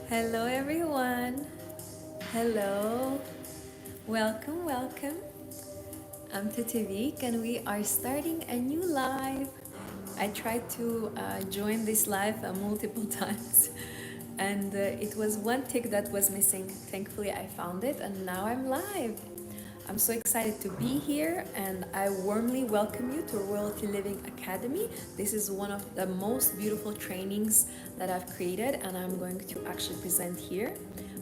Hello, everyone. Hello. Welcome. I'm Tetivik, and we are starting a new live. I tried to join this live multiple times, and it was one tick that was missing. Thankfully, I found it, and now I'm live. I'm so excited to be here, and I warmly welcome you to Royalty Living Academy. This is one of the most beautiful trainings that I've created, and I'm going to actually present here.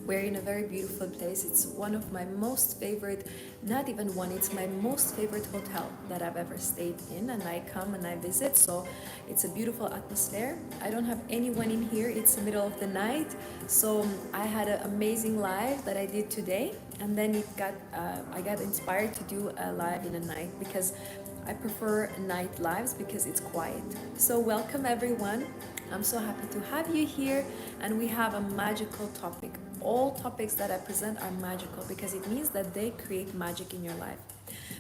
We're in a very beautiful place. It's one of my most favorite, not even one, it's my most favorite hotel that I've ever stayed in, and I come and I visit, so it's a beautiful atmosphere. I don't have anyone in here, it's the middle of the night, so I had an amazing live that I did today, and then I got inspired to do a live in the night because I prefer night lives because it's quiet. So welcome everyone. I'm so happy to have you here, and we have a magical topic. All topics that I present are magical because it means that they create magic in your life.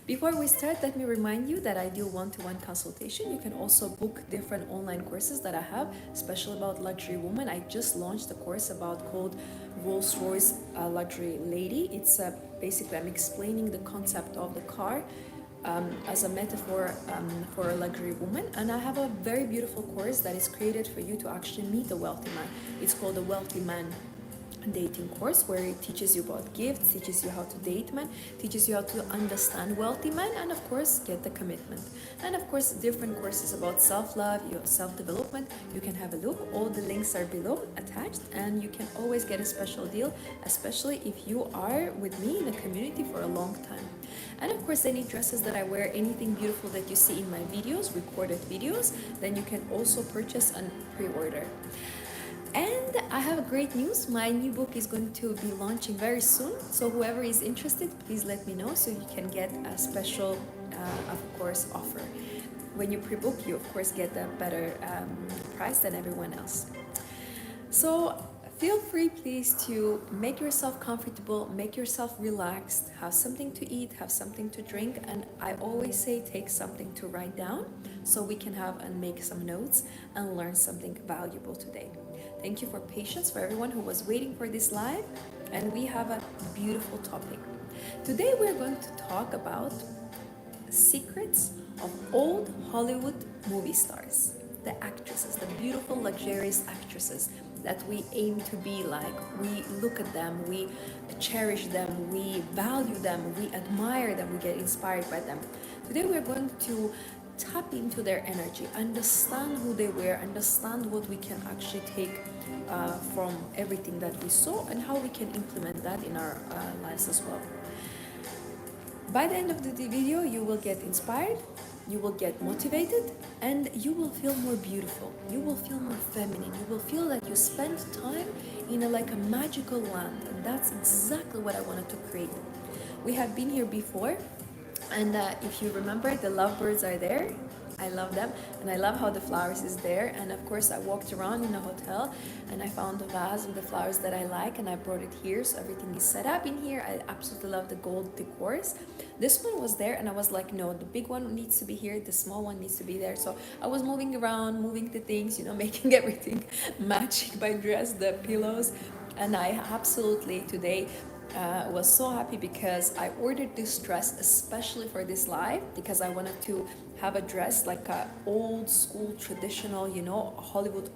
Before we start, let me remind you that I do one-to-one consultation. You can also book different online courses that I have, especially about luxury women. I just launched a course called Rolls-Royce Luxury Lady. It's basically I'm explaining the concept of the car as a metaphor for a luxury woman. And I have a very beautiful course that is created for you to actually meet a wealthy man. It's called the Wealthy Man dating course, where it teaches you about gifts, teaches you how to date men, teaches you how to understand wealthy men, and of course get the commitment. And of course different courses about self-love, your self-development. You can have a look. All the links are below attached, and you can always get a special deal, especially if you are with me in the community for a long time. And of course any dresses that I wear, anything beautiful that you see in my videos, recorded videos, then you can also purchase and pre-order. And I have great news. My new book is going to be launching very soon. So whoever is interested, please let me know so you can get a special, of course, offer. When you pre-book, you of course get a better price than everyone else. So feel free, please, to make yourself comfortable, make yourself relaxed, have something to eat, have something to drink, and I always say take something to write down so we can have and make some notes and learn something valuable today. Thank you for patience for everyone who was waiting for this live, and we have a beautiful topic. Today we're going to talk about secrets of old Hollywood movie stars, the actresses, the beautiful, luxurious actresses that we aim to be like. We look at them, we cherish them, we value them, we admire them, we get inspired by them. Today we're going to tap into their energy, understand who they were, understand what we can actually take from everything that we saw, and how we can implement that in our lives as well. By the end of the video, you will get inspired, you will get motivated, and you will feel more beautiful. You will feel more feminine. You will feel that you spent time in like a magical land, and that's exactly what I wanted to create. We have been here before, and if you remember, the lovebirds are there. I love them, and I love how the flowers is there. And of course I walked around in a hotel and I found a vase with the flowers that I like, and I brought it here, so everything is set up in here. I absolutely love the gold decors. This one was there, and I was like, no, the big one needs to be here, the small one needs to be there. So I was moving around, moving the things, making everything matching my dress, the pillows. And I absolutely today was so happy because I ordered this dress especially for this live, because I wanted to have a dress like a old school traditional,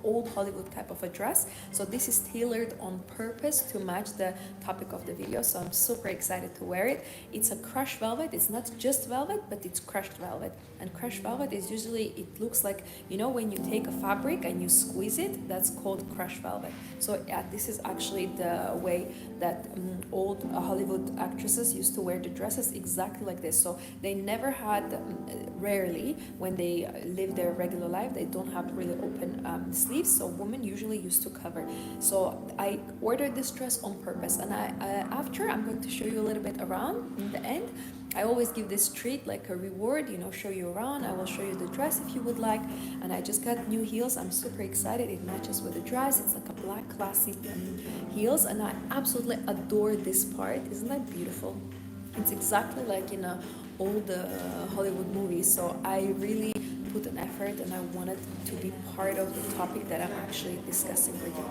old Hollywood type of a dress. So this is tailored on purpose to match the topic of the video. So I'm super excited to wear it. It's a crushed velvet. It's not just velvet, but it's crushed velvet. And crushed velvet is usually, it looks like, when you take a fabric and you squeeze it, that's called crushed velvet. So yeah, this is actually the way that old Hollywood actresses used to wear the dresses, exactly like this. So they never had, rarely, when they live their regular life, they don't have really open sleeves, so women usually used to cover. So I ordered this dress on purpose, and after I'm going to show you a little bit around in the end. I always give this treat like a reward, show you around. I will show you the dress if you would like. And I just got new heels. I'm super excited. It matches with the dress. It's like a black classic heels, and I absolutely adore this part. Isn't that beautiful? It's exactly like in a old Hollywood movies. So I really put an effort and I wanted to be part of the topic that I'm actually discussing with you.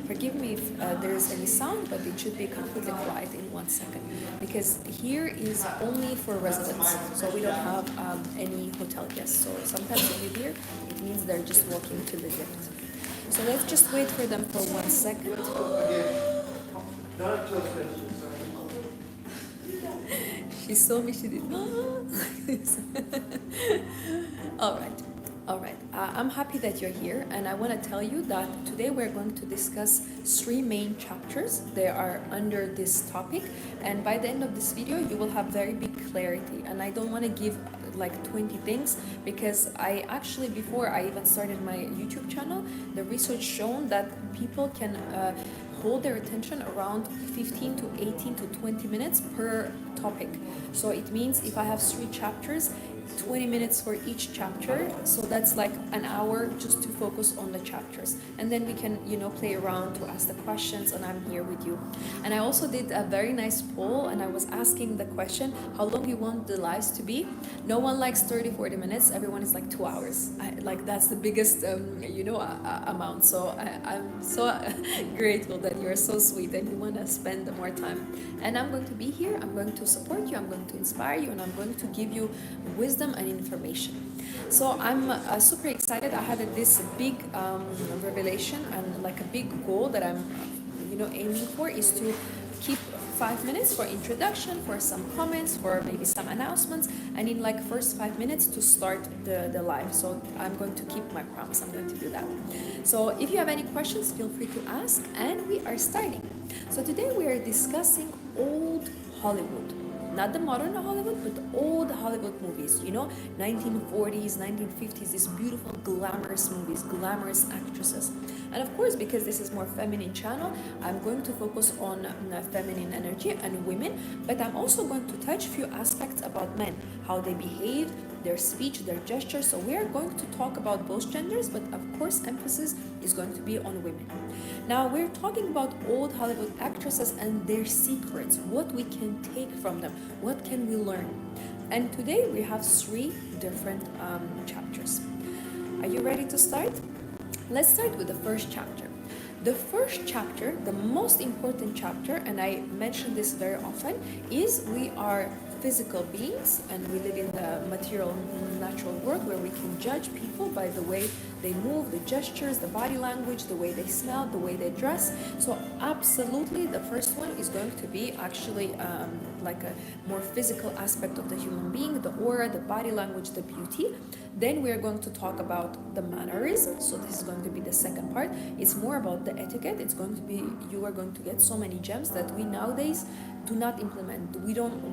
Forgive me if there is any sound, but it should be completely quiet in 1 second, because here is only for residents, so we don't have any hotel guests. So sometimes if you hear, it means they're just walking to the lift. So let's just wait for them for 1 second. She saw me, she did like this. All right. All right, I'm happy that you're here, and I want to tell you that today we're going to discuss 3 main chapters. They are under this topic, and by the end of this video you will have very big clarity. And I don't want to give like 20 things, because I actually, before I even started my YouTube channel, the research shown that people can hold their attention around 15 to 18 to 20 minutes per topic. So it means if I have 3 chapters, 20 minutes for each chapter, so that's like an hour just to focus on the chapters, and then we can, you know, play around to ask the questions, and I'm here with you. And I also did a very nice poll, and I was asking the question, how long you want the lives to be? No one likes 30-40 minutes, everyone is like 2 hours. Like that's the biggest amount. So I'm so grateful that you're so sweet and you want to spend more time. And I'm going to be here, I'm going to support you, I'm going to inspire you, and I'm going to give you wisdom and information. So I'm super excited. I had this big revelation, and like a big goal that I'm aiming for is to keep 5 minutes for introduction, for some comments, for maybe some announcements, and in like first 5 minutes to start the live. So I'm going to keep my promise, I'm going to do that. So if you have any questions, feel free to ask, and we are starting. So today we are discussing old Hollywood. Not the modern Hollywood, but old Hollywood movies, 1940s, 1950s, these beautiful glamorous movies, glamorous actresses. And of course, because this is more feminine channel, I'm going to focus on feminine energy and women, but I'm also going to touch a few aspects about men, how they behave, their speech, their gestures. So we are going to talk about both genders, but of course emphasis is going to be on women. Now we're talking about old Hollywood actresses and their secrets, what we can take from them, what can we learn. And today we have 3 different chapters. Are you ready to start? Let's start with the first chapter. The first chapter, the most important chapter, and I mention this very often, is we are physical beings and we live in the material, natural world where we can judge people by the way they move, the gestures, the body language, the way they smell, the way they dress. So absolutely the first one is going to be actually like a more physical aspect of the human being, the aura, the body language, the beauty. Then we are going to talk about the mannerisms. So this is going to be the second part. It's more about the etiquette. It's going to be, you are going to get so many gems that we nowadays do not implement. We don't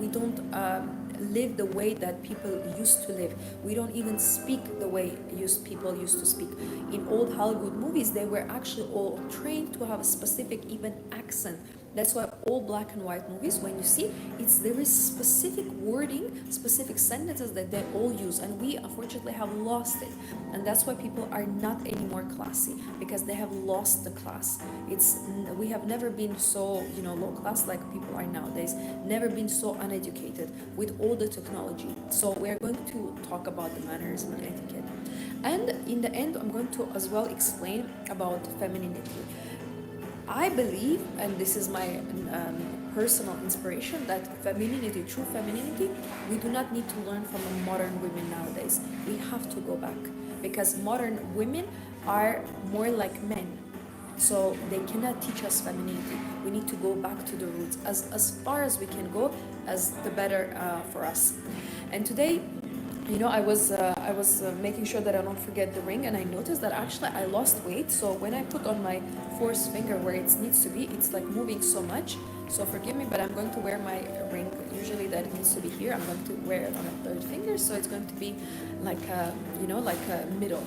live the way that people used to live. We don't even speak the way people used to speak. In old Hollywood movies, they were actually all trained to have a specific even accent. That's why all black and white movies, when you see, there is specific wording, specific sentences that they all use, and we unfortunately have lost it. And that's why people are not anymore classy, because they have lost the class. We have never been so low class like people are nowadays, never been so uneducated with all the technology. So we are going to talk about the manners and etiquette. And in the end, I'm going to as well explain about femininity. I believe, and this is my personal inspiration, that femininity, true femininity, we do not need to learn from modern women nowadays. We have to go back, because modern women are more like men. So they cannot teach us femininity. We need to go back to the roots. As far as we can go, as the better for us. And today, I was making sure that I don't forget the ring, and I noticed that actually I lost weight. So when I put on my 4th finger where it needs to be, it's like moving so much. So forgive me, but I'm going to wear my ring. Usually that needs to be here. I'm going to wear it on a 3rd finger, so it's going to be like a middle.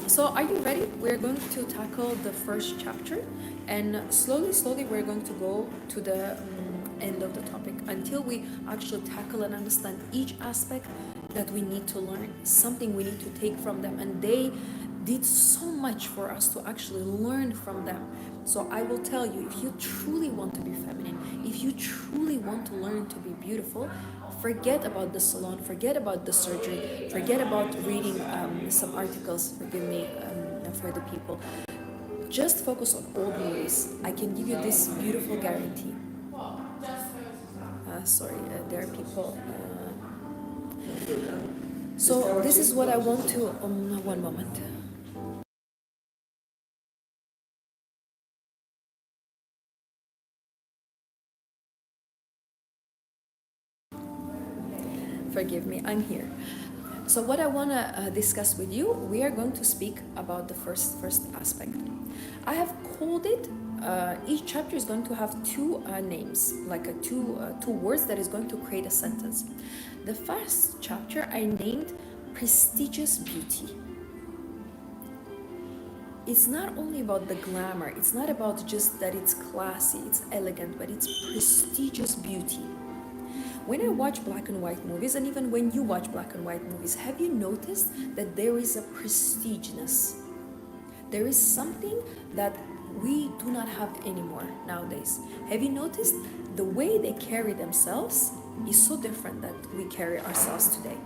So are you ready? We're going to tackle the first chapter, and slowly we're going to go to the end of the topic until we actually tackle and understand each aspect that we need to learn, something we need to take from them, and did so much for us to actually learn from them. So I will tell you, if you truly want to be feminine, if you truly want to learn to be beautiful, forget about the salon, forget about the surgery, forget about reading some articles, forgive me, for the people. Just focus on old movies. I can give you this beautiful guarantee. Sorry, there are people. So this is what I want to. One moment. Forgive me, I'm here. So what I want to discuss with you, we are going to speak about the first aspect. I have called it. Each chapter is going to have two names, like two words that is going to create a sentence. The first chapter I named prestigious beauty. It's not only about the glamour. It's not about just that it's classy, it's elegant, but it's prestigious beauty. When I watch black and white movies, and even when you watch black and white movies, have you noticed that there is a prestigeness? There is something that we do not have anymore nowadays. Have you noticed the way they carry themselves is so different that we carry ourselves today?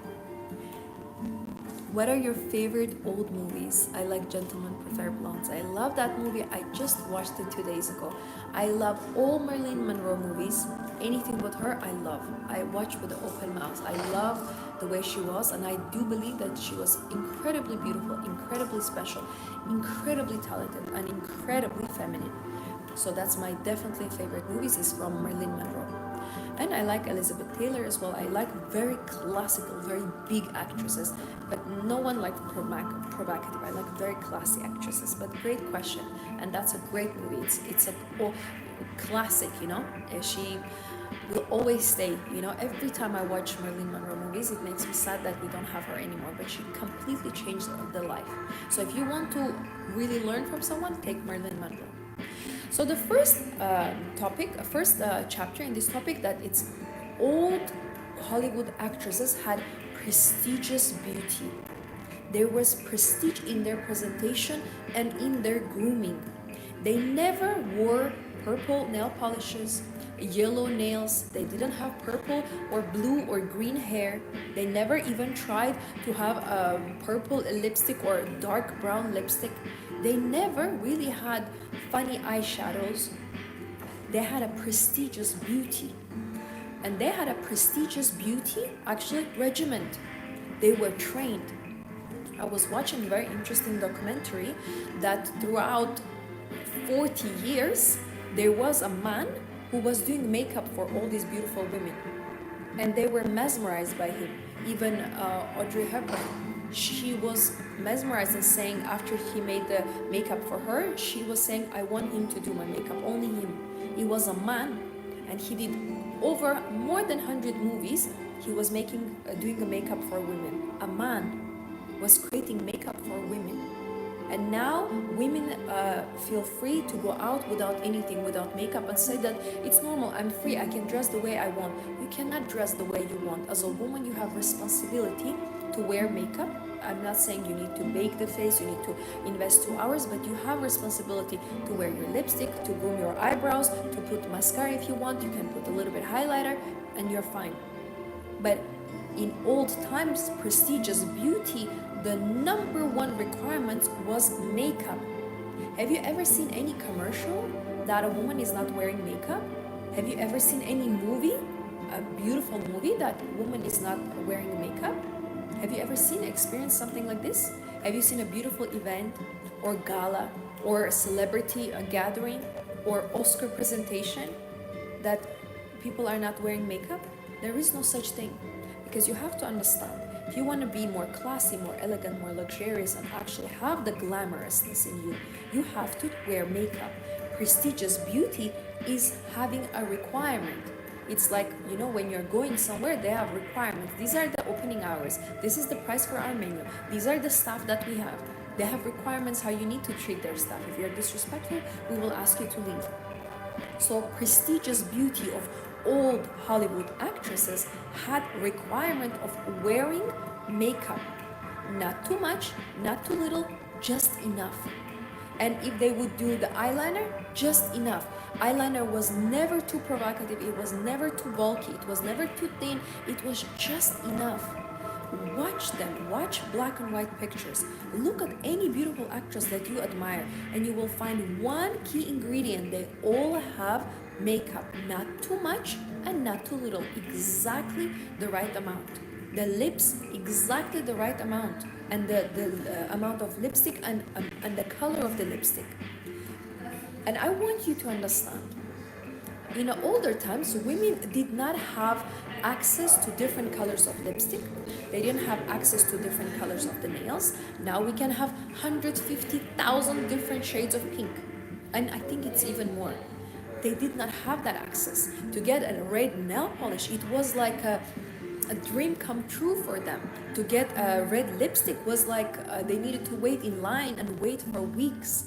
What are your favorite old movies? I like Gentlemen Prefer Blondes. I love that movie. I just watched it 2 days ago. I love all Marilyn Monroe movies. Anything with her, I love. I watch with the open mouth. I love the way she was, and I do believe that she was incredibly beautiful, incredibly special, incredibly talented, and incredibly feminine. So that's my definitely favorite movies is from Marilyn Monroe. And I like Elizabeth Taylor as well. I like very classical, very big actresses, but no one like provocative. I like very classy actresses. But great question, and that's a great movie. It's a classic, you know. She will always stay. You know, every time I watch Marilyn Monroe movies, it makes me sad that we don't have her anymore. But she completely changed the life. So if you want to really learn from someone, take Marilyn Monroe. So the first chapter in this topic, that it's old Hollywood actresses had prestigious beauty. There was prestige in their presentation and in their grooming. They never wore purple nail polishes, yellow nails. They didn't have purple or blue or green hair. They never even tried to have a purple lipstick or dark brown lipstick. They never really had funny eyeshadows. They had a prestigious beauty. And they had a prestigious beauty, actually, regiment. They were trained. I was watching a very interesting documentary that throughout 40 years, there was a man who was doing makeup for all these beautiful women. And they were mesmerized by him. Even Audrey Hepburn. She was mesmerized and saying after he made the makeup for her, she was saying, I want him to do my makeup, only him. He was a man, and he did over more than 100 movies. He was doing a makeup for women. A man was creating makeup for women. And now women feel free to go out without anything, without makeup, and say that it's normal, I'm free, I can dress the way I want. You cannot dress the way you want. As a woman, you have responsibility to wear makeup. I'm not saying you need to bake the face, you need to invest 2 hours, but you have responsibility to wear your lipstick, to groom your eyebrows, to put mascara if you want, you can put a little bit highlighter, and you're fine. But in old times, prestigious beauty, the number one requirement was makeup. Have you ever seen any commercial that a woman is not wearing makeup? Have you ever seen any movie, a beautiful movie, that a woman is not wearing makeup? Have you ever experienced something like this? Have you seen a beautiful event or gala or celebrity gathering or Oscar presentation that people are not wearing makeup? There is no such thing, because you have to understand, if you want to be more classy, more elegant, more luxurious, and actually have the glamorousness in you, you have to wear makeup. Prestigious beauty is having a requirement. It's like, you know, when you're going somewhere, they have requirements. These are the opening hours. This is the price for our menu. These are the staff that we have. They have requirements how you need to treat their staff. If you're disrespectful, we will ask you to leave. So prestigious beauty of old Hollywood actresses had requirement of wearing makeup. Not too much, not too little, just enough. And if they would do the eyeliner, just enough. Eyeliner was never too provocative, it was never too bulky, it was never too thin, it was just enough. Watch them, watch black and white pictures. Look at any beautiful actress that you admire, and you will find one key ingredient. They all have makeup, not too much and not too little, exactly the right amount. The lips, exactly the right amount, and the amount of lipstick and the color of the lipstick. And I want you to understand, in older times, women did not have access to different colors of lipstick. They didn't have access to different colors of the nails. Now we can have 150,000 different shades of pink. And I think it's even more. They did not have that access. To get a red nail polish, it was like a dream come true for them. To get a red lipstick was like they needed to wait in line and wait for weeks.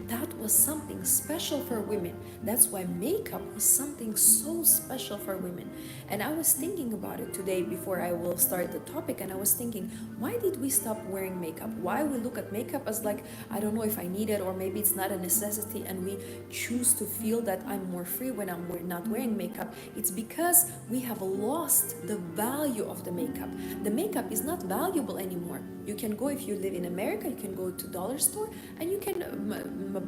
That was something special for women. That's why makeup was something so special for women. And I was thinking about it today before I will start the topic, and I was thinking, why did we stop wearing makeup? Why we look at makeup as like, I don't know if I need it, or maybe it's not a necessity, and we choose to feel that I'm more free when I'm not wearing makeup. It's because we have lost the value of the makeup. The makeup is not valuable anymore. You can go, if you live in America, you can go to dollar store and you can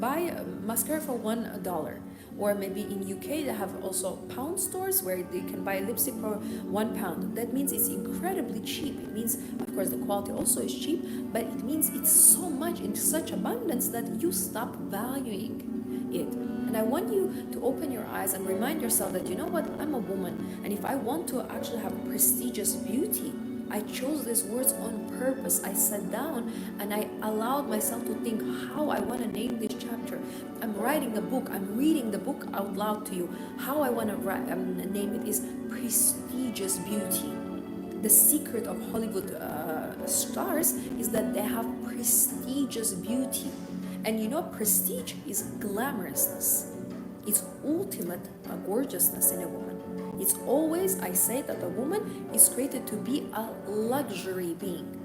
buy mascara for $1. Or maybe in UK they have also pound stores where you can buy lipstick for £1. That means it's incredibly cheap. It means, of course, the quality also is cheap, but it means it's so much in such abundance that you stop valuing it. And I want you to open your eyes and remind yourself that, you know what, I'm a woman, and if I want to actually have prestigious beauty, I chose these words on purpose. I sat down and I allowed myself to think how I want to name this chapter. I'm writing a book. I'm reading the book out loud to you. How I want to name it is Prestigious Beauty. The secret of Hollywood stars is that they have prestigious beauty. And you know, prestige is glamorousness. It's ultimate gorgeousness in a woman. It's always, I say that a woman is created to be a luxury being.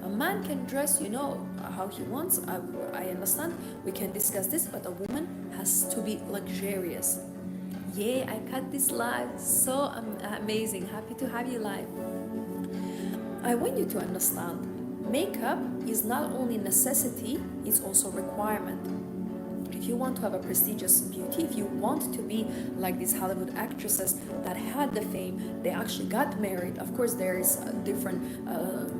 A man can dress, you know, how he wants. I understand. We can discuss this, but a woman has to be luxurious. Yay, I cut this live. So amazing. Happy to have you live. I want you to understand, makeup is not only necessity, it's also requirement. If you want to have a prestigious beauty, if you want to be like these Hollywood actresses that had the fame, they actually got married. Of course, there is different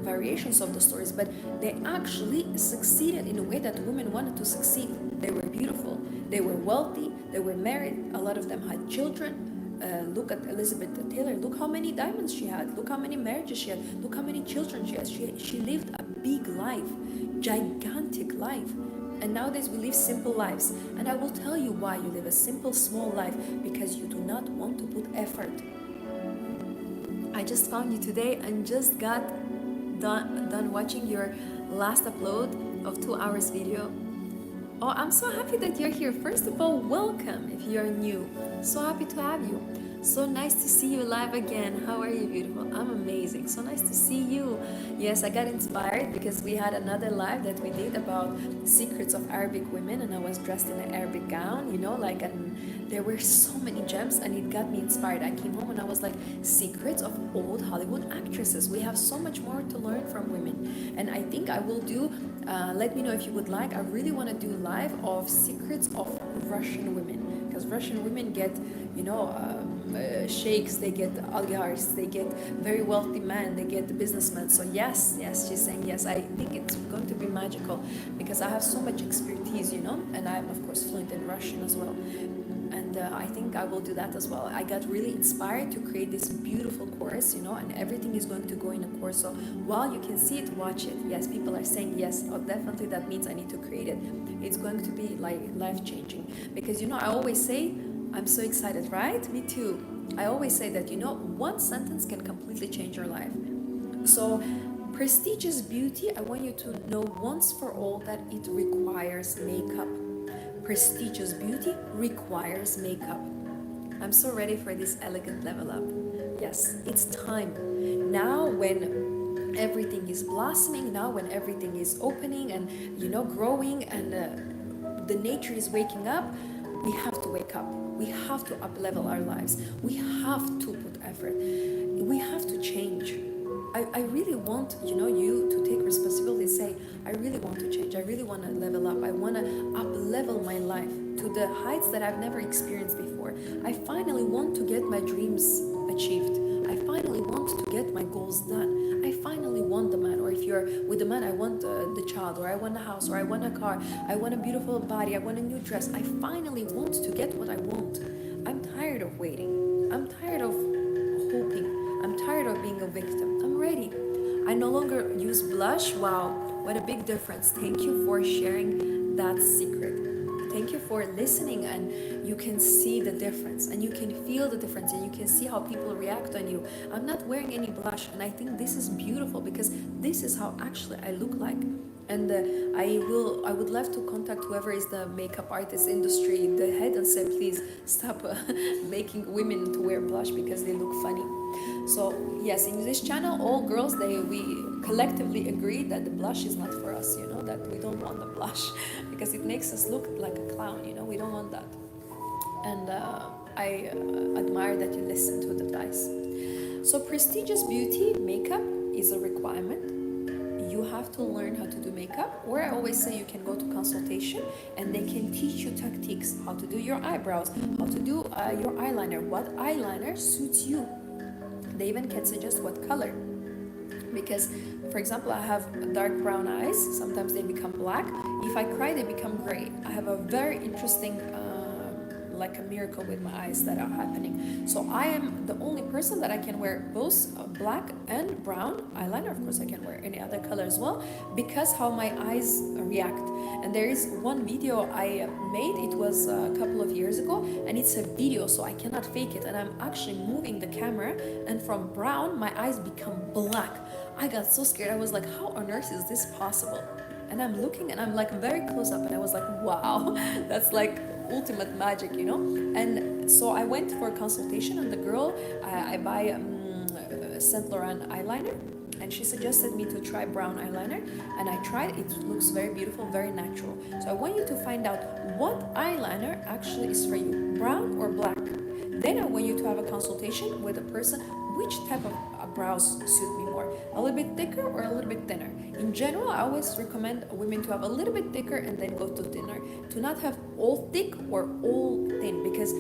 variations of the stories, but they actually succeeded in a way that women wanted to succeed. They were beautiful, they were wealthy, they were married, a lot of them had children. Look at Elizabeth Taylor, look how many diamonds she had, look how many marriages she had, look how many children she has. She lived a big life, gigantic life. And nowadays we live simple lives. And I will tell you why you live a simple, small life. Because you do not want to put effort. I just found you today and just got done watching your last upload of 2 hours video. Oh, I'm so happy that you're here. First of all, welcome if you're new. So happy to have you. So nice to see you live again. How are you, beautiful? I'm amazing. So nice to see you. Yes, I got inspired because we had another live that we did about secrets of Arabic women, and I was dressed in an Arabic gown, you know, like, and there were so many gems, and it got me inspired. I came home and I was like, secrets of old Hollywood actresses. We have so much more to learn from women. And I think I will do, let me know if you would like, I really want to do live of secrets of Russian women. Because Russian women get, you know, sheikhs, they get oligarchs, they get very wealthy men, they get businessmen. So yes, she's saying yes. I think it's going to be magical because I have so much expertise, you know, and I'm of course fluent in Russian as well. And I think I will do that as well. I got really inspired to create this beautiful course, you know, and everything is going to go in a course. So while you can see it, watch it. Yes, people are saying yes. Oh, definitely that means I need to create it. It's going to be like life-changing because, you know, I always say, I'm so excited, right? Me too. I always say that, you know, one sentence can completely change your life. So prestigious beauty, I want you to know once for all that it requires makeup. Prestigious beauty requires makeup. I'm so ready for this elegant level up. Yes, it's time. Now when everything is blossoming now, when everything is opening and growing, and the nature is waking up, we have to wake up. We have to up level our lives. We have to put effort. We have to change. I really want you to take responsibility and say, I really want to change. I really want to level up. I want to up level my life to the heights that I've never experienced before. I finally want to get my dreams achieved. I finally want to get my goals done. I finally want the man, or if you're with the man, I want the child, or I want a house, or I want a car, I want a beautiful body, I want a new dress. I finally want to get what I want. I'm tired of waiting. I'm tired of hoping. I'm tired of being a victim. I'm ready. I no longer use blush. Wow, what a big difference. Thank you for sharing that secret. Thank you for listening, and you can see the difference, and you can feel the difference, and you can see how people react on you. I'm not wearing any blush, and I think this is beautiful because this is how actually I look like. And I would love to contact whoever is the makeup artist industry, the head, and say, please stop making women to wear blush because they look funny. So yes, in this channel, all girls, we collectively agree that the blush is not for us, that we don't want the blush because it makes us look like a clown, we don't want that. And I admire that you listen to the advice. So prestigious beauty makeup is a requirement. You have to learn how to do makeup, or I always say you can go to consultation and they can teach you tactics, how to do your eyebrows, how to do your eyeliner, what eyeliner suits you. They even can suggest what color, because for example, I have dark brown eyes. Sometimes they become black. If I cry, they become gray. I have a very interesting like a miracle with my eyes that are happening. So I am the only person that I can wear both black and brown eyeliner. Of course I can wear any other color as well, because how my eyes react. And there is one video I made, it was a couple of years ago, and it's a video, so I cannot fake it, and I'm actually moving the camera, and from brown my eyes become black. I got so scared. I was like, how on earth is this possible? And I'm looking, and I'm like very close up, and I was like, wow, that's like ultimate magic, And so I went for a consultation, and the girl, I buy Saint Laurent eyeliner, and she suggested me to try brown eyeliner, and I tried. It looks very beautiful, very natural. So I want you to find out what eyeliner actually is for you, brown or black. Then I want you to have a consultation with a person, which type of brows suit me more, a little bit thicker or a little bit thinner. In general, I always recommend women to have a little bit thicker and then go to thinner, to not have all thick or all thin, because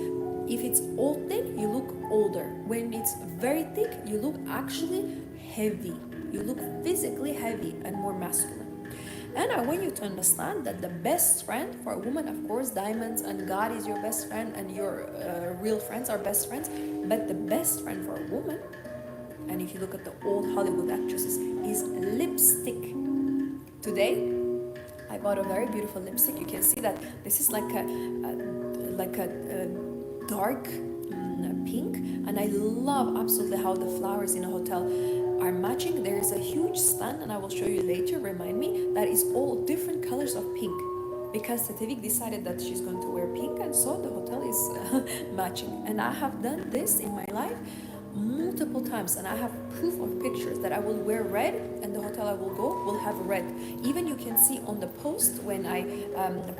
if it's all thin, you look older. When it's very thick, you look actually heavy. You look physically heavy and more masculine. And I want you to understand that the best friend for a woman, of course, diamonds and God is your best friend, and your real friends are best friends. But the best friend for a woman, and if you look at the old Hollywood actresses, is lipstick. Today, I bought a very beautiful lipstick. You can see that this is like a dark pink, and I love absolutely how the flowers in a hotel are matching. There is a huge stand, and I will show you later, remind me, that is all different colors of pink, because Tetevik decided that she's going to wear pink, and so the hotel is matching. And I have done this in my life multiple times, and I have proof of pictures that I will wear red, and the hotel I will go will have red. Even you can see on the post when I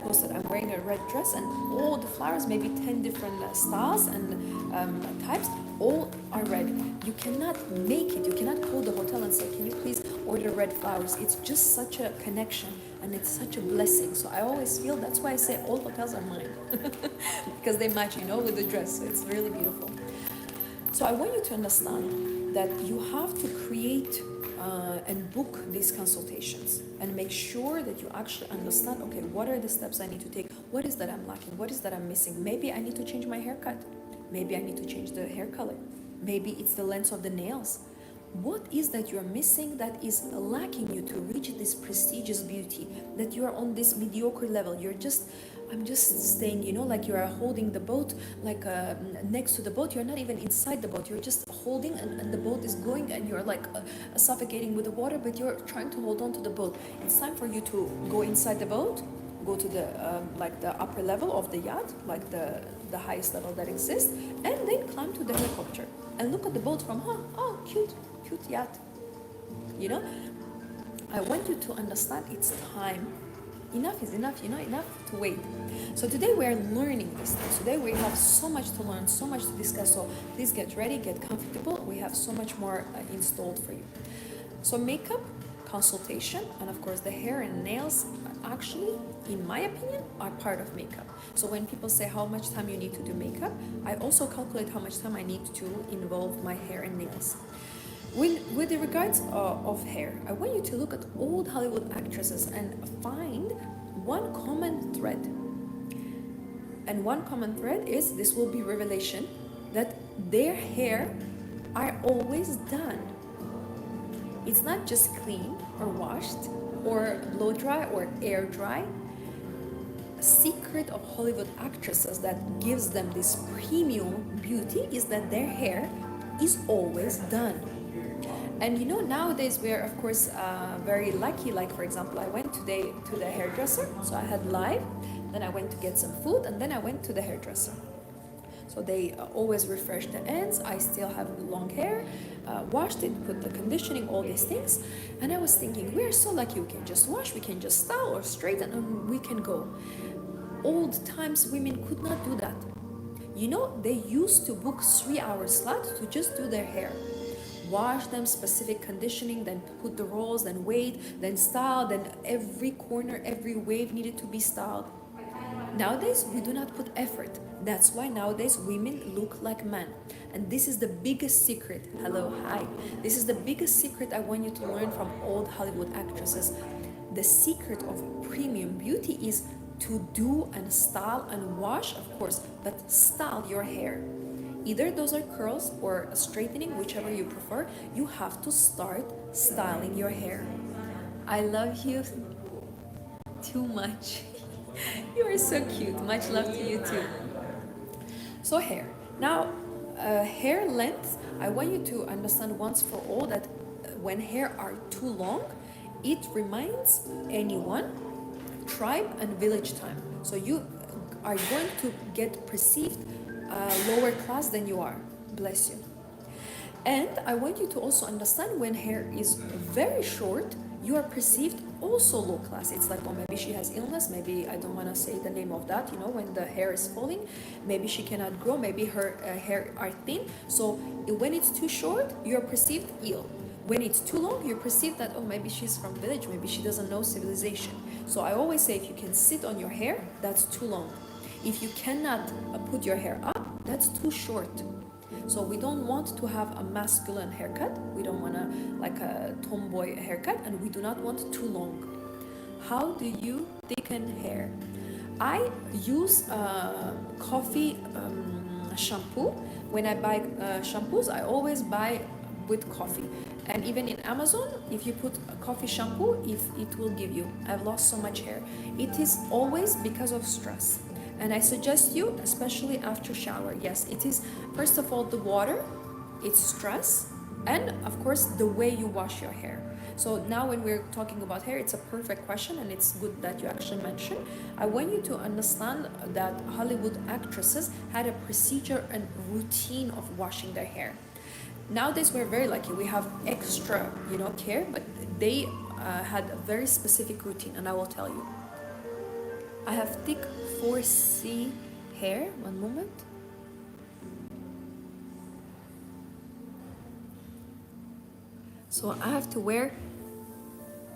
posted I'm wearing a red dress, and all the flowers, maybe 10 different styles and types, all are red. You cannot make it. You cannot call the hotel and say, can you please order red flowers? It's just such a connection, and it's such a blessing. So I always feel, that's why I say all hotels are mine because they match, with the dress. So it's really beautiful. So I want you to understand that you have to create and book these consultations, and make sure that you actually understand, okay, what are the steps I need to take? What is that I'm lacking? What is that I'm missing? Maybe I need to change my haircut. Maybe I need to change the hair color. Maybe it's the length of the nails. What is that you're missing that is lacking you to reach this prestigious beauty, that you are on this mediocre level? I'm just staying, like you are holding the boat, like next to the boat. You're not even inside the boat. You're just holding, and the boat is going, and you're like suffocating with the water, but you're trying to hold on to the boat. It's time for you to go inside the boat, go to the like the upper level of the yacht, like the highest level that exists, and then climb to the helicopter and look at the boat from, oh, cute yacht. you know. I want you to understand it's time. Enough is enough, enough to wait. So today we are learning these things. Today we have so much to learn, so much to discuss. So please get ready, get comfortable. We have so much more installed for you. So makeup, consultation, and of course the hair and nails actually, in my opinion, are part of makeup. So when people say how much time you need to do makeup, I also calculate how much time I need to involve my hair and nails. With the regards of hair, I want you to look at old Hollywood actresses and find one common thread. And one common thread is, this will be revelation, that their hair are always done. It's not just clean or washed or blow dry or air dry. A secret of Hollywood actresses that gives them this premium beauty is that their hair is always done. And you know, nowadays we are of course very lucky. Like for example, I went today to the hairdresser, so I had live, then I went to get some food, and then I went to the hairdresser. So they always refresh the ends. I still have long hair, washed it, put the conditioning, all these things. And I was thinking, we are so lucky, we can just wash, we can just style or straighten, and we can go. Old times women could not do that. You know, they used to book 3-hour slots to just do their hair. Wash them, specific conditioning, then put the rolls, then wait, then style, then every corner, every wave needed to be styled. Nowadays, we do not put effort. That's why nowadays women look like men. And this is the biggest secret. Hello, hi. This is the biggest secret I want you to learn from old Hollywood actresses. The secret of premium beauty is to do and style and wash, of course, but style your hair. Either those are curls or straightening, whichever you prefer. You have to start styling your hair. I love you too much. You are so cute. Much love to you too. So hair. Now, hair length, I want you to understand once for all that when hair are too long, it reminds anyone tribe and village time. So you are going to get perceived lower class than you are. Bless you. And I want you to also understand when hair is very short, you are perceived also low class. It's like, oh, maybe she has illness, maybe I don't want to say the name of that, you know, when the hair is falling, maybe she cannot grow, maybe her hair are thin. So when it's too short, you're perceived ill. When it's too long, you're perceived that, oh, maybe she's from village, maybe she doesn't know civilization. So I always say, if you can sit on your hair, that's too long. If you cannot put your hair up, that's too short. So we don't want to have a masculine haircut. We don't want like a tomboy haircut, and we do not want too long. How do you thicken hair? I use coffee shampoo. When I buy shampoos, I always buy with coffee. And even in Amazon, if you put a coffee shampoo, it will give you. I've lost so much hair. It is always because of stress. And I suggest you, especially after shower, yes, it is first of all the water, it's stress, and of course the way you wash your hair. So now when we're talking about hair, it's a perfect question, and it's good that you actually mentioned. I want you to understand that Hollywood actresses had a procedure and routine of washing their hair. Nowadays we're very lucky, we have extra, care, but they had a very specific routine, and I will tell you. I have thick 4C hair. One moment. So I have to wear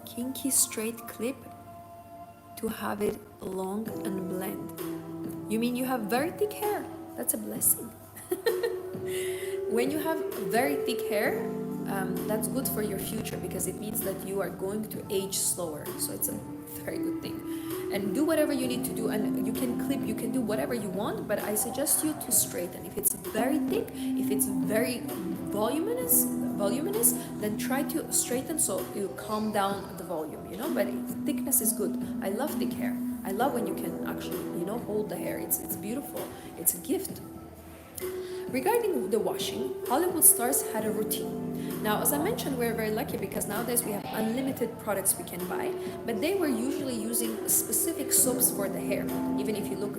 kinky straight clip to have it long and blend. You mean you have very thick hair? That's a blessing. When you have very thick hair, that's good for your future, because it means that you are going to age slower. So it's a very good thing. And do whatever you need to do, and you can clip, you can do whatever you want, but I suggest you to straighten. If it's very thick, if it's very voluminous, then try to straighten so you calm down the volume, but thickness is good. I love thick hair. I love when you can actually, hold the hair. It's beautiful. It's a gift. Regarding the washing, Hollywood stars had a routine. Now, as I mentioned, we're very lucky because nowadays we have unlimited products we can buy, but they were usually using specific soaps for the hair. Even if you look,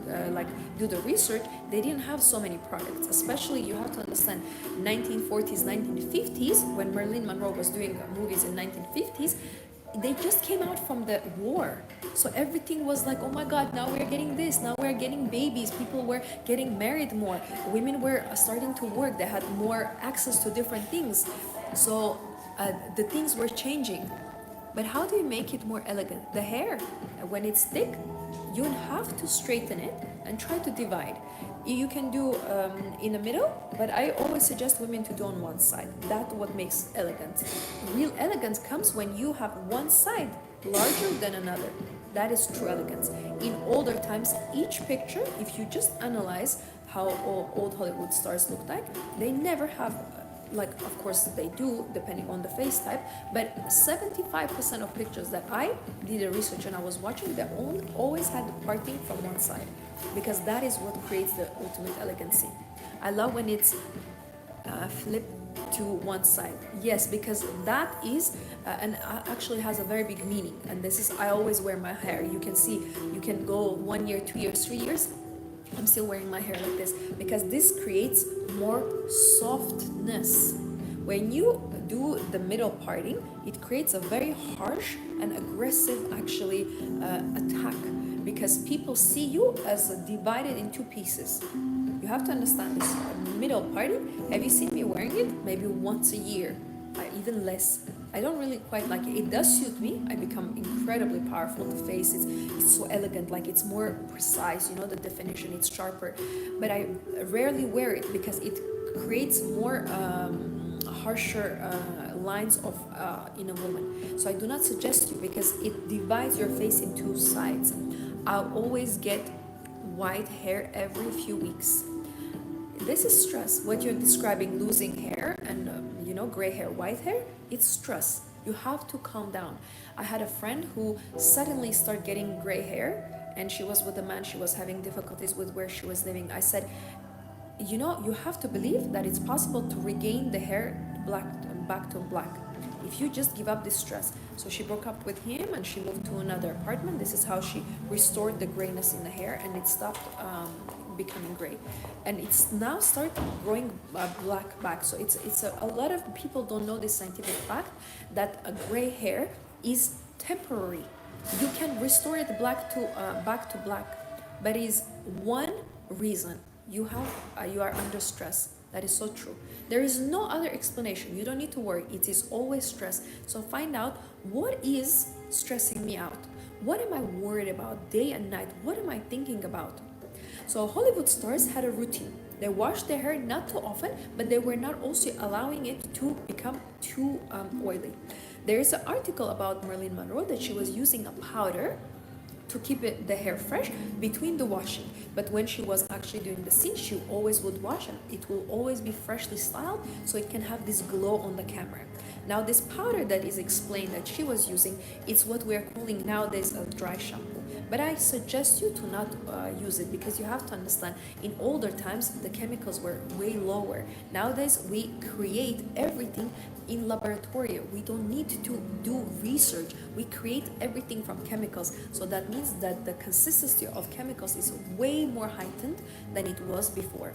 do the research, they didn't have so many products. Especially, you have to understand, 1940s, 1950s, when Marilyn Monroe was doing movies in 1950s, they just came out from the war, so everything was like, oh my god, now we're getting this, now we're getting babies, people were getting married more, women were starting to work, they had more access to different things, so the things were changing. But how do you make it more elegant? The hair, when it's thick, you have to straighten it and try to divide. You can do in the middle, but I always suggest women to do on one side. That's what makes elegance. Real elegance comes when you have one side larger than another. That is true elegance. In older times, each picture, if you just analyze how old Hollywood stars look like, they never have, like, of course they do depending on the face type, but 75% of pictures that I did a research and I was watching, they always had the parting from one side, because that is what creates the ultimate elegancy. I love when it's flipped to one side. Yes, because that is and actually has a very big meaning. And this is, I always wear my hair, you can see, you can go 1 year, 2 years, 3 years, I'm still wearing my hair like this, because this creates more softness. When you do the middle parting, it creates a very harsh and aggressive actually attack, because people see you as divided in two pieces. You have to understand this middle parting. Have you seen me wearing it? Maybe once a year, even less. I don't really quite like it. It does suit me. I become incredibly powerful. The face it's so elegant, like it's more precise, you know, the definition, it's sharper. But I rarely wear it because it creates more harsher lines of in a woman. So I do not suggest you, because it divides your face in two sides. I'll always get white hair every few weeks. This is stress. What you're describing, losing hair and gray hair, white hair, it's stress. You have to calm down. I had a friend who suddenly started getting gray hair, and she was with a man, she was having difficulties with where she was living. I said, you have to believe that it's possible to regain the hair back to black if you just give up this stress. So she broke up with him and she moved to another apartment. This is how she restored the grayness in the hair, and it stopped becoming gray, and it's now started growing black back. So it's a lot of people don't know this scientific fact, that a gray hair is temporary. You can restore it back to black, but it is one reason you are under stress. That is so true. There is no other explanation. You don't need to worry. It is always stress. So find out, what is stressing me out? What am I worried about day and night? What am I thinking about? So Hollywood stars had a routine. They washed their hair not too often, but they were not also allowing it to become too oily. There is an article about Marilyn Monroe that she was using a powder to keep the hair fresh between the washing. But when she was actually doing the scene, she always would wash, and it will always be freshly styled, so it can have this glow on the camera. Now this powder that is explained that she was using, it's what we are calling nowadays a dry shampoo. But I suggest you to not use it, because you have to understand, in older times the chemicals were way lower. Nowadays we create everything in laboratory. We don't need to do research. We create everything from chemicals. So that means that the consistency of chemicals is way more heightened than it was before.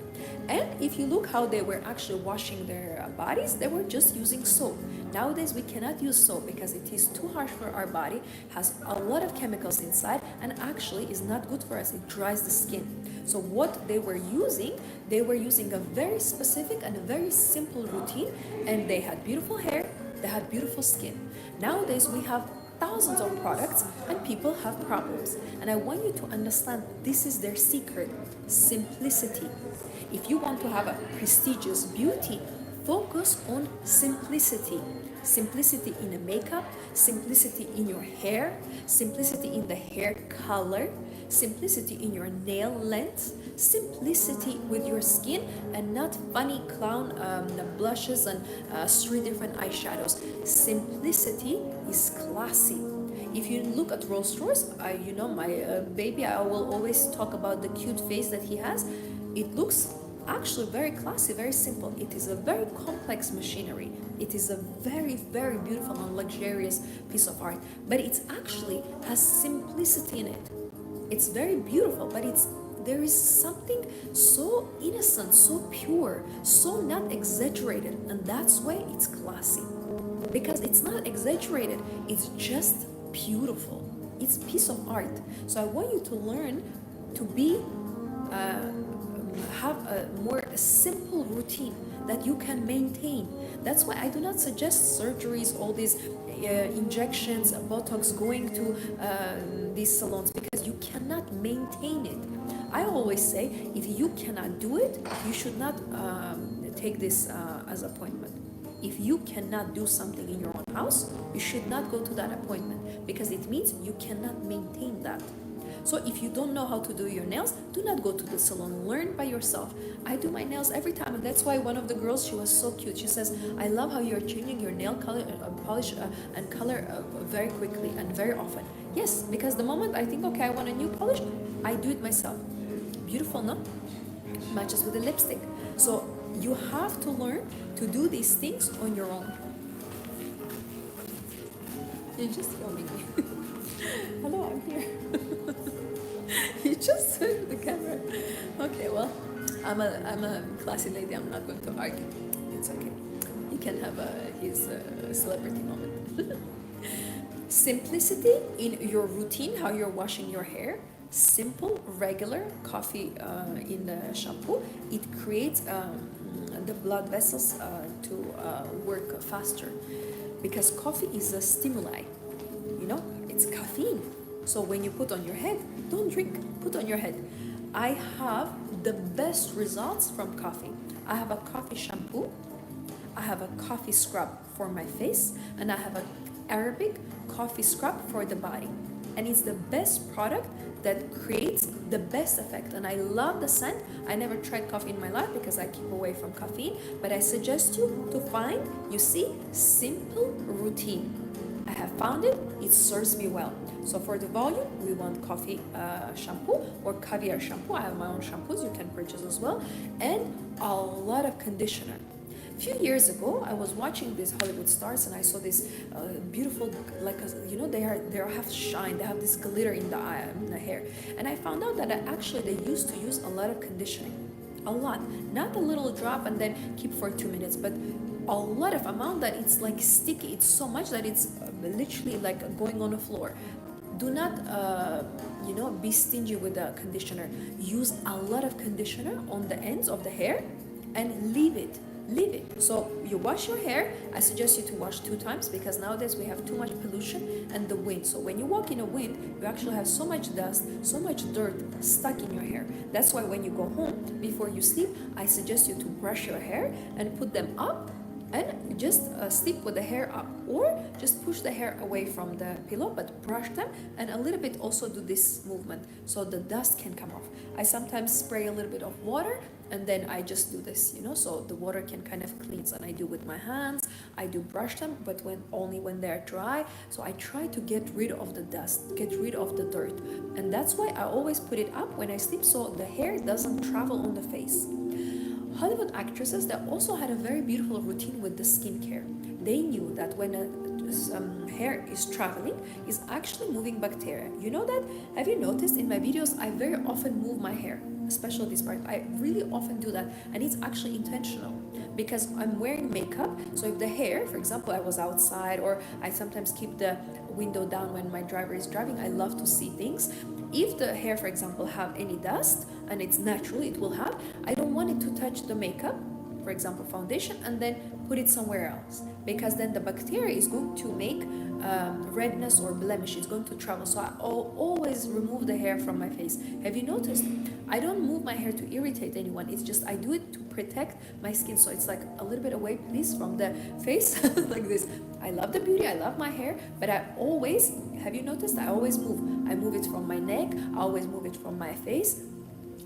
And if you look how they were actually washing their bodies, they were just using soap. Nowadays we cannot use soap because it is too harsh for our body, has a lot of chemicals inside, and actually is not good for us. It dries the skin. So what they were using a very specific and a very simple routine, and they had beautiful hair, they had beautiful skin. Nowadays we have thousands of products and people have problems. And I want you to understand, this is their secret: simplicity. If you want to have a prestigious beauty, focus on simplicity. Simplicity in the makeup, simplicity in your hair, simplicity in the hair color, simplicity in your nail length, simplicity with your skin, and not funny clown blushes and 3 different eyeshadows. Simplicity is classy. If you look at Rolls Royce, my baby, I will always talk about the cute face that he has. It looks actually very classy, very simple. It is a very complex machinery. It is a very, very beautiful and luxurious piece of art, but it's actually has simplicity in it. It's very beautiful, but there is something so innocent, so pure, so not exaggerated, and that's why it's classy. Because it's not exaggerated, it's just beautiful. It's a piece of art. So I want you to learn to be have a more simple routine that you can maintain. That's why I do not suggest surgeries, all these injections, Botox, going to these salons, because you cannot maintain it. I always say, if you cannot do it, you should not take this as appointment. If you cannot do something in your own house, you should not go to that appointment, because it means you cannot maintain that. So if you don't know how to do your nails, do not go to the salon. Learn by yourself. I do my nails every time, and that's why one of the girls, she was so cute. She says, I love how you're changing your nail color, polish and color very quickly and very often. Yes, because the moment I think, okay, I want a new polish, I do it myself. Beautiful, no? Matches with the lipstick. So you have to learn to do these things on your own. You're just filming me. Hello, I'm here. You just said the camera. Okay, well, I'm a classy lady. I'm not going to argue. It's okay. He can have his celebrity moment. Simplicity in your routine, how you're washing your hair. Simple, regular coffee in the shampoo. It creates the blood vessels to work faster, because coffee is a stimuli. You know, it's caffeine. So when you put on your head, don't drink, put on your head. I have the best results from coffee. I have a coffee shampoo, I have a coffee scrub for my face, and I have an Arabic coffee scrub for the body. And it's the best product that creates the best effect. And I love the scent. I never tried coffee in my life because I keep away from caffeine, but I suggest you to find, you see, simple routine. I have found it, it serves me well. So for the volume, we want coffee shampoo or caviar shampoo. I have my own shampoos, you can purchase as well. And a lot of conditioner. A few years ago, I was watching these Hollywood stars, and I saw this beautiful, like, they have shine, they have this glitter in the eye, in the hair. And I found out that actually they used to use a lot of conditioning. A lot. Not a little drop and then keep for 2 minutes, but a lot of amount that it's like sticky. It's so much that it's literally like going on the floor. Do not be stingy with the conditioner. Use a lot of conditioner on the ends of the hair and leave it. So you wash your hair. I suggest you to wash 2 times, because nowadays we have too much pollution and the wind. So when you walk in a wind, you actually have so much dust, so much dirt stuck in your hair. That's why when you go home, before you sleep, I suggest you to brush your hair and put them up, and just sleep with the hair up, or just push the hair away from the pillow, but brush them, and a little bit also do this movement so the dust can come off. I sometimes spray a little bit of water, and then I just do this, so the water can kind of cleanse. And I do with my hands, I do brush them, but only when they're dry. So I try to get rid of the dust, get rid of the dirt, and that's why I always put it up when I sleep, so the hair doesn't travel on the face. Hollywood actresses, they also had a very beautiful routine with the skincare. They knew that when hair is traveling, is actually moving bacteria. You know that? Have you noticed in my videos, I very often move my hair, especially this part. I really often do that, and it's actually intentional, because I'm wearing makeup. So if the hair, for example, I was outside, or I sometimes keep the window down when my driver is driving, I love to see things. If the hair, for example, have any dust, and it's natural, it will have, I don't want it to touch the makeup, for example, foundation, and then put it somewhere else, because then the bacteria is going to make redness or blemish. It's going to travel. So I always remove the hair from my face. Have you noticed? I don't move my hair to irritate anyone. It's just I do it to protect my skin. So it's like a little bit away, please, from the face, like this. I love the beauty, I love my hair, but I always, have you noticed? I always move. I move it from my neck, I always move it from my face.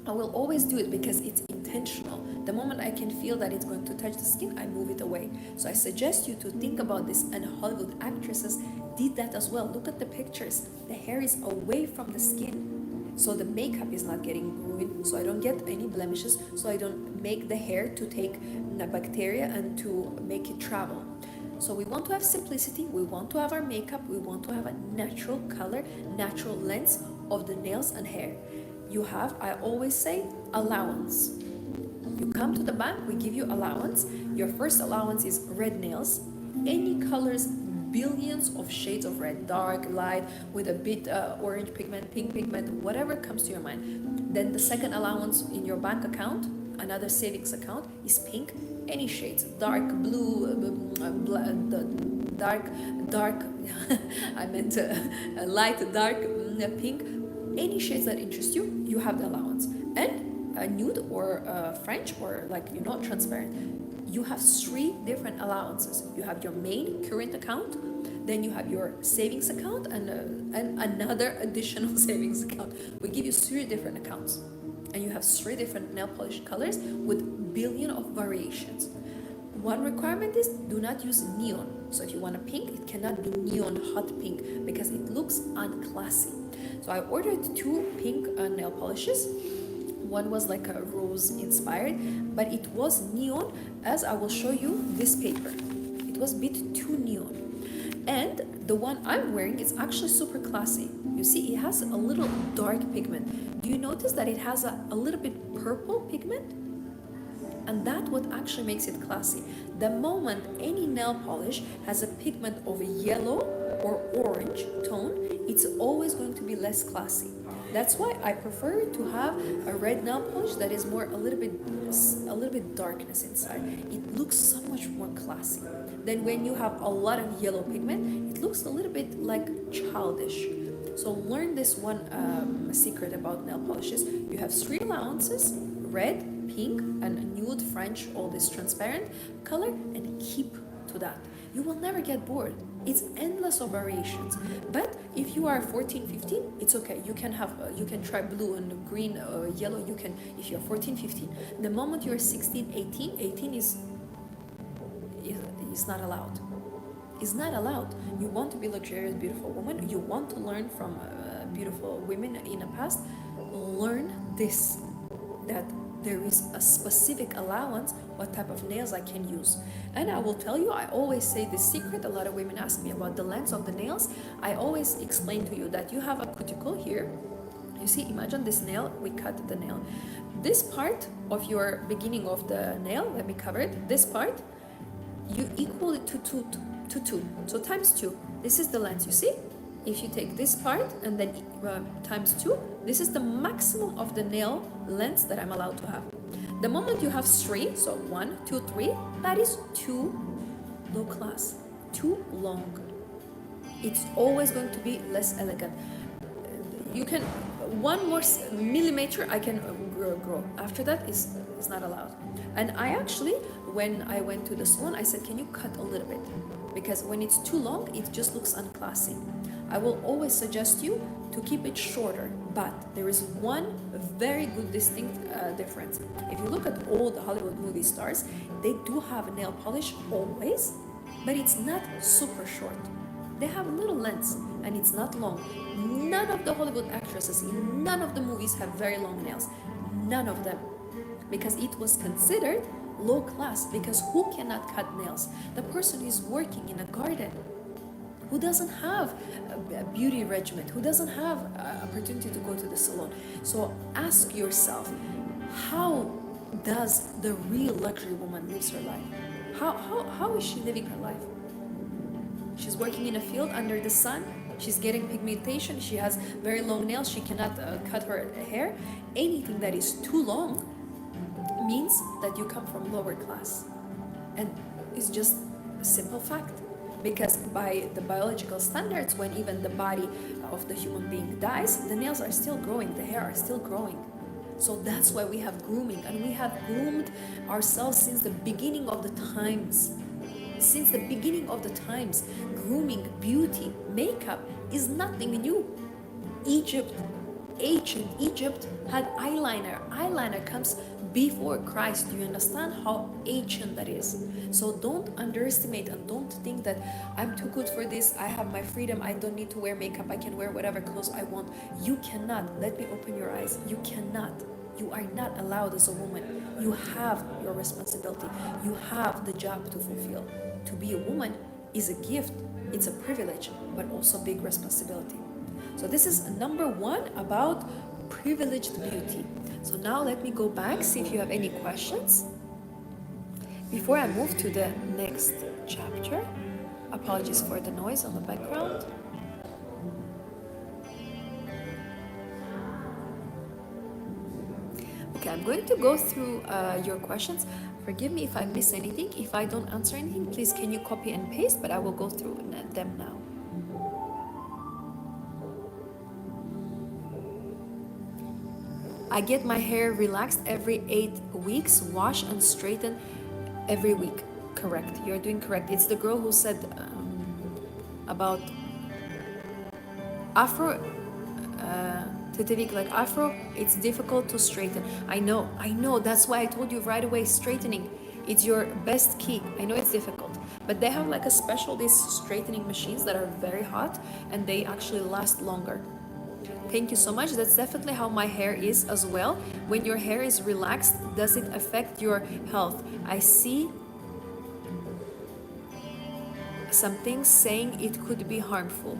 I will always do it because it's intentional. The moment I can feel that it's going to touch the skin, I move it away. So I suggest you to think about this, and Hollywood actresses did that as well. Look at the pictures. The hair is away from the skin. so the makeup is not getting ruined, so I don't get any blemishes, so I don't make the hair to take the bacteria and to make it travel. So we want to have simplicity, we want to have our makeup, we want to have a natural color, natural length of the nails and hair. You have, I always say, allowance. You come to the bank, we give you allowance. Your first allowance is red nails, any colors, billions of shades of red, dark, light, with a bit orange pigment, pink pigment, whatever comes to your mind. Then the second allowance in your bank account, another savings account, is pink, any shades, dark blue, dark, I meant light, dark, pink, any shades that interest you, you have the allowance. And nude or French or transparent. You have 3 different allowances. You have your main current account, then you have your savings account, and another additional savings account. We give you 3 different accounts, and you have 3 different nail polish colors with billion of variations. One requirement is do not use neon. So if you want a pink, it cannot be neon hot pink because it looks unclassy. So I ordered 2 pink nail polishes. One was like a rose inspired, but it was neon, as I will show you this paper. It was a bit too neon. And the one I'm wearing is actually super classy. You see, it has a little dark pigment. Do you notice that it has a little bit purple pigment? And that's what actually makes it classy. The moment any nail polish has a pigment of a yellow or orange tone, it's always going to be less classy. That's why I prefer to have a red nail polish that is more a little bit darkness inside. It looks so much more classy. Then when you have a lot of yellow pigment, it looks a little bit like childish. So learn this one secret about nail polishes. You have 3 allowances: red, pink, and nude French, all this transparent color, and keep to that. You will never get bored. It's endless of variations. But if you are 14, 15, it's okay. You can have you can try blue and green or yellow. You can, if you're 14, 15. The moment you're 16, 18 is not allowed. It's not allowed. You want to be luxurious, beautiful woman. You want to learn from beautiful women in the past. Learn this, that there is a specific allowance what type of nails I can use. And I will tell you, I always say this secret. A lot of women ask me about the length of the nails. I always explain to you that you have a cuticle here. You see, imagine this nail, we cut the nail. This part of your beginning of the nail, let me cover it, this part, you equal it to 2. So times 2. This is the length, you see? If you take this part and then times 2, this is the maximum of the nail length that I'm allowed to have. The moment you have 3, so 1, 2, 3, that is too low class, too long. It's always going to be less elegant. You can, 1 more millimeter I can grow. After that is not allowed. And I actually, when I went to the salon, I said, can you cut a little bit? Because when it's too long, it just looks unclassy. I will always suggest you to keep it shorter, but there is one very good distinct difference. If you look at all the Hollywood movie stars, they do have nail polish always, but it's not super short. They have little lengths and it's not long. None of the Hollywood actresses in none of the movies have very long nails. None of them. Because it was considered low class, because who cannot cut nails? The person is working in a garden, who doesn't have a beauty regimen, who doesn't have opportunity to go to the salon. So ask yourself, how does the real luxury woman lives her life? How is she living her life? She's working in a field under the sun. She's getting pigmentation. She has very long nails. She cannot cut her hair. Anything that is too long means that you come from lower class. And it's just a simple fact. Because by the biological standards, when even the body of the human being dies, the nails are still growing, the hair are still growing. So that's why we have grooming, and we have groomed ourselves since the beginning of the times. Since the beginning of the times, grooming, beauty, makeup is nothing new. Ancient Egypt had eyeliner. Eyeliner comes before Christ. Do you understand how ancient that is? So don't underestimate and don't think that I'm too good for this, I have my freedom, I don't need to wear makeup, I can wear whatever clothes I want. You cannot. Let me open your eyes. You cannot. You are not allowed as a woman. You have your responsibility. You have the job to fulfill. To be a woman is a gift, it's a privilege, but also big responsibility. So this is number one about privileged beauty. So now let me go back, see if you have any questions before I move to the next chapter. Apologies for the noise on the background. Okay, I'm going to go through your questions. Forgive me if I miss anything. If I don't answer anything, please can you copy and paste, but I will go through them now. I get my hair relaxed every 8 weeks, wash and straighten every week. Correct, you're doing correct. It's the girl who said about Afro, like Afro, it's difficult to straighten. I know, that's why I told you right away, straightening, it's your best key. I know it's difficult, but they have like a special, these straightening machines that are very hot and they actually last longer. Thank you so much. That's definitely how my hair is as well. When your hair is relaxed, does it affect your health? I see some things saying it could be harmful.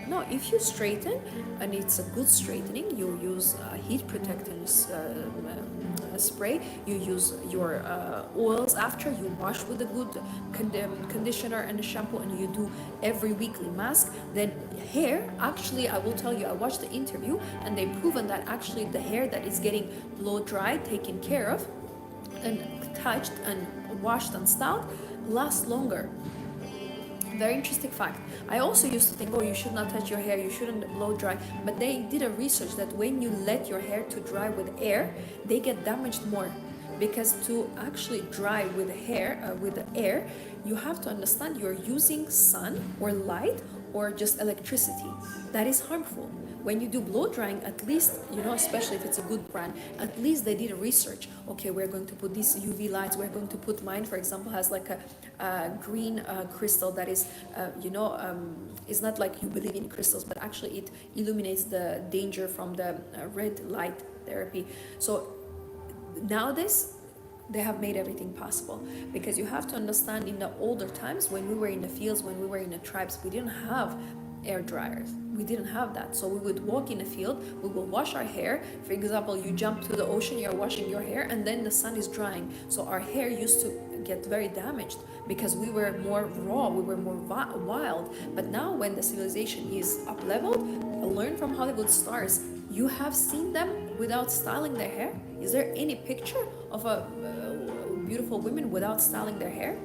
No, if you straighten and it's a good straightening, you use heat protectant spray, you use your oils after, you wash with a good conditioner and a shampoo, and you do every weekly mask, then hair, actually, I will tell you, I watched the interview and they've proven that actually the hair that is getting blow dried, taken care of, and touched and washed and styled lasts longer. Very interesting fact. I also used to think, oh, you should not touch your hair, you shouldn't blow dry, but they did a research that when you let your hair to dry with air, they get damaged more, because to actually dry with hair with the air, you have to understand you're using sun or light or just electricity. That is harmful. When you do blow drying, at least, especially if it's a good brand, at least they did a research. Okay, we're going to put these UV lights, we're going to put, mine for example has like a green crystal that is, it's not like you believe in crystals, but actually it illuminates the danger from the red light therapy. So nowadays, they have made everything possible, because you have to understand, in the older times when we were in the fields, when we were in the tribes, we didn't have air dryers. We didn't have that. So we would walk in a field, we will wash our hair. For example, you jump to the ocean, you're washing your hair, and then the sun is drying. So our hair used to get very damaged because we were more raw, we were more wild. But now when the civilization is up leveled, learn from Hollywood stars. You have seen them without styling their hair? Is there any picture of a beautiful women without styling their hair?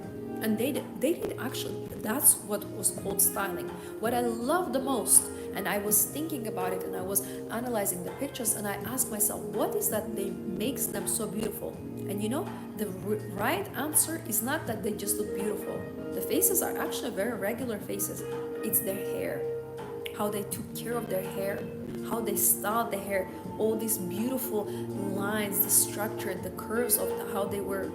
And they did actually. That's what was called styling. What I love the most, and I was thinking about it and I was analyzing the pictures, and I asked myself, what is that makes them so beautiful? And the right answer is not that they just look beautiful. The faces are actually very regular faces. It's their hair, how they took care of their hair, how they styled the hair, all these beautiful lines, the structure, the curves of how they were.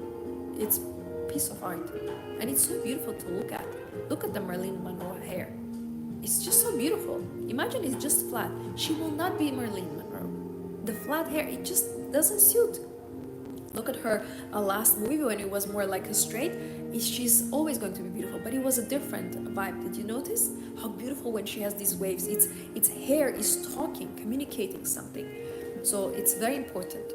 It's a piece of art, and it's so beautiful to look at. Look at the Marilyn Monroe hair. It's just so beautiful. Imagine it's just flat. She will not be Marilyn Monroe. The flat hair, it just doesn't suit. Look at her last movie when it was more like a straight. She's always going to be beautiful, but it was a different vibe. Did you notice how beautiful when she has these waves? Its hair is talking, communicating something. So it's very important.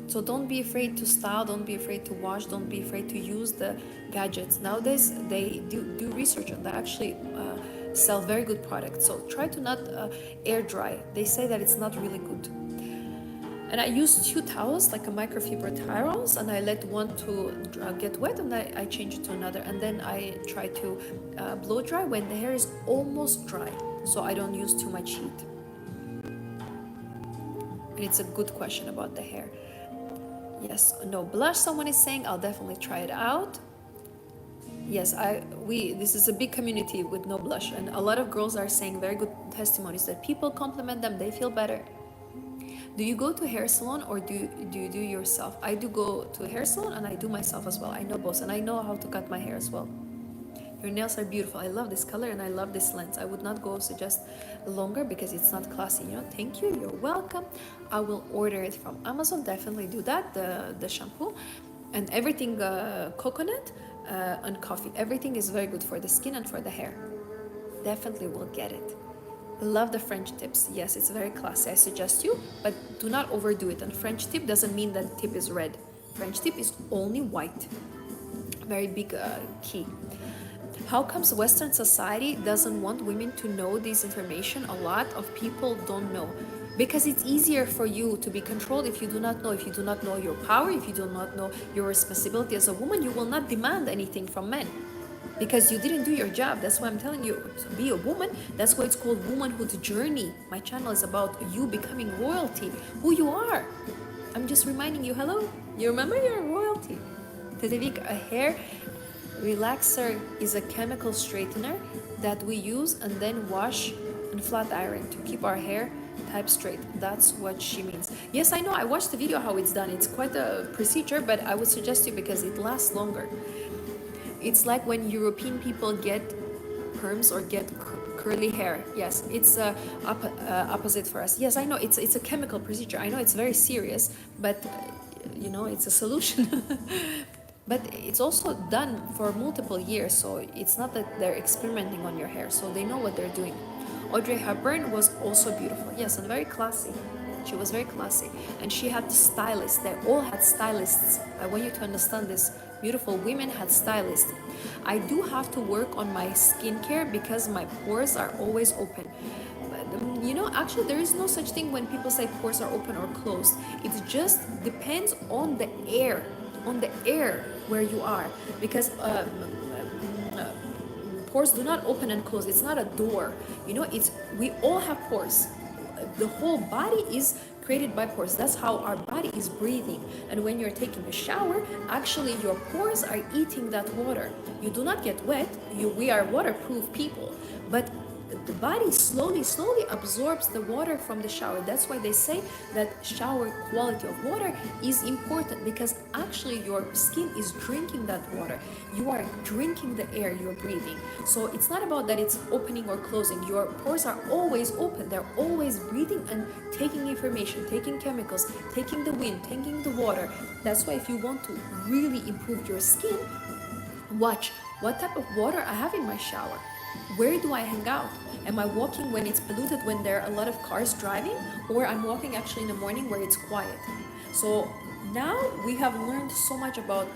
So don't be afraid to style, don't be afraid to wash, don't be afraid to use the gadgets. Nowadays, they do research and they actually sell very good products. So try to not air dry. They say that it's not really good. And I use 2 towels, like a microfiber towels, and I let one to get wet, and I change it to another. And then I try to blow dry when the hair is almost dry, so I don't use too much heat. And it's a good question about the hair. Yes, no blush, someone is saying. I'll definitely try it out. Yes, this is a big community with no blush, and a lot of girls are saying very good testimonies that people compliment them, they feel better. Do you go to hair salon or do you do yourself? I do go to a hair salon and I do myself as well. I know both, and I know how to cut my hair as well. Your nails are beautiful. I love this color and I love this lens. I would not go suggest longer because it's not classy. Thank you. You're welcome. I will order it from Amazon. Definitely do that. The shampoo and everything coconut and coffee. Everything is very good for the skin and for the hair. Definitely will get it. Love the French tips. Yes, it's very classy. I suggest you, but do not overdo it. And French tip doesn't mean that tip is red. French tip is only white. Very big key. How comes Western society doesn't want women to know this information? A lot of people don't know. Because it's easier for you to be controlled if you do not know. If you do not know your power, if you do not know your responsibility as a woman, you will not demand anything from men. Because you didn't do your job. That's why I'm telling you to be a woman. That's why it's called Womanhood Journey. My channel is about you becoming royalty, who you are. I'm just reminding you, hello, you remember you're royalty. Tedevik, a hair relaxer is a chemical straightener that we use and then wash and flat iron to keep our hair type straight. That's what she means. Yes, I know. I watched the video how it's done. It's quite a procedure, but I would suggest you because it lasts longer. It's like when European people get perms or get curly hair. Yes, it's opposite for us. Yes, I know. It's a chemical procedure. I know it's very serious, but it's a solution. But it's also done for multiple years, so it's not that they're experimenting on your hair, so they know what they're doing. Audrey Hepburn was also beautiful, yes, and very classy. She was very classy, and she had stylists. They all had stylists. I want you to understand this. Beautiful women had stylists. I do have to work on my skincare because my pores are always open. Actually, there is no such thing when people say pores are open or closed. It just depends on the air where you are, because pores do not open and close. It's not a door. We all have pores. The whole body is created by pores. That's how our body is breathing. And when you're taking a shower, actually your pores are eating that water. You do not get wet. We are waterproof people, but the body slowly absorbs the water from the shower. That's why they say that shower quality of water is important, because actually your skin is drinking that water. You are drinking the air you're breathing. So it's not about that it's opening or closing. Your pores are always open. They're always breathing and taking information, taking chemicals, taking the wind, taking the water. That's why if you want to really improve your skin, watch what type of water I have in my shower. Where do I hang out? Am I walking when it's polluted, when there are a lot of cars driving, or I'm walking actually in the morning where it's quiet? So now we have learned so much about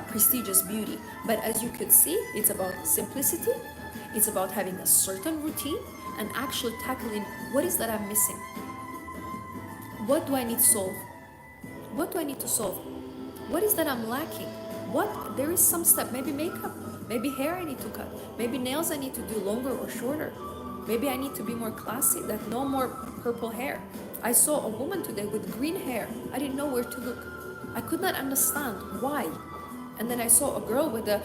prestigious beauty, but as you could see, it's about simplicity, it's about having a certain routine and actually tackling what is that I'm missing. What do I need to solve? What do I need to solve? What is that I'm lacking? There is some step, maybe makeup, maybe hair I need to cut, maybe nails I need to do longer or shorter. Maybe I need to be more classy, that no more purple hair. I saw a woman today with green hair. I didn't know where to look. I could not understand why. And then I saw a girl with a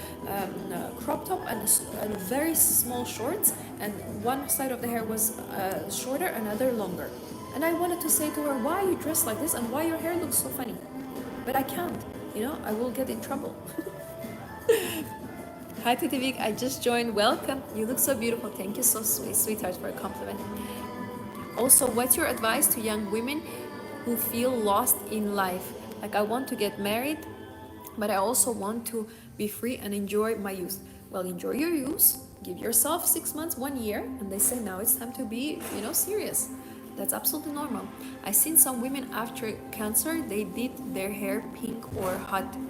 crop top and very small shorts, and one side of the hair was shorter, another longer. And I wanted to say to her, why are you dressed like this and why your hair looks so funny? But I can't, I will get in trouble. Hi Titivik, I just joined. Welcome. You look so beautiful. Thank you so sweet, sweetheart, for a compliment. Also, what's your advice to young women who feel lost in life? Like, I want to get married, but I also want to be free and enjoy my youth. Well, enjoy your youth. Give yourself 6 months, 1 year, and they say now it's time to be, serious. That's absolutely normal. I've seen some women after cancer, they did their hair pink or hot pink.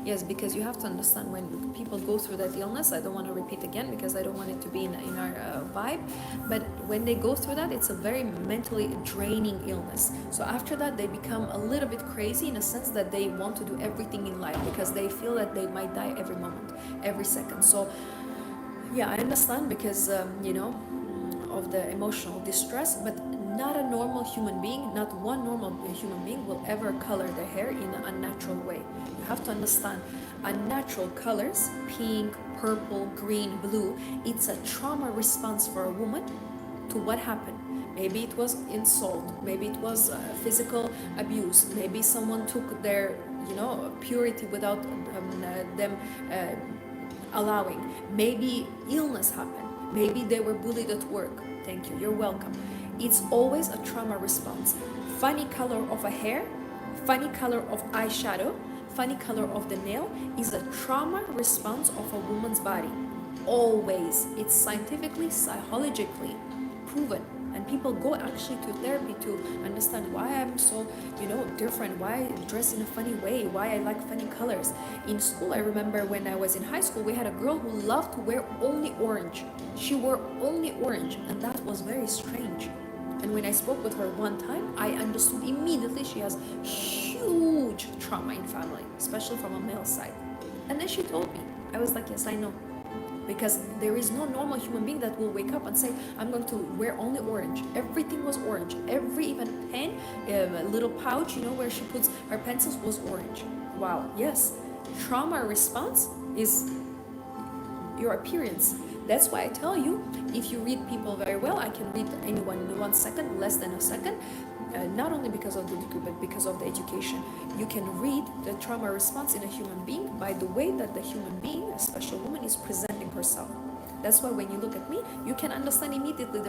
Yes, because you have to understand, when people go through that illness, I don't want to repeat again because I don't want it to be in our vibe, but when they go through that, it's a very mentally draining illness. So after that, they become a little bit crazy in a sense that they want to do everything in life because they feel that they might die every moment, every second. So yeah, I understand because, of the emotional distress, but not a normal human being, not one normal human being will ever color their hair in an unnatural way. You have to understand, unnatural colors, pink, purple, green, blue, it's a trauma response for a woman to what happened. Maybe it was insult. Maybe it was physical abuse. Maybe someone took their, purity without them allowing. Maybe illness happened. Maybe they were bullied at work. Thank you. You're welcome. It's always a trauma response. Funny color of a hair, funny color of eyeshadow, funny color of the nail is a trauma response of a woman's body. Always. It's scientifically, psychologically proven. And people go actually to therapy to understand why I'm so, different, why I dress in a funny way, why I like funny colors. In school, I remember when I was in high school, we had a girl who loved to wear only orange. She wore only orange, and that was very strange. And when I spoke with her one time, I understood immediately she has huge trauma in family, especially from a male side. And then she told me, I was like, yes, I know. Because there is no normal human being that will wake up and say, I'm going to wear only orange. Everything was orange. Every even pen, a little pouch, where she puts her pencils was orange. Wow, yes. Trauma response is your appearance. That's why I tell you, if you read people very well, I can read anyone in 1 second, less than a second, not only because of the degree, but because of the education. You can read the trauma response in a human being by the way that the human being, a special woman, is presenting herself. That's why when you look at me, you can understand immediately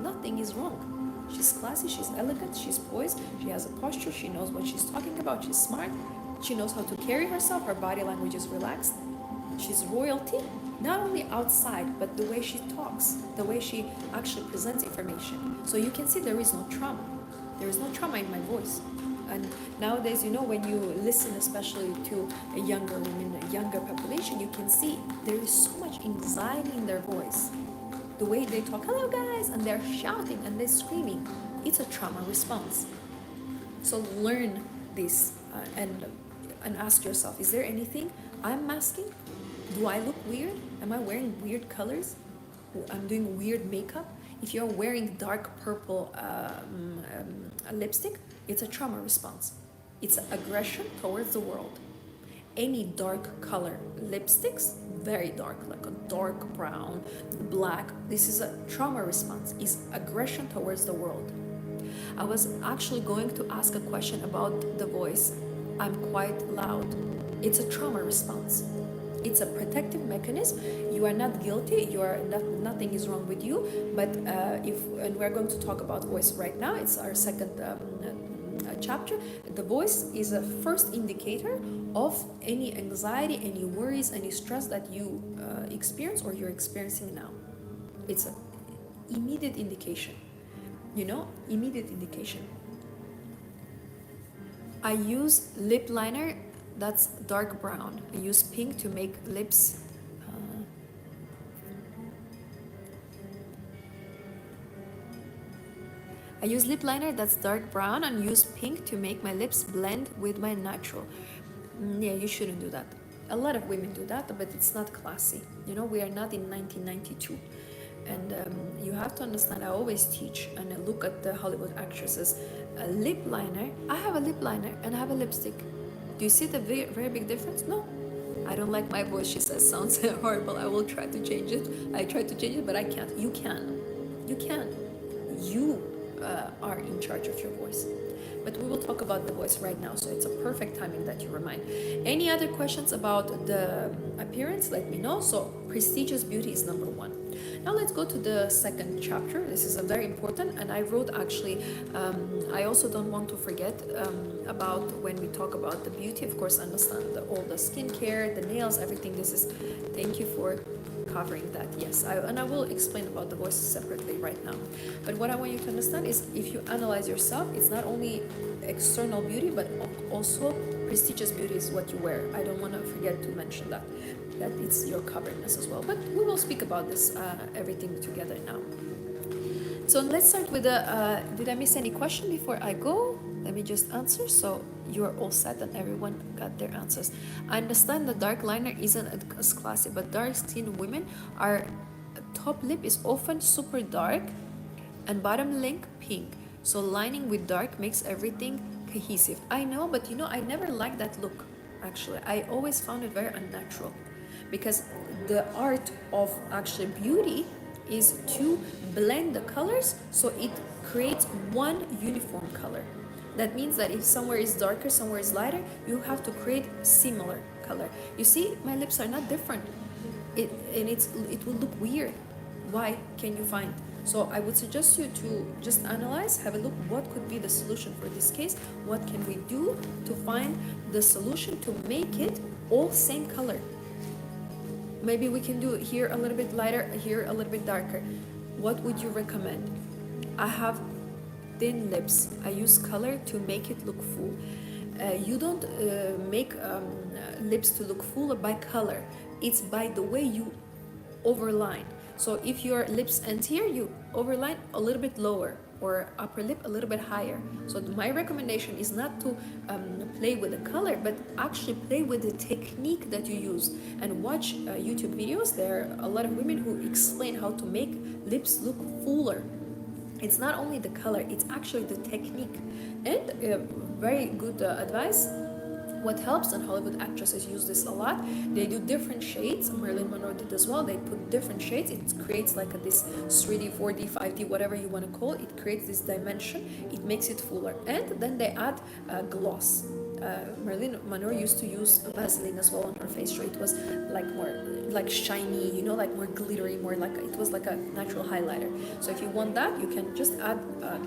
nothing is wrong. She's classy, she's elegant, she's poised, she has a posture, she knows what she's talking about, she's smart, she knows how to carry herself, her body language is relaxed, she's royalty. Not only outside, but the way she talks, the way she actually presents information. So you can see there is no trauma. There is no trauma in my voice. And nowadays, when you listen especially to a younger women, a younger population, you can see there is so much anxiety in their voice. The way they talk, hello guys, and they're shouting and they're screaming. It's a trauma response. So learn this and ask yourself, is there anything I'm masking? Do I look weird? Am I wearing weird colors? I'm doing weird makeup? If you're wearing dark purple lipstick, it's a trauma response. It's aggression towards the world. Any dark color lipsticks, very dark, like a dark brown, black, this is a trauma response. It's aggression towards the world. I was actually going to ask a question about the voice. I'm quite loud. It's a trauma response. It's a protective mechanism. You are not guilty. You are not. Nothing is wrong with you. But and we're going to talk about voice right now. It's our second chapter. The voice is a first indicator of any anxiety, any worries, any stress that you experience or you're experiencing now. It's an immediate indication. Immediate indication. I use lip liner. That's dark brown. I use pink to make lips. I use lip liner that's dark brown and use pink to make my lips blend with my natural. Yeah, you shouldn't do that. A lot of women do that, but it's not classy. We are not in 1992. And you have to understand, I always teach and I look at the Hollywood actresses. A lip liner, I have a lip liner and I have a lipstick. Do you see the very, very big difference? No. I don't like my voice, she says, sounds horrible. I will try to change it. I try to change it, but I can't. You can. You can. You are in charge of your voice. But we will talk about the voice right now, so it's a perfect timing that you remind. Any other questions about the appearance? Let me know. So prestigious beauty is number one. Now let's go to the second chapter. This is a very important, and I wrote actually, I also don't want to forget about when we talk about the beauty, of course, understand all the skincare, the nails, everything. This is, thank you for covering that. Yes, and I will explain about the voice separately right now. But what I want you to understand is if you analyze yourself, it's not only external beauty, but also prestigious beauty is what you wear. I don't want to forget to mention that it's your coveringness as well. But we will speak about this, everything together now. So let's start with the, did I miss any question before I go? Let me just answer. So you're all set and everyone got their answers. I understand the dark liner isn't as classy, but dark skinned women are, top lip is often super dark and bottom lip pink. So lining with dark makes everything cohesive. I know, but I never liked that look, actually. I always found it very unnatural because the art of actually beauty is to blend the colors so it creates one uniform color. That means that if somewhere is darker, somewhere is lighter, you have to create similar color. You see, my lips are not different. It will look weird. Why can you find? So I would suggest you to just analyze, have a look, what could be the solution for this case, what can we do to find the solution to make it all same color. Maybe we can do here a little bit lighter, here a little bit darker. What would you recommend? I have thin lips. I use color to make it look full. You don't make lips to look full by color. It's by the way you overline. So if your lips end here, you overline a little bit lower, or upper lip a little bit higher. So my recommendation is not to play with the color, but actually play with the technique that you use, and watch YouTube videos. There are a lot of women who explain how to make lips look fuller. It's not only the color, it's actually the technique. And very good advice. What helps, and Hollywood actresses use this a lot, they do different shades. Marilyn Monroe did as well. They put different shades. It creates like this 3D, 4D, 5D, whatever you want to call it. It creates this dimension. It makes it fuller. And then they add gloss. Marilyn Monroe used to use Vaseline as well on her face, so it was like more like shiny, you know, like more glittery, more like it was like a natural highlighter. So if you want that, you can just add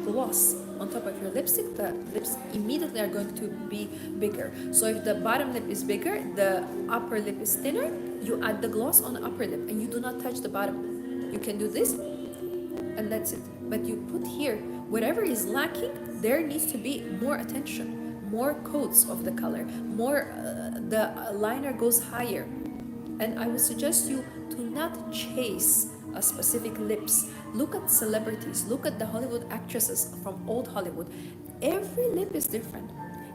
gloss on top of your lipstick. The lips immediately are going to be bigger. So if the bottom lip is bigger, the upper lip is thinner, you add the gloss on the upper lip and you do not touch the bottom. You can do this and that's it. But you put here, whatever is lacking, there needs to be more attention, more coats of the color, more, the liner goes higher. And I would suggest you to not chase a specific lips. Look at celebrities, look at the Hollywood actresses from old Hollywood. Every lip is different,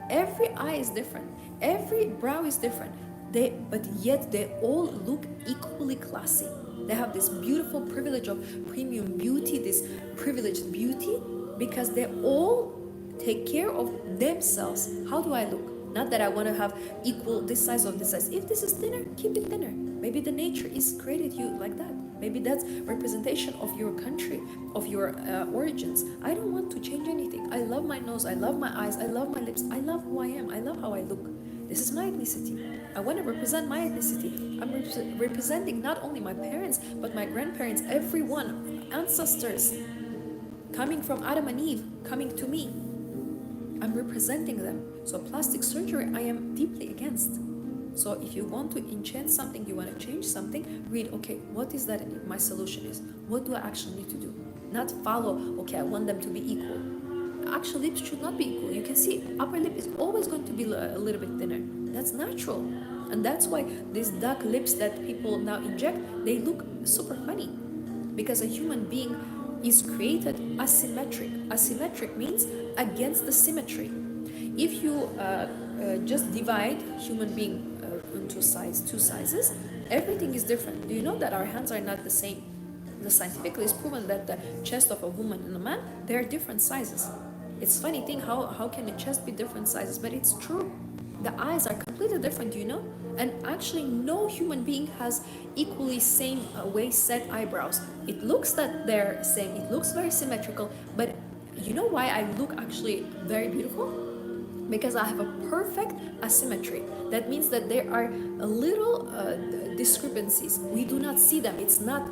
every eye is different, every brow is different. But yet they all look equally classy. They have this beautiful privilege of premium beauty, this privileged beauty, because they all take care of themselves. How do I look? Not that I want to have equal this size of this size. If this is thinner, keep it thinner. Maybe the nature is created you like that. Maybe that's representation of your country, of your origins. I don't want to change anything. I love my nose, I love my eyes, I love my lips, I love who I am, I love how I look. This is my ethnicity. I want to represent my ethnicity. I'm representing not only my parents, but my grandparents, everyone, ancestors, coming from Adam and Eve, coming to me. I'm representing them. So plastic surgery, I am deeply against. So if you want to enchant something, you want to change something, read, okay, what is that my solution is? What do I actually need to do? Not follow, okay, I want them to be equal. Actually, lips should not be equal. You can see upper lip is always going to be a little bit thinner. That's natural. And that's why these duck lips that people now inject, they look super funny. Because a human being is created asymmetric. Asymmetric means against the symmetry. If you just divide human being into two sizes, everything is different. Do you know that our hands are not the same? The scientifically is proven that the chest of a woman and a man, they are different sizes. It's funny thing how can a chest be different sizes, but it's true. The eyes are completely different, do you know? And actually no human being has equally same way set eyebrows. It looks that they're same, it looks very symmetrical, but you know why I look actually very beautiful? Because I have a perfect asymmetry. That means that there are a little discrepancies. We do not see them. It's not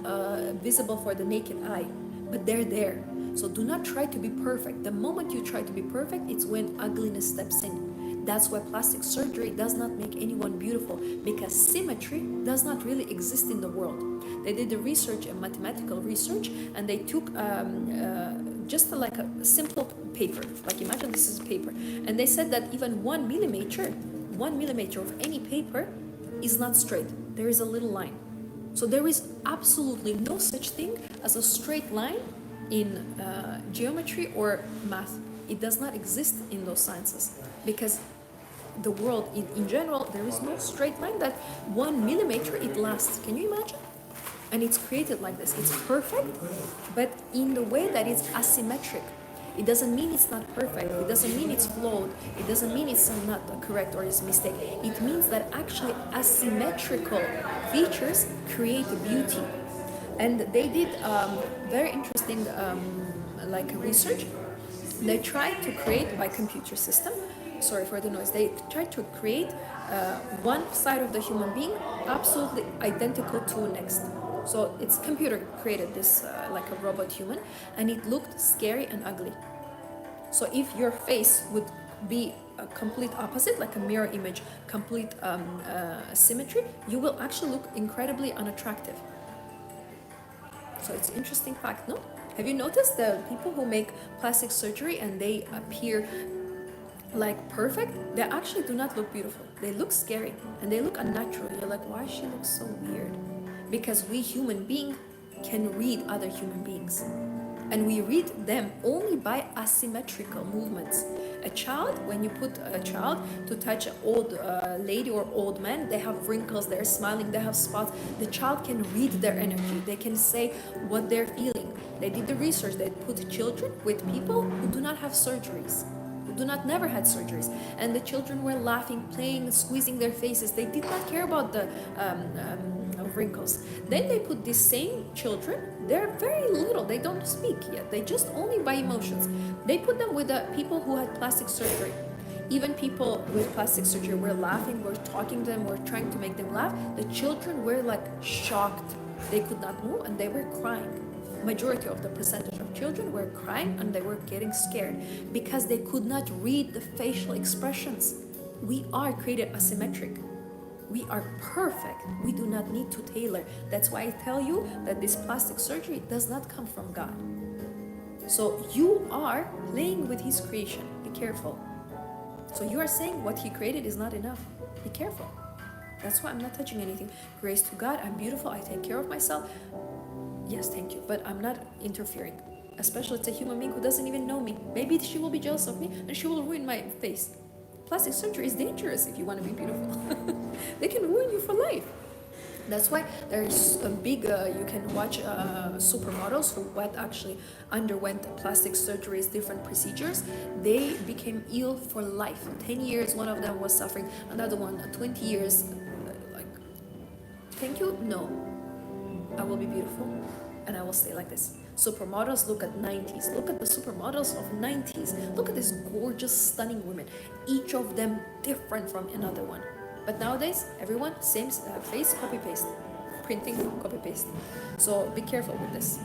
visible for the naked eye, but they're there. So do not try to be perfect. The moment you try to be perfect, it's when ugliness steps in. That's why plastic surgery does not make anyone beautiful, because symmetry does not really exist in the world. They did the research, a mathematical research, and they took just like a simple paper, like imagine this is a paper, and they said that even 1 millimeter of any paper is not straight. There is a little line. So there is absolutely no such thing as a straight line in geometry or math. It does not exist in those sciences, because the world in general, there is no straight line that 1 millimeter it lasts. Can you imagine? And it's created like this. It's perfect, but in the way that it's asymmetric. It doesn't mean it's not perfect. It doesn't mean it's flawed. It doesn't mean it's not correct or it's a mistake. It means that actually asymmetrical features create beauty. And they did very interesting like research. They tried to create by computer system, sorry for the noise, they tried to create one side of the human being absolutely identical to next. So it's computer created this like a robot human, and it looked scary and ugly. So if your face would be a complete opposite, like a mirror image, complete symmetry, you will actually look incredibly unattractive. So it's an interesting fact, no? Have you noticed the people who make plastic surgery and they appear like perfect? They actually do not look beautiful. They look scary and they look unnatural. You're like, why she looks so weird? Because we human beings can read other human beings. And we read them only by asymmetrical movements. A child, when you put a child to touch an old lady or old man, they have wrinkles, they're smiling, they have spots. The child can read their energy. They can say what they're feeling. They did the research. They put children with people who do not have surgeries, who do not never had surgeries. And the children were laughing, playing, squeezing their faces. They did not care about the wrinkles. Then they put these same children, they're very little, they don't speak yet, they just only by emotions. They put them with the people who had plastic surgery. Even people with plastic surgery were laughing, were talking to them, were trying to make them laugh. The children were like shocked. They could not move and they were crying. Majority of the percentage of children were crying and they were getting scared because they could not read the facial expressions. We are created asymmetric. We are perfect. We do not need to tailor. That's why I tell you that this plastic surgery does not come from God. So you are playing with His creation. Be careful. So you are saying what He created is not enough. Be careful. That's why I'm not touching anything. Grace to God. I'm beautiful. I take care of myself. Yes, thank you. But I'm not interfering. Especially it's a human being who doesn't even know me. Maybe she will be jealous of me and she will ruin my face. Plastic surgery is dangerous if you want to be beautiful. They can ruin you for life. That's why there's a big, you can watch supermodels who actually underwent plastic surgeries, different procedures. They became ill for life. 10 years, one of them was suffering. Another one, 20 years. Like, thank you? No. I will be beautiful and I will stay like this. Supermodels, look at 90s. Look at the supermodels of 90s. Look at these gorgeous, stunning women. Each of them different from another one. But nowadays, everyone, same face, copy-paste. Printing, copy-paste. So be careful with this.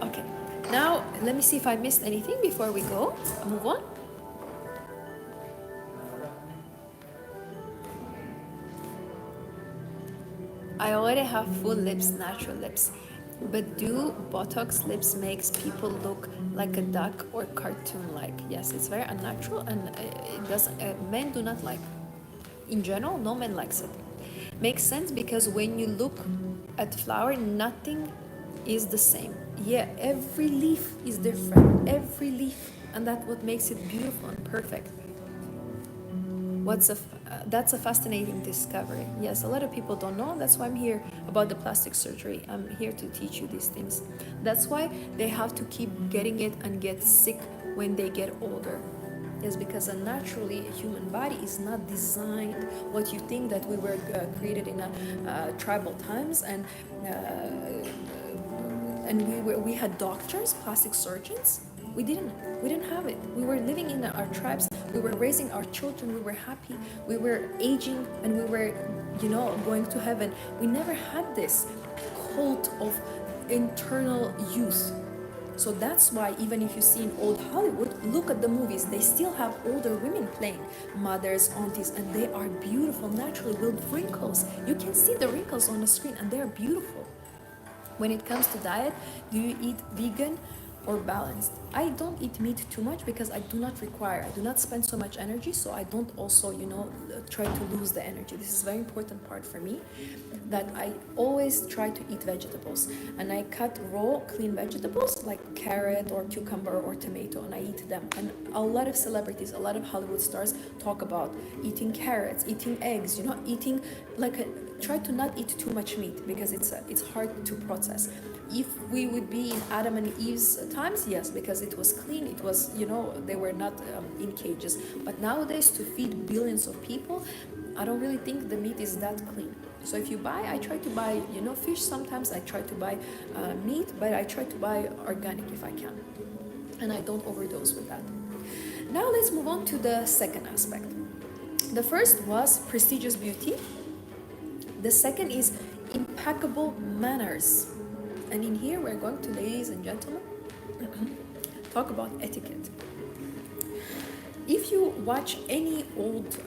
Okay, now let me see if I missed anything before we go. Move on. I already have full lips, natural lips. But do Botox lips makes people look like a duck or cartoon-like? Yes, it's very unnatural and it doesn't. Men do not like. In general, no man likes it. Makes sense because when you look at flower, nothing is the same. Yeah, every leaf is different. Every leaf, and that's what makes it beautiful and perfect. That's a fascinating discovery. Yes, a lot of people don't know. That's why I'm here about the plastic surgery. I'm here to teach you these things. That's why they have to keep getting it and get sick when they get older. Yes, because naturally a human body is not designed what you think that we were created in tribal times, and we had doctors, plastic surgeons. We didn't have it. We were living in our tribes. We were raising our children. We were happy. We were aging, and we were, going to heaven. We never had this cult of internal youth. So that's why even if you see in old Hollywood, look at the movies. They still have older women playing, mothers, aunties, and they are beautiful naturally with wrinkles. You can see the wrinkles on the screen, and they are beautiful. When it comes to diet, do you eat vegan or balanced? I don't eat meat too much because I do not require, I do not spend so much energy, so I don't also, try to lose the energy. This is a very important part for me, that I always try to eat vegetables, and I cut raw, clean vegetables like carrot or cucumber or tomato, and I eat them. And a lot of celebrities, a lot of Hollywood stars talk about eating carrots, eating eggs, eating try to not eat too much meat because it's hard to process. If we would be in Adam and Eve's times, yes, because it was clean, it was, they were not in cages. But nowadays, to feed billions of people, I don't really think the meat is that clean. So if you buy, I try to buy, fish sometimes. I try to buy meat, but I try to buy organic if I can. And I don't overdose with that. Now let's move on to the second aspect. The first was prestigious beauty. The second is impeccable manners. And in here we're going to, ladies and gentlemen, talk about etiquette. If you watch any old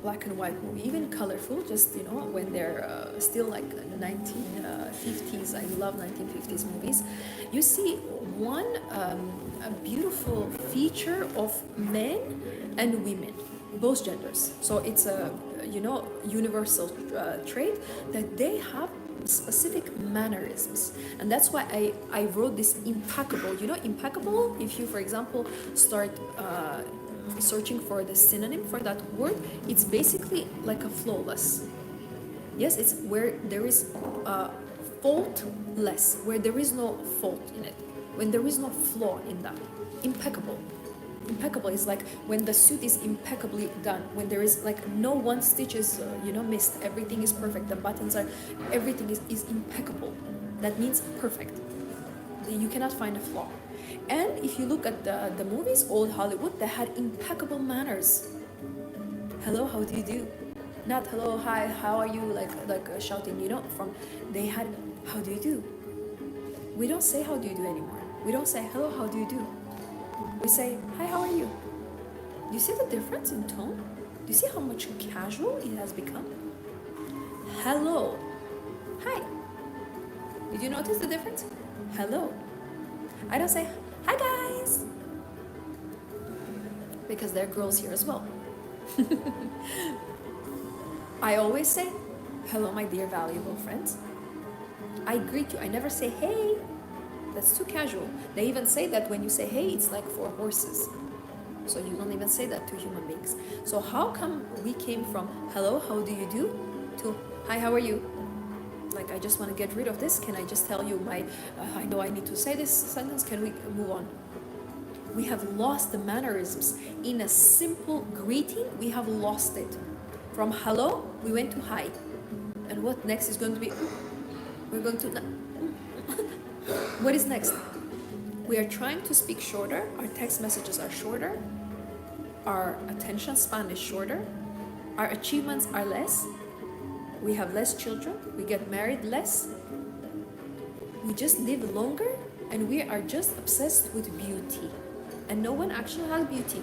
black and white movie, even colorful, just when they're still like the 1950s, I love 1950s movies, you see one a beautiful feature of men and women, both genders. So it's a universal trait that they have specific mannerisms, and that's why I wrote this impeccable. Impeccable, if you, for example, start searching for the synonym for that word, it's basically like a flawless. Yes, it's where there is faultless, where there is no fault in it, when there is no flaw in that. Impeccable. Impeccable is like when the suit is impeccably done, when there is like no one stitch is missed, everything is perfect, the buttons are, everything is impeccable. That means perfect. You cannot find a flaw. And if you look at the movies, old Hollywood, they had impeccable manners. Hello, how do you do? Not hello, hi, how are you, like shouting, from, they had, how do you do? We don't say how do you do anymore. We don't say hello, how do you do? We say, hi, how are you? Do you see the difference in tone? Do you see how much casual it has become? Hello. Hi. Did you notice the difference? Hello. I don't say, hi guys. Because there are girls here as well. I always say, hello, my dear valuable friends. I greet you. I never say, hey. That's too casual. They even say that when you say hey, it's like for horses. So you don't even say that to human beings. So how come we came from hello, how do you do, to hi, how are you? Like, I just want to get rid of this. Can I just tell you I know I need to say this sentence. Can we move on? We have lost the mannerisms. In a simple greeting, we have lost it. From hello, we went to hi. And what next is going to be? We're going to... What is next? We are trying to speak shorter. Our text messages are shorter. Our attention span is shorter. Our achievements are less. We have less children. We get married less. We just live longer, and we are just obsessed with beauty. And no one actually has beauty.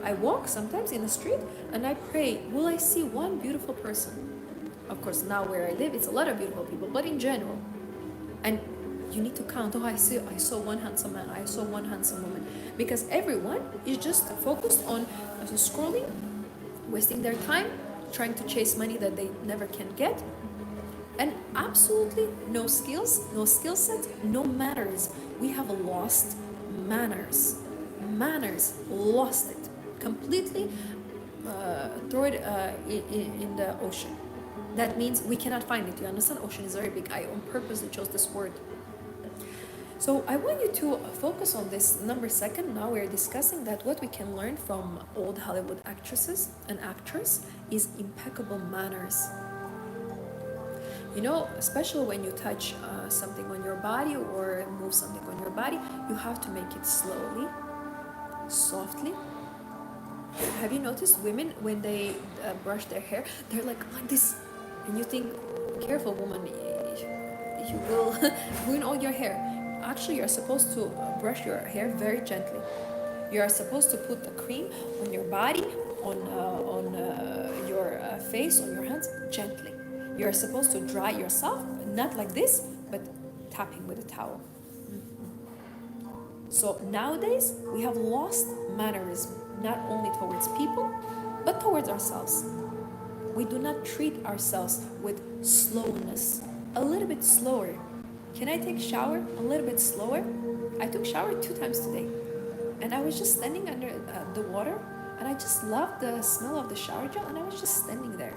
I walk sometimes in the street and I pray, will I see one beautiful person? Of course, now where I live, it's a lot of beautiful people, but in general. And you need to count, I saw one handsome man, I saw one handsome woman. Because everyone is just focused on scrolling, wasting their time, trying to chase money that they never can get. And absolutely no skills, no skill set, no manners. We have lost manners. Manners, lost it. Completely throw it in the ocean. That means we cannot find it. You understand? Ocean is very big. I on purpose chose this word. So I want you to focus on this number second. Now we're discussing that what we can learn from old Hollywood actresses and actors is impeccable manners. Especially when you touch something on your body or move something on your body, you have to make it slowly, softly. Have you noticed women, when they brush their hair, they're like this, and you think, careful woman, you will ruin all your hair. Actually, you're supposed to brush your hair very gently. You are supposed to put the cream on your body, on your face, on your hands, gently. You are supposed to dry yourself, not like this, but tapping with a towel. So nowadays, we have lost mannerism, not only towards people, but towards ourselves. We do not treat ourselves with slowness, a little bit slower. Can I take shower a little bit slower? I took shower 2 times today, and I was just standing under the water, and I just loved the smell of the shower gel, and I was just standing there,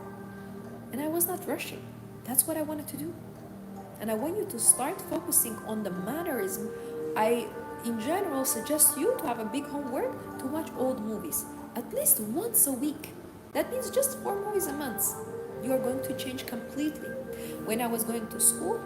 and I was not rushing. That's what I wanted to do, and I want you to start focusing on the mannerism. I, in general, suggest you to have a big homework to watch old movies, at least once a week. That means just 4 movies a month. You are going to change completely. When I was going to school,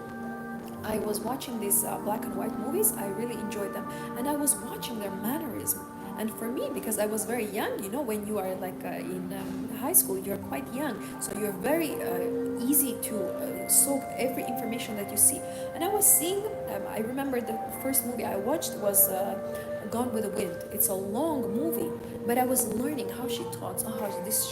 I was watching these black and white movies. I really enjoyed them, and I was watching their mannerism. And for me, because I was very young, when you are like in high school, you're quite young, so you're very easy to soak every information that you see. And I was seeing. I remember the first movie I watched was Gone with the Wind. It's a long movie, but I was learning how she talks. Oh,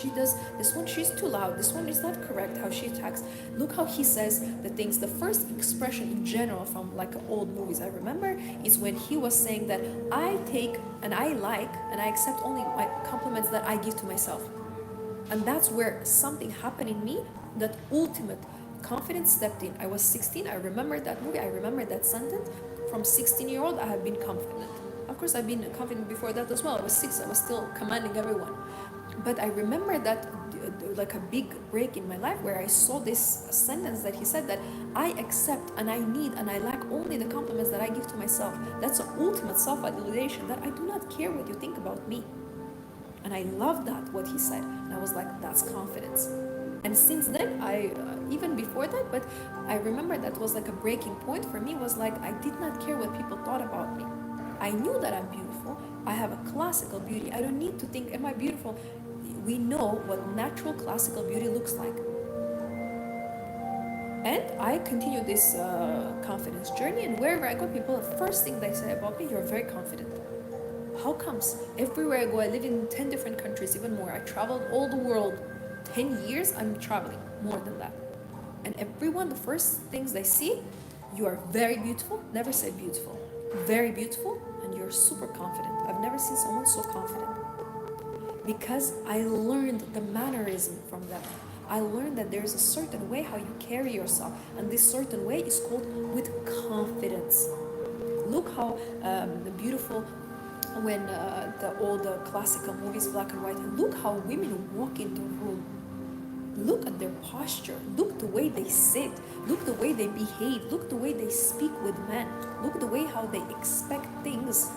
she does this one. She's too loud. This one is not correct. How she attacks. Look how he says the things. The first expression in general from like old movies I remember is when he was saying that I take and I like and I accept only my compliments that I give to myself. And that's where something happened in me. That ultimate confidence stepped in. I was 16. I remember that movie. I remember that sentence. From 16-year-old, I have been confident. Of course, I've been confident before that as well. I was 6. I was still commanding everyone. But I remember that like a big break in my life where I saw this sentence that he said that I accept and I need and I lack only the compliments that I give to myself. That's the ultimate self-validation, that I do not care what you think about me. And I love that, what he said. And I was like, that's confidence. And since then, I even before that, but I remember that was like a breaking point for me, was like I did not care what people thought about me. I knew that I'm beautiful. I have a classical beauty. I don't need to think, am I beautiful? We know what natural classical beauty looks like. And I continue this confidence journey, and wherever I go, people, the first thing they say about me, you're very confident. How comes? Everywhere I go, I live in 10 different countries, even more. I traveled all the world. 10 years, I'm traveling, more than that. And everyone, the first things they see, you are very beautiful, never say beautiful. Very beautiful, and you're super confident. I've never seen someone so confident. Because I learned the mannerism from them. I learned that there's a certain way how you carry yourself, and this certain way is called with confidence. Look how beautiful when the old classical movies, black and white, and look how women walk into a room. Look at their posture. Look the way they sit. Look the way they behave. Look the way they speak with men. Look the way how they expect things,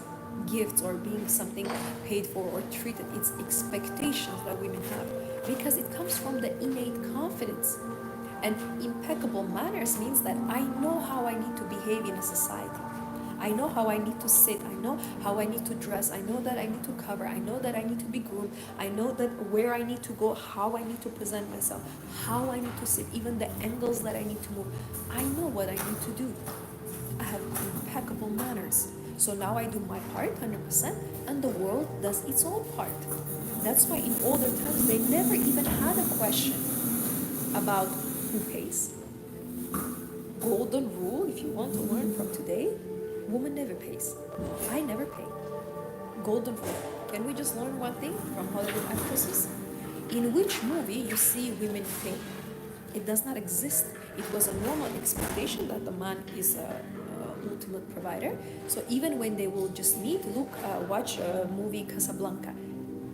gifts or being something paid for or treated. It's expectations that women have, because it comes from the innate confidence. And impeccable manners means that I know how I need to behave in a society. I know how I need to sit. I know how I need to dress. I know that I need to cover. I know that I need to be groomed. I know that where I need to go, how I need to present myself, how I need to sit, even the angles that I need to move. I know what I need to do. I have impeccable manners. So now I do my part 100%, and the world does its own part. That's why in older times they never even had a question about who pays. Golden rule, if you want to learn from today, woman never pays. I never pay. Golden rule. Can we just learn one thing from Hollywood actresses? In which movie you see women pay? It does not exist. It was a normal expectation that the man is a ultimate provider. So even when they will just meet, watch a movie Casablanca,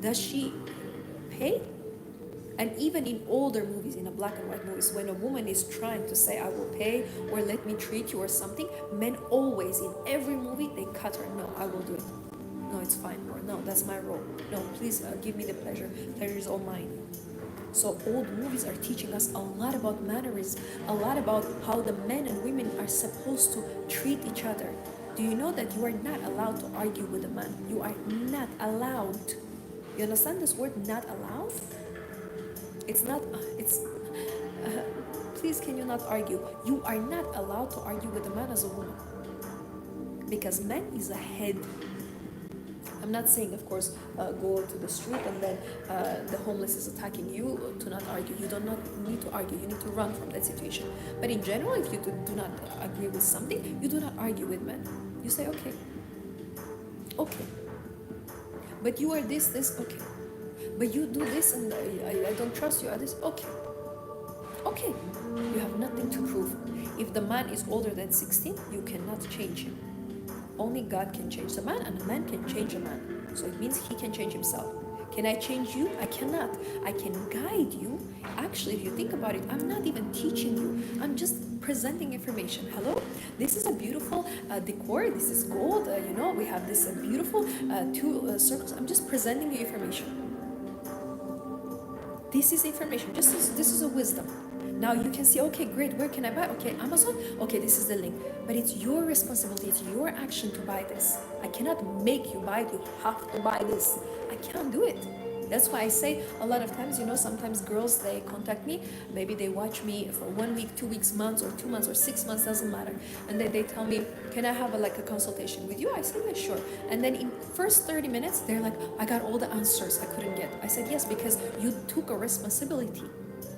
does she pay? And even in older movies, in a black and white movies, when a woman is trying to say, I will pay, or let me treat you, or something, men always, in every movie, they cut her. No, I will do it. No, it's fine. Or no, that's my role. No, please give me the pleasure. Pleasure is all mine. So old movies are teaching us a lot about mannerism, a lot about how the men and women are supposed to treat each other. Do you know that you are not allowed to argue with a man? You are not allowed. You understand this word, not allowed? It's not, please can you not argue? You are not allowed to argue with a man as a woman. Because man is a head. I'm not saying, of course, go to the street and then the homeless is attacking you to not argue. You do not need to argue. You need to run from that situation. But in general, if you do not agree with something, you do not argue with men. You say, okay. Okay. But you are this, okay. But you do this and I don't trust you. This, okay. Okay. You have nothing to prove. If the man is older than 16, you cannot change him. Only God can change the man, and a man can change a man. So it means he can change himself. Can I change you? I cannot. I can guide you. Actually, if you think about it, I'm not even teaching you. I'm just presenting information. Hello? This is a beautiful decor. This is gold. We have this beautiful two circles. I'm just presenting you information. This is information. This is a wisdom. Now you can see, okay, great, where can I buy? Okay, Amazon. Okay, this is the link. But it's your responsibility, it's your action to buy this. I cannot make you buy it. You have to buy this. I can't do it. That's why I say a lot of times, sometimes girls, they contact me, maybe they watch me for 1 week, 2 weeks, months, or 2 months, or 6 months, doesn't matter. And then they tell me, can I have a consultation with you? I said, yeah, sure. And then in first 30 minutes, they're like, I got all the answers I couldn't get. I said, yes, because you took a responsibility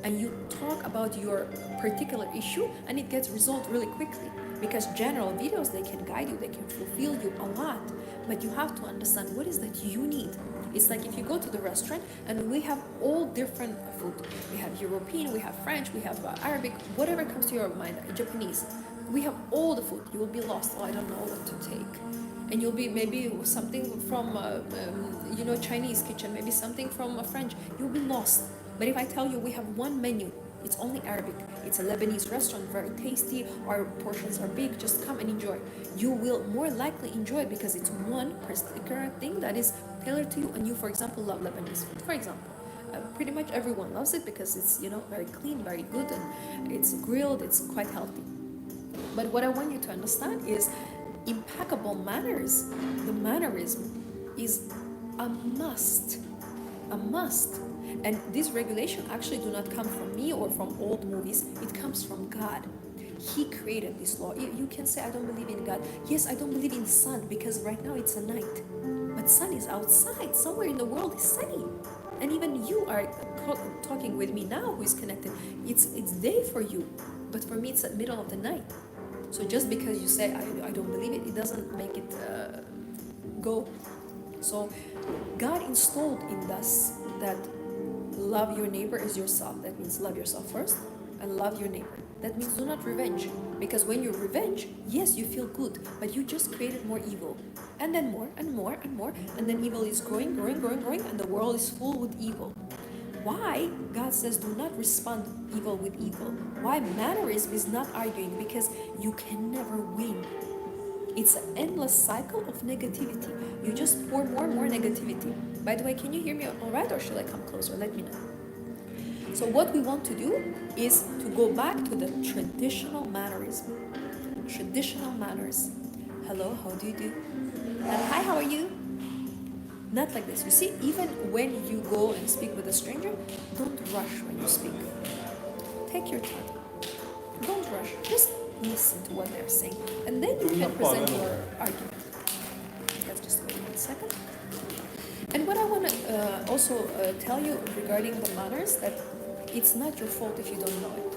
and you talk about your particular issue and it gets resolved really quickly. Because general videos, they can guide you, they can fulfill you a lot, but you have to understand what is that you need. It's like if you go to the restaurant and we have all different food. We have European, we have French, we have Arabic, whatever comes to your mind, Japanese. We have all the food. You will be lost. Oh, I don't know what to take. And you'll be maybe something from, Chinese kitchen, maybe something from French. You'll be lost. But if I tell you we have one menu, it's only Arabic. It's a Lebanese restaurant, very tasty. Our portions are big. Just come and enjoy. You will more likely enjoy it because it's one particular thing that is tailored to you. And you, for example, love Lebanese food. For example, pretty much everyone loves it because it's very clean, very good, and it's grilled. It's quite healthy. But what I want you to understand is impeccable manners. The mannerism is a must. A must. And this regulation actually do not come from me or from old movies. It comes from God. He created this law. You can say, I don't believe in God. Yes, I don't believe in sun because right now it's a night. But sun is outside. Somewhere in the world is sunny. And even you are talking with me now who is connected. It's day for you. But for me, it's at middle of the night. So just because you say, I don't believe it, it doesn't make it go. So God installed in us that love your neighbor as yourself. That means love yourself first and love your neighbor. That means do not revenge. Because when you revenge, yes, you feel good, but you just created more evil. And then more and more and more. And then evil is growing, and the world is full with evil. Why God says do not respond evil with evil? Why mannerism is not arguing? Because you can never win. It's an endless cycle of negativity. You just pour more and more negativity. By the way, can you hear me all right, or should I come closer? Let me know. So what we want to do is to go back to the traditional mannerism. Traditional manners. Hello, how do you do? And hi, how are you? Not like this. You see, even when you go and speak with a stranger, don't rush when you speak. Take your time. Don't rush. Just listen to what they're saying. And then you can present your argument. Let's just wait 1 second. And what I want to also tell you regarding the manners, that it's not your fault if you don't know it.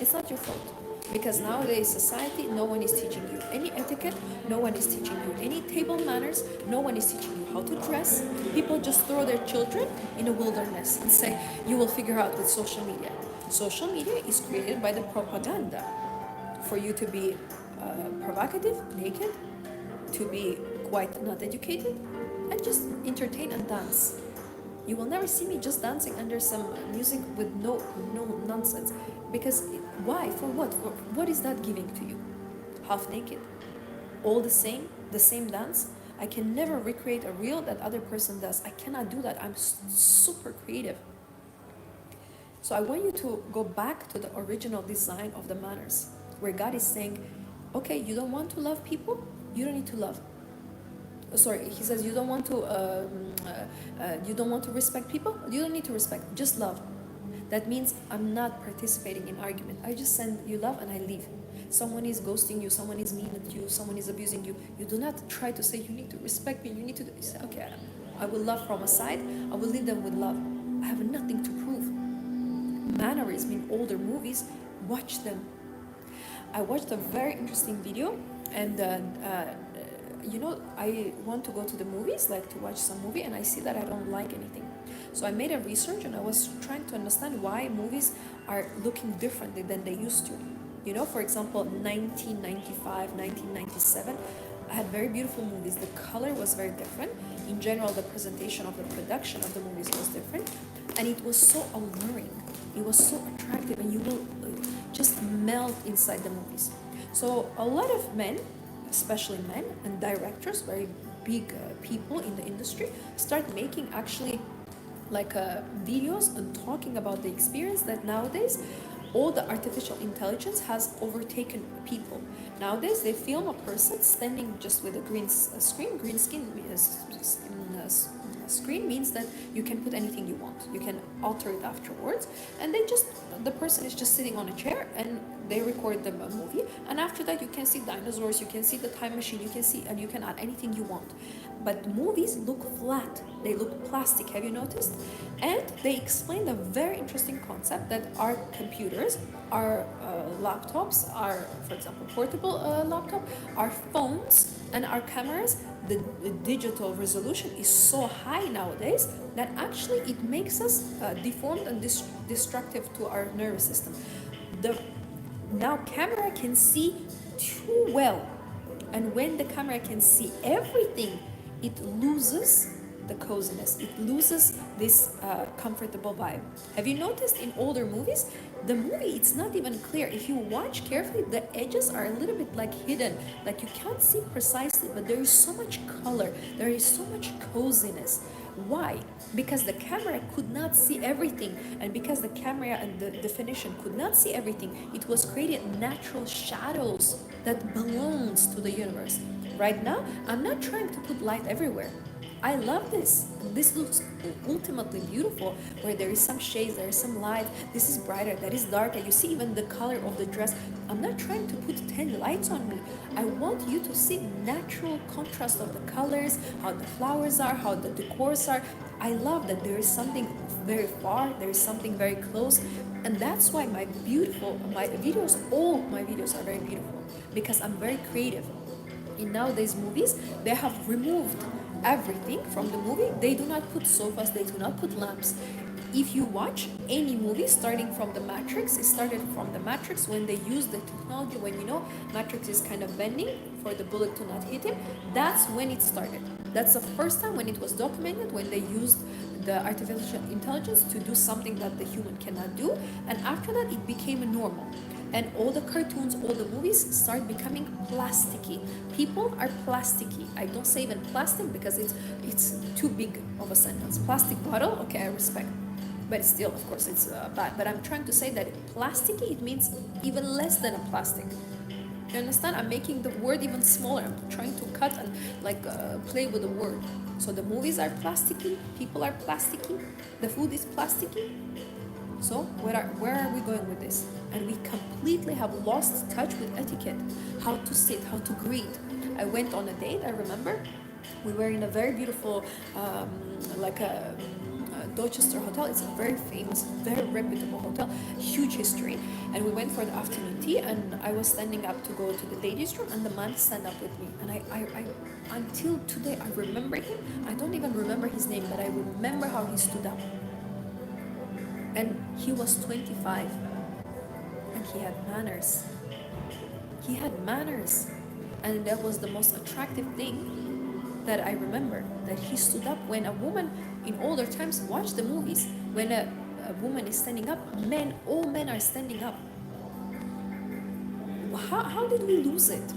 It's not your fault. Because nowadays society, no one is teaching you any etiquette, no one is teaching you any table manners, no one is teaching you how to dress. People just throw their children in a wilderness and say, you will figure out with social media. Social media is created by the propaganda for you to be provocative, naked, to be quite not educated, and just entertain and dance. You will never see me just dancing under some music with no nonsense. Because why? For what? What is that giving to you? Half naked? All the same dance? I can never recreate a reel that other person does. I cannot do that. I'm super creative. So I want you to go back to the original design of the manners, where God is saying, okay, you don't want to love people? You don't need to love. Sorry, he says you don't want to respect people? You don't need to respect, just love. That means I'm not participating in argument. I just send you love and I leave. Someone is ghosting you, someone is mean at you, someone is abusing you. You do not try to say, you need to respect me, you need to you say, okay, I will love from aside, I will leave them with love. I have nothing to prove. Mannerism in older movies, watch them. I watched a very interesting video, and I want to go to the movies, like to watch some movie, and I see that I don't like anything. So I made a research and I was trying to understand why movies are looking differently than they used to. For example, 1995, 1997, I had very beautiful movies. The color was very different. In general, the presentation of the production of the movies was different. And it was so alluring. It was so attractive, and you will just melt inside the movies. So a lot of men, especially men and directors, very big people in the industry, start making actually videos and talking about the experience that nowadays all the artificial intelligence has overtaken people. Nowadays they film a person standing just with a green skin screen means that you can put anything you want. You can alter it afterwards, and the person is just sitting on a chair and they record the movie. And after that, you can see dinosaurs, you can see the time machine, and you can add anything you want. But movies look flat, they look plastic. Have you noticed? And they explain a very interesting concept that our computers, our laptops, our, for example, portable laptop, our phones, and our cameras, the digital resolution is so high nowadays that actually it makes us deformed and destructive to our nervous system. The now camera can see too well, and when the camera can see everything, it loses the coziness, it loses this comfortable vibe. Have you noticed in older movies, the movie, it's not even clear. If you watch carefully, the edges are a little bit like hidden, like you can't see precisely, but there is so much color, there is so much coziness. Why? Because the camera could not see everything, and because the camera and the definition could not see everything, it was created natural shadows that belongs to the universe. Right now, I'm not trying to put light everywhere. I love this. This looks ultimately beautiful, where there is some shades, there is some light, this is brighter, that is darker. You see even the color of the dress. I'm not trying to put 10 lights on me. I want you to see natural contrast of the colors, how the flowers are, how the decors are. I love that there is something very far, there is something very close. And that's why all my videos are very beautiful, because I'm very creative. In nowadays movies, they have removed everything from the movie. They do not put sofas, they do not put lamps. If you watch any movie starting from the Matrix, it started from the Matrix when they used the technology, when Matrix is kind of bending for the bullet to not hit him. That's when it started. That's the first time when it was documented, when they used the artificial intelligence to do something that the human cannot do. And after that, it became normal. And all the cartoons, all the movies start becoming plasticky. People are plasticky. I don't say even plastic because it's too big of a sentence. Plastic bottle, okay, I respect. But still, of course, it's bad. But I'm trying to say that plasticky, it means even less than a plastic. You understand? I'm making the word even smaller. I'm trying to cut and play with the word. So the movies are plasticky, people are plasticky, the food is plasticky. So where are we going with this? And we completely have lost touch with etiquette, how to sit, how to greet. I went on a date, I remember. We were in a very beautiful, Dorchester hotel. It's a very famous, very reputable hotel, huge history. And we went for the afternoon tea, and I was standing up to go to the ladies' room, and the man stand up with me. And I until today, I remember him. I don't even remember his name, but I remember how he stood up. And he was 25, and he had manners. He had manners, and that was the most attractive thing that I remember, that he stood up. When a woman in older times, watch the movies, when a woman is standing up, all men are standing up. How did we lose it?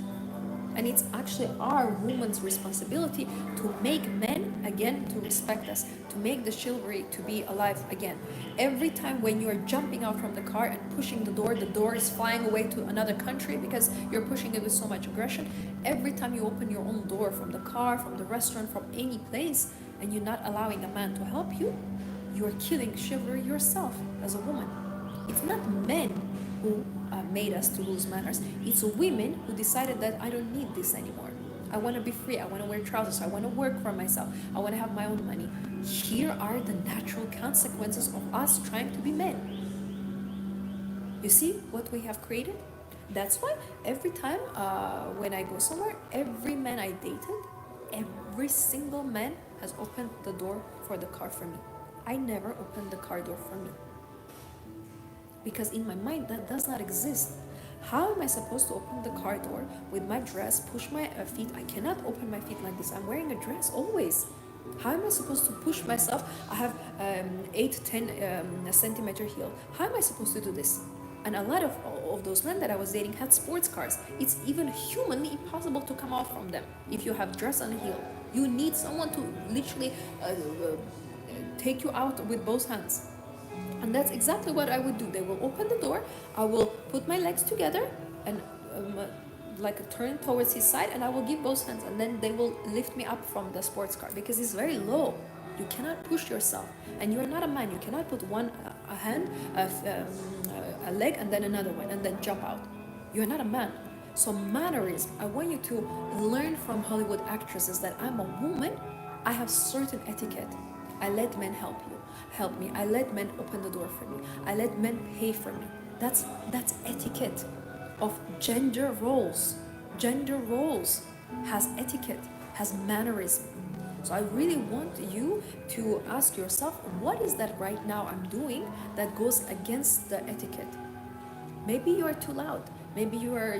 And it's actually our woman's responsibility to make men again to respect us, to make the chivalry to be alive again. Every time when you're jumping out from the car and pushing the door is flying away to another country because you're pushing it with so much aggression. Every time you open your own door from the car, from the restaurant, from any place, and you're not allowing a man to help you, you're killing chivalry yourself as a woman. It's not men who made us to lose manners. It's women who decided that I don't need this anymore. I want to be free. I want to wear trousers. I want to work for myself. I want to have my own money. Here are the natural consequences of us trying to be men. You see what we have created? That's why every time when I go somewhere, every man I dated, every single man has opened the door for the car for me. I never opened the car door for me. Because in my mind, that does not exist. How am I supposed to open the car door with my dress, push my feet? I cannot open my feet like this. I'm wearing a dress always. How am I supposed to push myself? I have 8-10 centimeter heel. How am I supposed to do this? And a lot of those men that I was dating had sports cars. It's even humanly impossible to come out from them if you have dress on a heel. You need someone to literally take you out with both hands. And that's exactly what I would do. They will open the door, I will put my legs together and like turn towards his side, and I will give both hands, and then they will lift me up from the sports car because it's very low. You cannot push yourself, and you're not a man. You cannot put one a hand, a leg, and then another one, and then jump out. You're not a man. So mannerism, I want you to learn from Hollywood actresses that I'm a woman. I have certain etiquette. I let men help me. I let men open the door for me. I let men pay for me. That's etiquette of gender roles. Gender roles has etiquette, has mannerism. So I really want you to ask yourself, what is that right now I'm doing that goes against the etiquette? Maybe you are too loud. Maybe you are,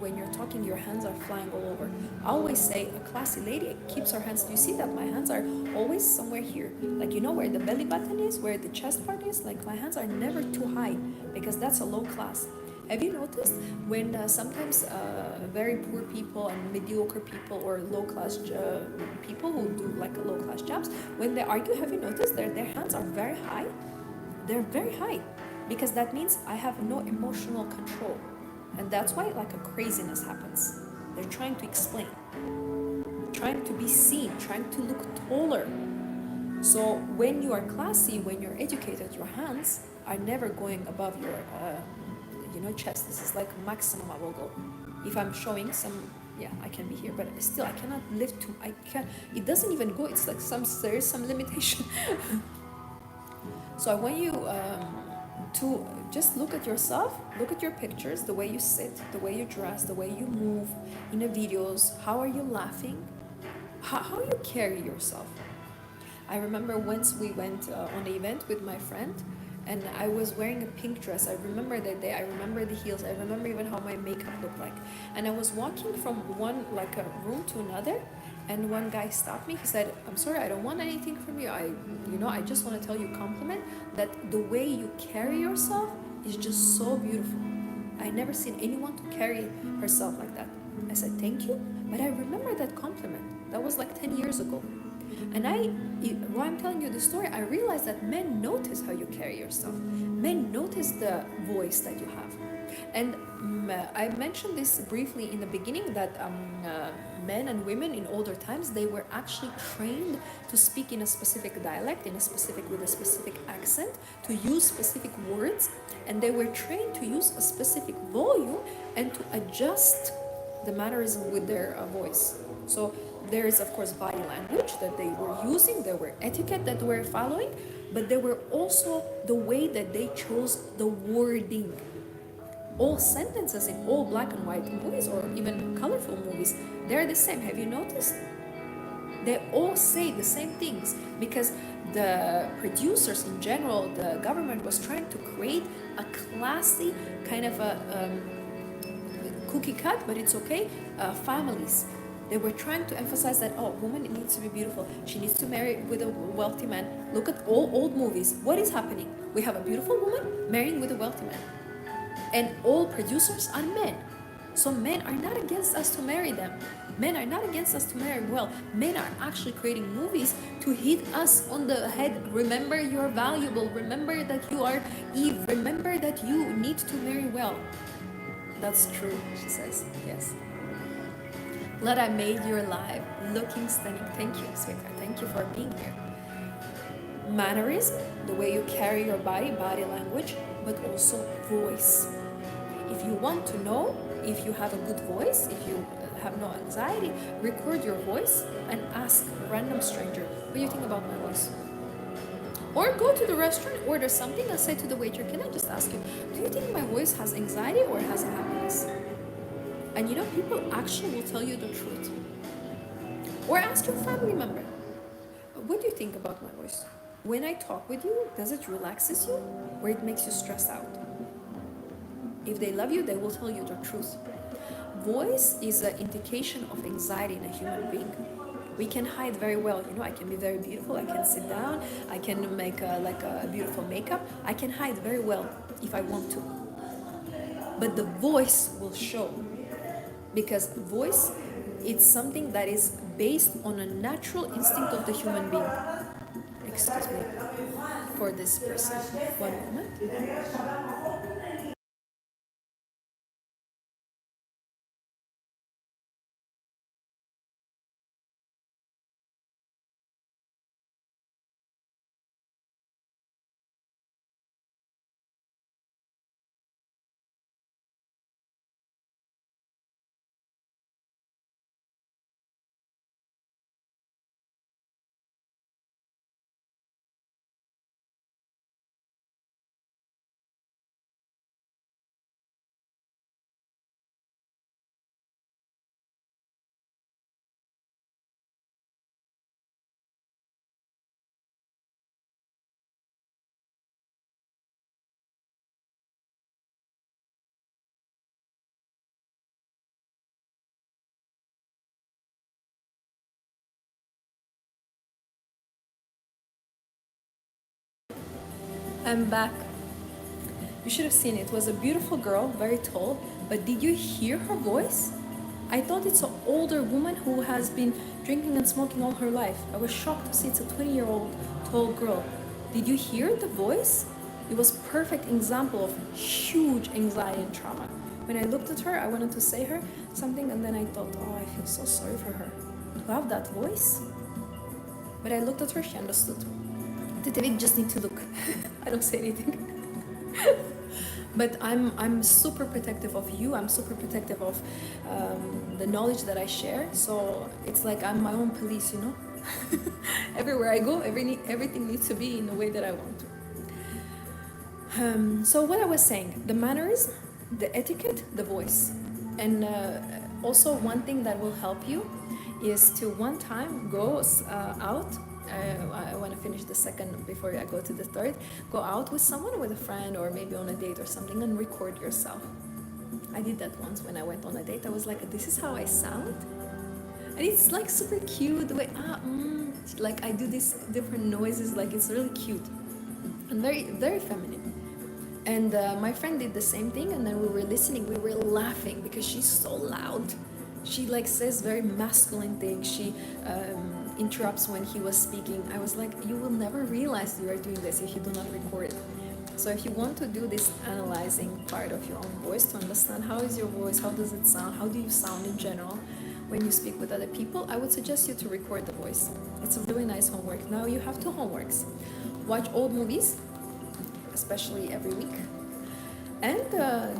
when you're talking, your hands are flying all over. I always say a classy lady keeps her hands. Do you see that my hands are always somewhere here? Like, where the belly button is, where the chest part is? Like, my hands are never too high because that's a low class. Have you noticed when sometimes very poor people and mediocre people or low-class people who do like low-class jobs, when they argue, have you noticed their hands are very high? They're very high because that means I have no emotional control. And that's why like a craziness happens. They're trying to explain, trying to be seen, trying to look taller. So when you are classy, when you're educated, your hands are never going above your chest. This is like maximum I will go. If I'm showing some, I can be here, but still I cannot lift to, it doesn't even go. It's like there is some limitation. So I want you to just look at yourself, look at your pictures, the way you sit, the way you dress, the way you move in the videos. How are you laughing? How you carry yourself? I remember once we went on an event with my friend, and I was wearing a pink dress. I remember that day. I remember the heels. I remember even how my makeup looked like. And I was walking from one like a room to another, and one guy stopped me. He said, "I'm sorry, I don't want anything from you. I just want to tell you a compliment that the way you carry yourself is just so beautiful. I never seen anyone to carry herself like that." I said, "Thank you," but I remember that compliment. That was like 10 years ago. And while I'm telling you the story, I realized that men notice how you carry yourself. Men notice the voice that you have. And I mentioned this briefly in the beginning that men and women in older times, they were actually trained to speak in a specific dialect, with a specific accent, to use specific words, and they were trained to use a specific volume and to adjust the mannerism with their voice. So there is, of course, body language that they were using, there were etiquette that they were following, but there were also the way that they chose the wording. All sentences in all black and white movies or even colorful movies, they're the same. Have you noticed? They all say the same things because the producers in general, the government was trying to create a classy kind of a cookie cut, but it's okay, families. They were trying to emphasize that, woman needs to be beautiful. She needs to marry with a wealthy man. Look at all old movies. What is happening? We have a beautiful woman marrying with a wealthy man. And all producers are men. So men are not against us to marry them. Men are not against us to marry well. Men are actually creating movies to hit us on the head. Remember, you're valuable. Remember that you are Eve. Remember that you need to marry well. That's true, she says. Yes. Glad I made you alive, looking stunning. Thank you, sweetheart. Thank you for being here. Mannerism, the way you carry your body language, but also voice. If you want to know if you have a good voice, if you have no anxiety, record your voice and ask a random stranger, what do you think about my voice? Or go to the restaurant, order something and say to the waiter, can I just ask you, do you think my voice has anxiety or has happiness? And people actually will tell you the truth. Or ask your family member, what do you think about my voice? When I talk with you, does it relaxes you or it makes you stress out? If they love you, they will tell you the truth. Voice is an indication of anxiety in a human being. We can hide very well. I can be very beautiful. I can sit down. I can make a beautiful makeup. I can hide very well if I want to. But the voice will show. Because voice, it's something that is based on a natural instinct of the human being. excuse me for this person. One moment. I'm back. You should have seen it. It was a beautiful girl, very tall, but did you hear her voice? I thought it's an older woman who has been drinking and smoking all her life. I was shocked to see it's a 20-year-old tall girl. Did you hear the voice? It was perfect example of huge anxiety and trauma. When I looked at her, I wanted to say her something, and then I thought, oh, I feel so sorry for her. To have that voice? But I looked at her, she understood. Tetevik just need to look. I don't say anything. But I'm super protective of you. I'm super protective of the knowledge that I share. So it's like I'm my own police, you know. Everywhere I go, everything needs to be in the way that I want to. So what I was saying, the manners, the etiquette, the voice, and also one thing that will help you is to one time go out. I want to finish the second before I go to the third. Go out with someone, with a friend, or maybe on a date or something, and record yourself. I did that once when I went on a date. I was like, this is how I sound. And it's like super cute, the way, like I do these different noises, like it's really cute. And very, very feminine. And my friend did the same thing, and then we were listening, we were laughing because she's so loud. She like says very masculine things. She interrupts when he was speaking. I was like, you will never realize you are doing this if you do not record it. So if you want to do this analyzing part of your own voice to understand how is your voice, how does it sound, how do you sound in general when you speak with other people, I would suggest you to record the voice. It's a really nice homework. Now you have two homeworks. Watch old movies, especially every week, and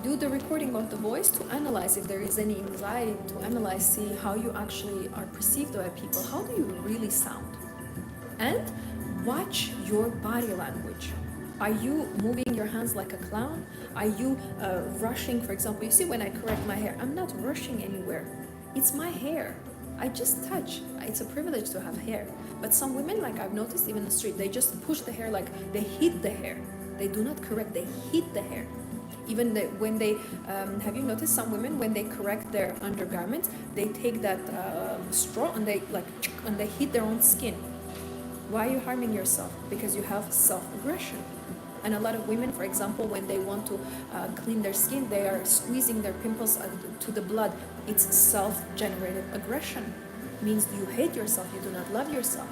do the recording of the voice to analyze if there is any anxiety, to analyze, see how you actually are perceived by people, how do you really sound, and watch your body language. Are you moving your hands like a clown? Are you rushing? For example, you see when I correct my hair, I'm not rushing anywhere. It's my hair. I just touch. It's a privilege to have hair. But some women, like I've noticed even in the street, they just push the hair, like they hit the hair. They do not correct, they hit the hair. Even when they, have you noticed some women, when they correct their undergarments, they take that straw and they hit their own skin. Why are you harming yourself? Because you have self-aggression. And a lot of women, for example, when they want to clean their skin, they are squeezing their pimples to the blood. It's self-generated aggression. It means you hate yourself, you do not love yourself.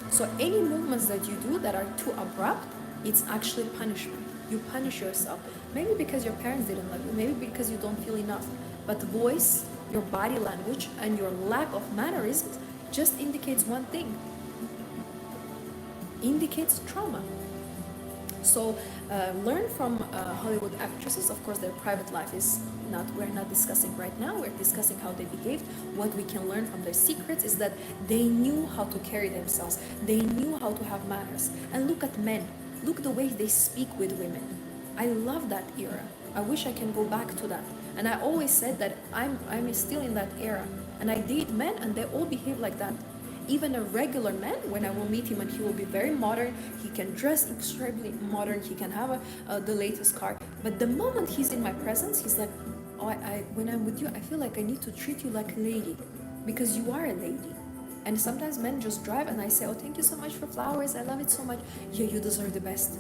So any movements that you do that are too abrupt, it's actually punishment. You punish yourself. Maybe because your parents didn't love you, maybe because you don't feel enough. But the voice, your body language, and your lack of mannerisms just indicates one thing. Indicates trauma. So learn from Hollywood actresses. Of course, their private life is not, we're not discussing right now. We're discussing how they behaved. What we can learn from their secrets is that they knew how to carry themselves. They knew how to have manners. And look at men. Look the way they speak with women. I love that era. I wish I can go back to that. And I always said that I'm still in that era. And I date men and they all behave like that. Even a regular man, when I will meet him, and he will be very modern, he can dress extremely modern, he can have the latest car. But the moment he's in my presence, he's like, oh, when I'm with you, I feel like I need to treat you like a lady, because you are a lady. And sometimes men just drive and I say, oh, thank you so much for flowers, I love it so much. Yeah, you deserve the best.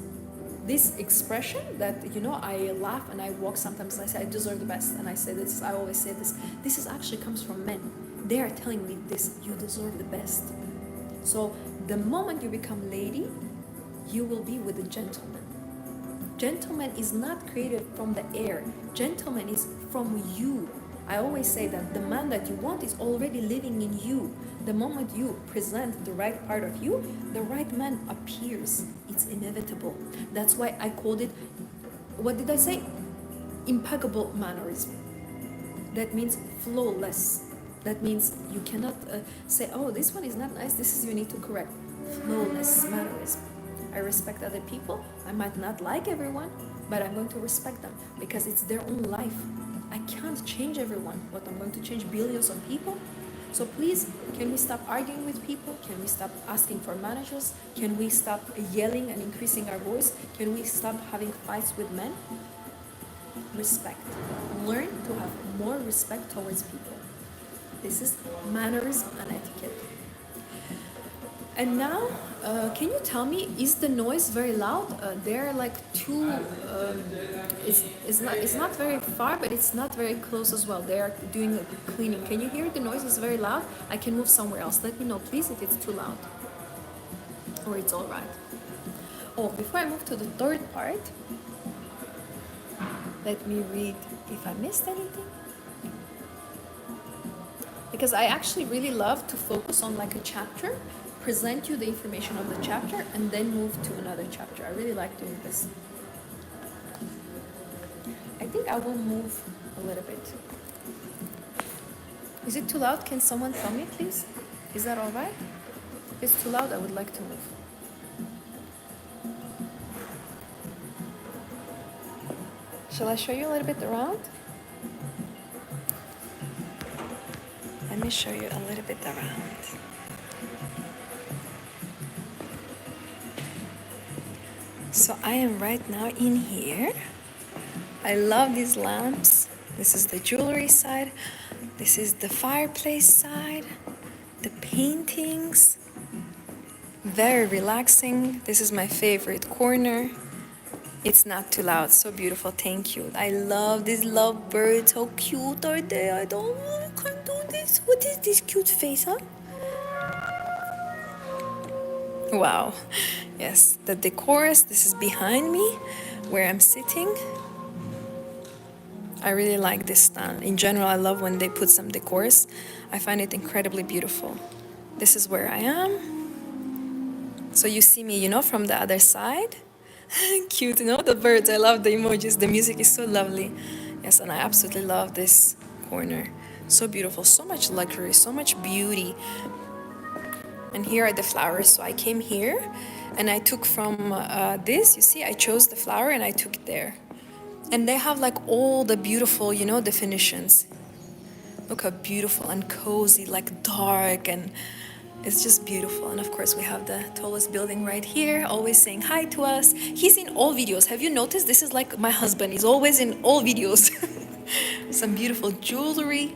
This expression that, I laugh and I walk sometimes and I say, I deserve the best. And I say this, I always say this is actually comes from men. They are telling me this, you deserve the best. So the moment you become lady, you will be with a gentleman. Gentleman is not created from the air. Gentleman is from you. I always say that the man that you want is already living in you. The moment you present the right part of you, the right man appears. It's inevitable. That's why I called it, what did I say? Impeccable mannerism. That means flawless. That means you cannot say, oh, this one is not nice, this is you need to correct. Flawless mannerism. I respect other people. I might not like everyone, but I'm going to respect them because it's their own life. I can't change everyone, but I'm going to change billions of people. So please, can we stop arguing with people? Can we stop asking for managers? Can we stop yelling and increasing our voice? Can we stop having fights with men? Respect. Learn to have more respect towards people. This is mannerism and etiquette. And now, can you tell me, is the noise very loud? They're like two, it's not very far, but it's not very close as well. They're doing a cleaning. Can you hear the noise is very loud? I can move somewhere else. Let me know, please, if it's too loud. Or it's all right. Oh, before I move to the third part, let me read if I missed anything. Because I actually really love to focus on like a chapter, present you the information of the chapter, and then move to another chapter. I really like doing this. I think I will move a little bit. Is it too loud? Can someone tell me, please? Is that all right? If it's too loud, I would like to move. Shall I show you a little bit around? Let me show you a little bit around. So I am right now in here. I love these lamps. This is the jewelry side. This is the fireplace side. The paintings. Very relaxing. This is my favorite corner. It's not too loud. So beautiful. Thank you. I love these lovebirds. How cute are they? I can't do this. What is this cute face, huh? Wow. Yes, the decors. This is behind me where I'm sitting. I really like this stand. In general, I love when they put some decors. I find it incredibly beautiful. This is where I am. So you see me, from the other side. Cute, the birds. I love the emojis. The music is so lovely. Yes, and I absolutely love this corner. So beautiful. So much luxury. So much beauty. And here are the flowers. So I came here and I took from this. You see, I chose the flower and I took it there. And they have like all the beautiful, definitions. Look how beautiful and cozy, like dark, and it's just beautiful. And of course, we have the tallest building right here, always saying hi to us. He's in all videos. Have you noticed? This is like my husband. He's always in all videos. Some beautiful jewelry.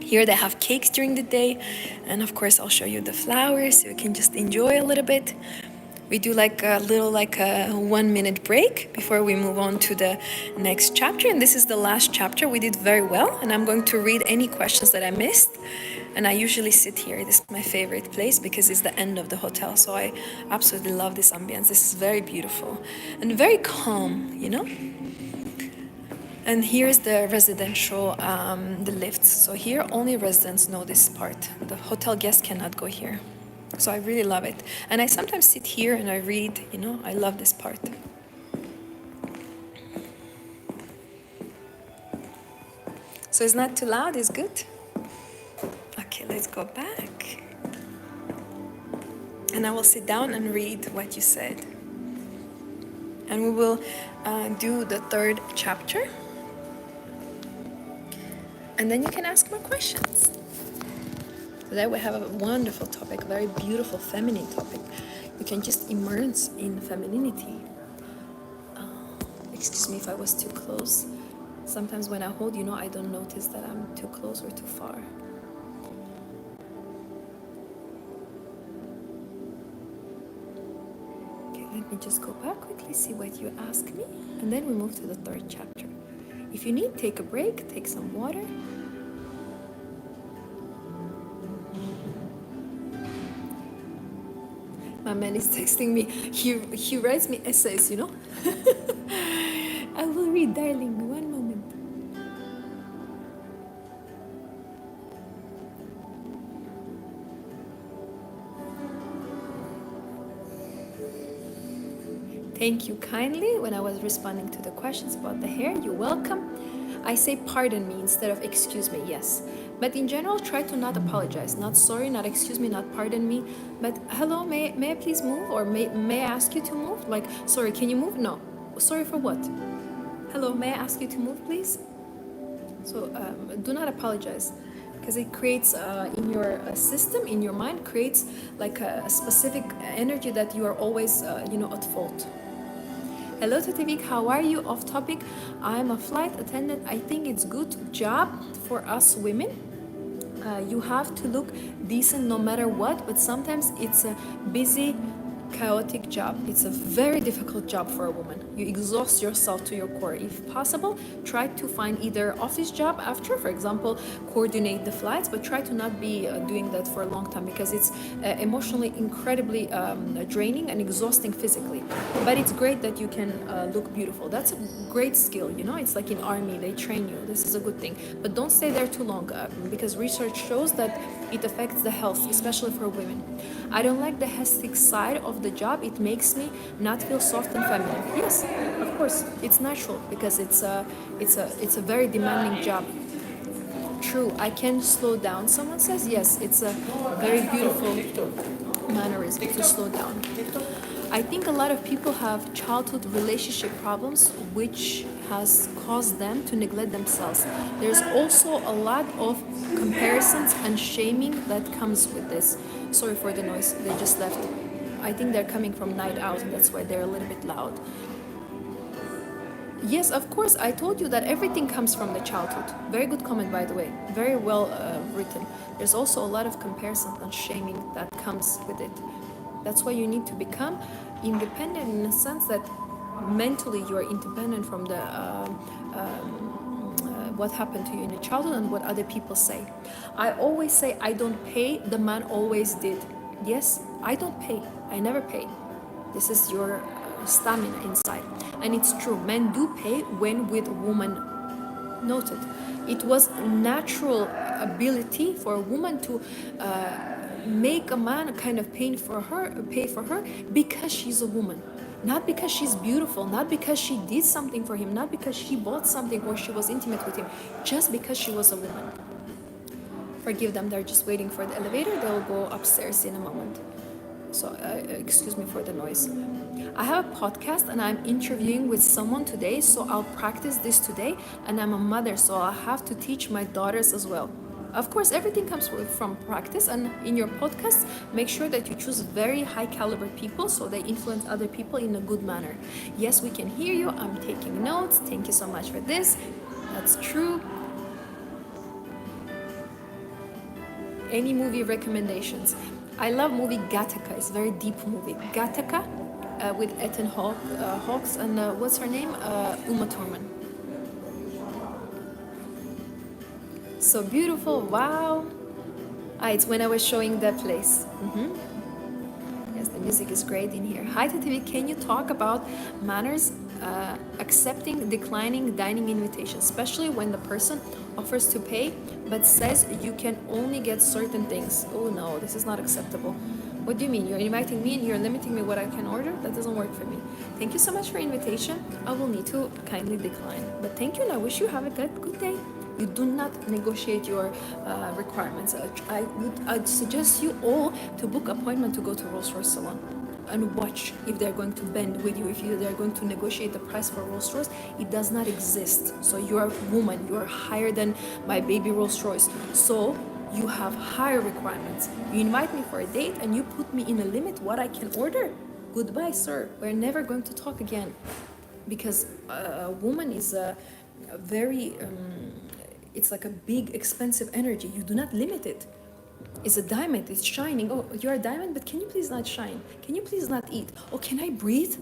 Here they have cakes during the day. And of course, I'll show you the flowers so you can just enjoy a little bit. We do like a 1 minute break before we move on to the next chapter. And this is the last chapter. We did very well. And I'm going to read any questions that I missed. And I usually sit here. This is my favorite place because it's the end of the hotel. So I absolutely love this ambience. This is very beautiful and very calm, And here's the residential, the lifts. So here only residents know this part. The hotel guests cannot go here. So I really love it. And I sometimes sit here and I read, I love this part. So it's not too loud, it's good? Okay, let's go back. And I will sit down and read what you said. And we will do the third chapter. And then you can ask more questions. Today we have a wonderful topic, a very beautiful feminine topic. You can just immerse in femininity. Excuse me if I was too close. Sometimes when I hold, I don't notice that I'm too close or too far. Okay, let me just go back quickly, see what you asked me, and then we move to the third chapter. If you need, take a break, take some water. My man is texting me. He writes me essays, you know. I will read, darling. One moment. Thank you kindly. When I was responding to the questions about the hair, you're welcome. I say pardon me instead of excuse me, yes. But in general, try to not apologize. Not sorry, not excuse me, not pardon me. But hello, may I please move? Or may I ask you to move? Like, sorry, can you move? No. Sorry for what? Hello, may I ask you to move, please? So do not apologize, because it creates in your system, in your mind, creates like a specific energy that you are always, at fault. Hello Tativik, how are you? Off topic, I'm a flight attendant. I think it's good job for us women. You have to look decent no matter what, but sometimes it's a busy, chaotic job. It's a very difficult job for a woman. You exhaust yourself to your core. If possible, try to find either office job after, for example, coordinate the flights, but try to not be doing that for a long time, because it's emotionally incredibly draining and exhausting physically. But it's great that you can look beautiful. That's a great skill, it's like in army, they train you. This is a good thing. But don't stay there too long, because research shows that it affects the health, especially for women. I don't like the hectic side of the job. It makes me not feel soft and feminine. Yes, of course, it's natural, because it's a very demanding job. True, I can slow down. Someone says yes. It's a very beautiful mannerism to slow down. I think a lot of people have childhood relationship problems, which has caused them to neglect themselves. There's also a lot of comparisons and shaming that comes with this. Sorry for the noise, they just left. I think they're coming from night out, and that's why they're a little bit loud. Yes, of course, I told you that everything comes from the childhood. Very good comment, by the way. Very well written. There's also a lot of comparisons and shaming that comes with it. That's why you need to become independent, in the sense that mentally you are independent from the what happened to you in your childhood and what other people say. I always say I don't pay, the man always did. Yes, I don't pay. I never pay. This is your stamina inside. And it's true, men do pay when with woman. Noted. It was natural ability for a woman to make a man kind of pay for her, because she's a woman. Not because she's beautiful, not because she did something for him, not because she bought something or she was intimate with him, just because she was a woman. Forgive them, they're just waiting for the elevator. They'll go upstairs in a moment. So excuse me for the noise. I have a podcast and I'm interviewing with someone today, so I'll practice this today. And I'm a mother, so I'll have to teach my daughters as well. Of course, everything comes from practice, and in your podcasts, make sure that you choose very high caliber people so they influence other people in a good manner. Yes, we can hear you. I'm taking notes. Thank you so much for this. That's true. Any movie recommendations? I love movie Gattaca. It's a very deep movie. Gattaca with Ethan Hawke and what's her name? Uma Thurman. So beautiful, wow. It's when I was showing that place. Yes, the music is great in here. Hi TTV, can you talk about manners accepting, declining dining invitations, especially when the person offers to pay but says you can only get certain things? Oh no, this is not acceptable. What do you mean? You're inviting me and you're limiting me what I can order? That doesn't work for me. Thank you so much for invitation. I will need to kindly decline. But thank you and I wish you have a good day. You do not negotiate your requirements. I'd suggest you all to book appointment to go to Rolls-Royce salon and watch if they're going to bend with you, if they're going to negotiate the price for Rolls-Royce. It does not exist. So you're a woman, you're higher than my baby Rolls-Royce. So you have higher requirements. You invite me for a date and you put me in a limit what I can order. Goodbye, sir. We're never going to talk again. Because a woman is a very... it's like a big, expensive energy. You do not limit it. It's a diamond, it's shining. Oh, you're a diamond, but can you please not shine? Can you please not eat? Oh, can I breathe?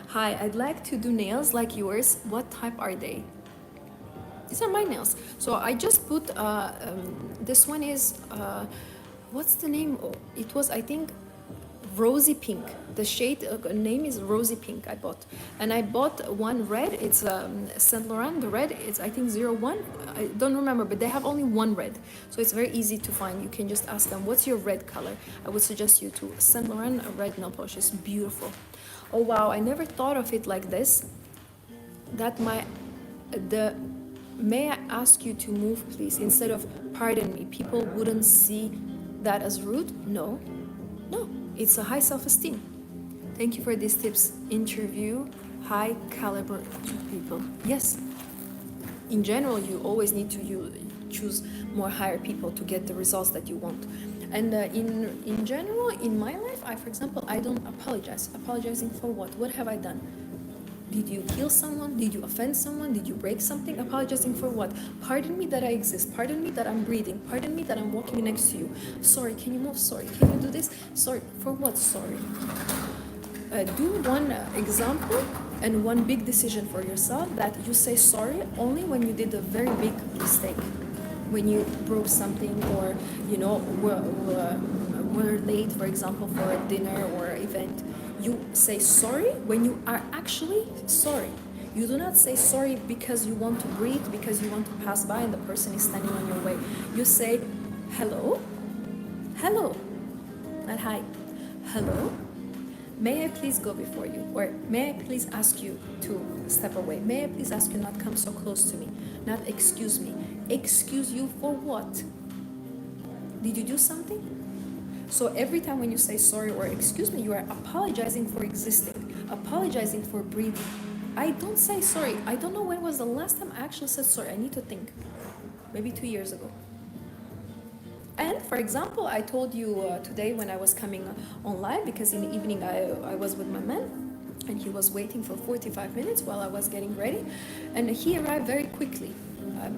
Hi, I'd like to do nails like yours. What type are they? These are my nails. So I just put, this one is what's the name? Oh, it was, I think, rosy pink. The shade name is rosy pink. I bought, and I bought one red. It's Saint Laurent. The red is, I think, 01. I don't remember, but they have only one red, so it's very easy to find. You can just ask them, what's your red color? I would suggest you to Saint Laurent red nail polish. It's beautiful. Oh wow, I never thought of it like this. That my the may I ask you to move please, instead of pardon me, people wouldn't see that as rude. No, no, it's a high self-esteem. Thank you for these tips. Interview high caliber people. Yes, in general you always need to choose more higher people to get the results that you want. And in general, in my life, for example, I don't apologize. Apologizing for what have I done? Did you kill someone? Did you offend someone? Did you break something? Apologizing for what? Pardon me that I exist. Pardon me that I'm breathing. Pardon me that I'm walking next to you. Sorry, can you move? Sorry, can you do this? Sorry, for what? Sorry. Do one example and one big decision for yourself, that you say sorry only when you did a very big mistake. When you broke something, or were late, for example, for a dinner or event. You say sorry when you are actually sorry. You do not say sorry because you want to breathe, because you want to pass by and the person is standing on your way. You say, hello, hello, not hi, hello, may I please go before you? Or may I please ask you to step away? May I please ask you not come so close to me? Not excuse me. Excuse you for what? Did you do something? So every time when you say sorry or excuse me, you are apologizing for existing, apologizing for breathing. I don't say sorry. I don't know when was the last time I actually said sorry. I need to think. Maybe 2 years ago. And for example, I told you today when I was coming on live, because in the evening I was with my man, and he was waiting for 45 minutes while I was getting ready, and he arrived very quickly.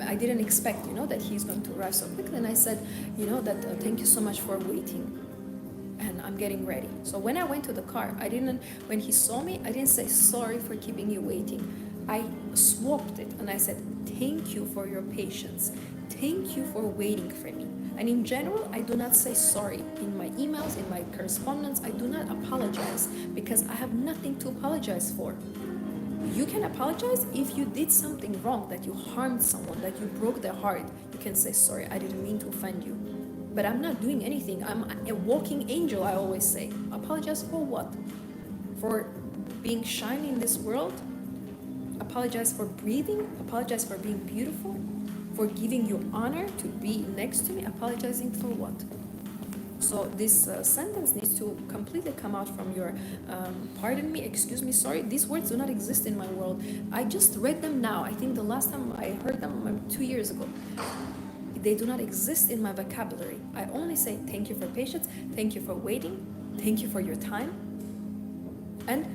I didn't expect, that he's going to arrive so quickly, and I said, that thank you so much for waiting, and I'm getting ready. So when I went to the car, when he saw me, I didn't say sorry for keeping you waiting. I swapped it, and I said, thank you for your patience. Thank you for waiting for me. And in general, I do not say sorry in my emails, in my correspondence. I do not apologize because I have nothing to apologize for. You can apologize if you did something wrong, that you harmed someone, that you broke their heart. You can say, sorry, I didn't mean to offend you. But I'm not doing anything. I'm a walking angel, I always say. Apologize for what? For being shiny in this world? Apologize for breathing? Apologize for being beautiful? For giving you honor to be next to me? Apologizing for what? So this sentence needs to completely come out from your pardon me, excuse me, sorry. These words do not exist in my world. I just read them now. I think the last time I heard them 2 years ago. They do not exist in my vocabulary. I only say thank you for patience, thank you for waiting, thank you for your time, and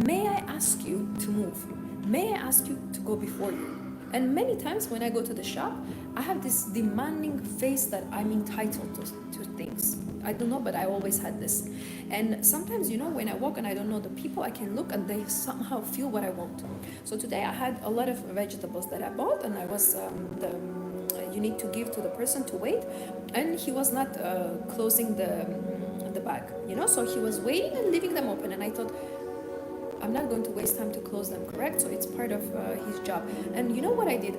may I ask you to move? May I ask you to go before you? And many times when I go to the shop, I have this demanding face that I'm entitled to things. I don't know, but I always had this. And sometimes, when I walk and I don't know the people, I can look and they somehow feel what I want. So today I had a lot of vegetables that I bought, and I was you need to give to the person to wait, and he was not closing the bag, so he was waiting and leaving them open, and I thought, I'm not going to waste time to close them, correct? So it's part of his job. And you know what I did?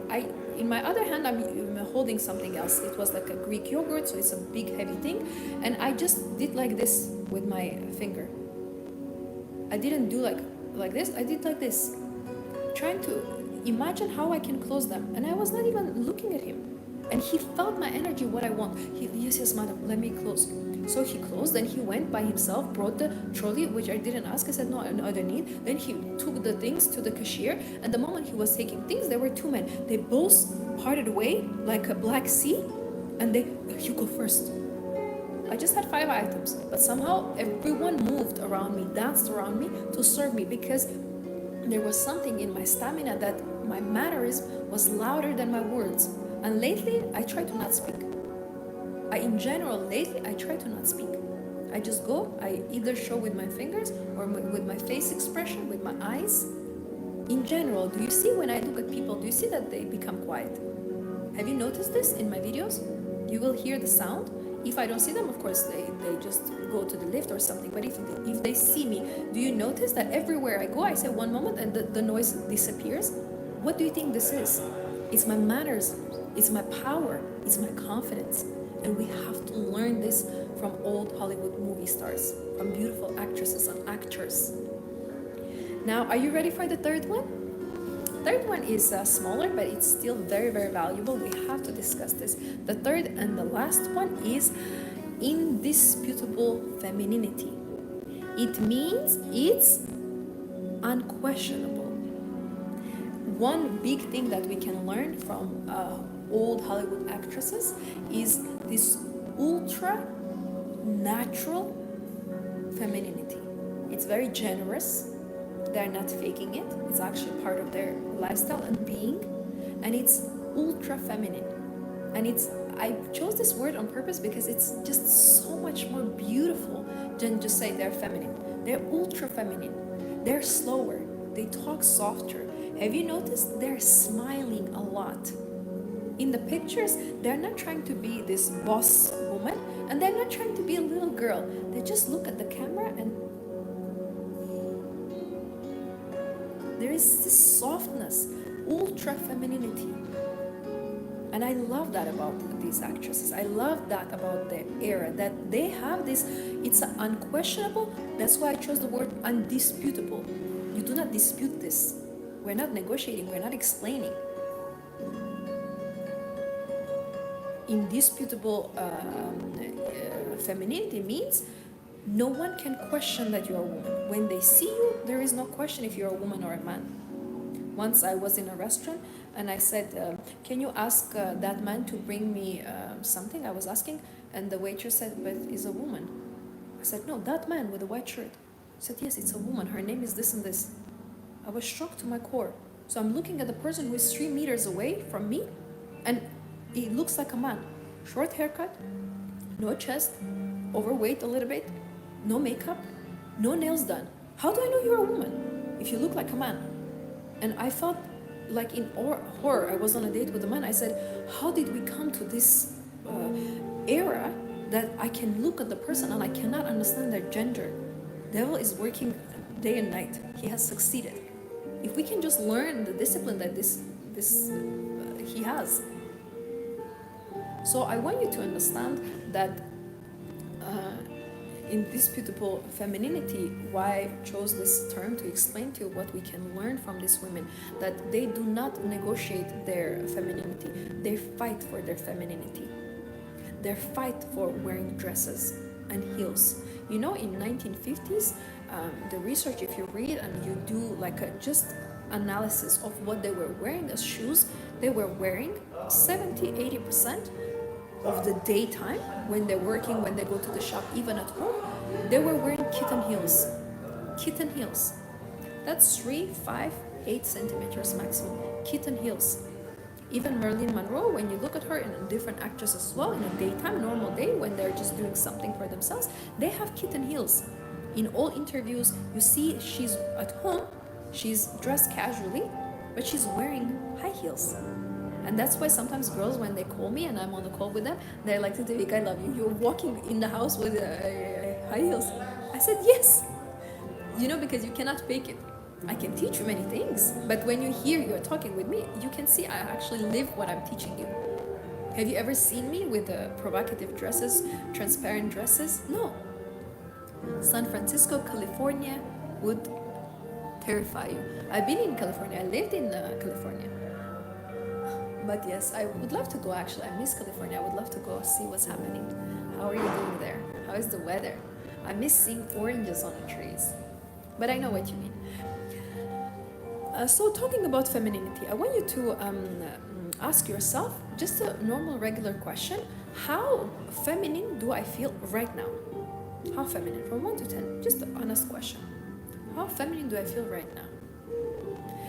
In my other hand, I'm holding something else. It was like a Greek yogurt, so it's a big, heavy thing. And I just did like this with my finger. I didn't do like this. I did like this, trying to imagine how I can close them. And I was not even looking at him. And he felt my energy, what I want. Yes, madam, let me close. So he closed, then he went by himself, brought the trolley, which I didn't ask. I said, no, I don't need. Then he took the things to the cashier, and the moment he was taking things, there were two men. They both parted away like a black sea, and you go first. I just had 5 items, but somehow everyone moved around me, danced around me to serve me, because there was something in my stamina that my mannerism was louder than my words. And lately, I try to not speak. Lately, I try to not speak. I just go, I either show with my fingers or with my face expression, with my eyes. In general, do you see when I look at people, do you see that they become quiet? Have you noticed this in my videos? You will hear the sound. If I don't see them, of course, they just go to the lift or something. But if they see me, do you notice that everywhere I go, I say one moment and the noise disappears? What do you think this is? It's my manners, it's my power, it's my confidence. And we have to learn this from old Hollywood movie stars, from beautiful actresses and actors. Now, are you ready for the third one? Third one is smaller, but it's still very, very valuable. We have to discuss this. The third and the last one is indisputable femininity. It means it's unquestionable. One big thing that we can learn from old Hollywood actresses is this ultra natural femininity. It's very generous. They're not faking it. It's actually part of their lifestyle and being, and it's ultra feminine. And I chose this word on purpose because it's just so much more beautiful than just say they're feminine. They're ultra feminine. They're slower. They talk softer. Have you noticed they're smiling a lot? In the pictures, they're not trying to be this boss woman, and they're not trying to be a little girl. They just look at the camera and there is this softness, ultra femininity. And I love that about these actresses. I love that about the era, that they have this, it's unquestionable. That's why I chose the word undisputable. You do not dispute this. We're not negotiating, we're not explaining. Indisputable femininity means no one can question that you're a woman. When they see you, there is no question if you're a woman or a man. Once I was in a restaurant and I said, can you ask that man to bring me something? I was asking, and the waitress said, but it's a woman. I said, no, that man with the white shirt. I said, yes, it's a woman. Her name is this and this. I was shocked to my core. So I'm looking at the person who is 3 meters away from me, and he looks like a man. Short haircut, no chest, overweight a little bit, no makeup, no nails done. How do I know you're a woman if you look like a man? And I felt like in horror. I was on a date with a man. I said, how did we come to this era that I can look at the person and I cannot understand their gender? Devil is working day and night. He has succeeded. If we can just learn the discipline that he has. So I want you to understand that indisputable femininity, why I chose this term to explain to you what we can learn from these women, that they do not negotiate their femininity, they fight for their femininity. They fight for wearing dresses and heels. You know, in 1950s, the research, if you read and you do like a just analysis of what they were wearing as shoes, they were wearing 70-80% of the daytime when they're working, when they go to the shop, even at home, they were wearing kitten heels. Kitten heels. That's 3, 5, 8 centimeters maximum. Kitten heels. Even Marilyn Monroe, when you look at her, and different actresses as well, in a daytime, normal day, when they're just doing something for themselves, they have kitten heels. In all interviews, you see she's at home, she's dressed casually, but she's wearing high heels. And that's why sometimes girls, when they call me and I'm on the call with them, they're like, Tevik, I love you. You're walking in the house with high heels. I said, yes. You know, because you cannot fake it. I can teach you many things, but when you hear you're talking with me, you can see I actually live what I'm teaching you. Have you ever seen me with provocative dresses, transparent dresses? No. San Francisco, California would terrify you. I've been in California. I lived in California. But yes, I would love to go actually. I miss California. I would love to go see what's happening. How are you doing there? How is the weather? I miss seeing oranges on the trees. But I know what you mean. So talking about femininity, I want you to ask yourself just a normal, regular question. How feminine do I feel right now? How feminine? From 1 to 10. Just an honest question. How feminine do I feel right now?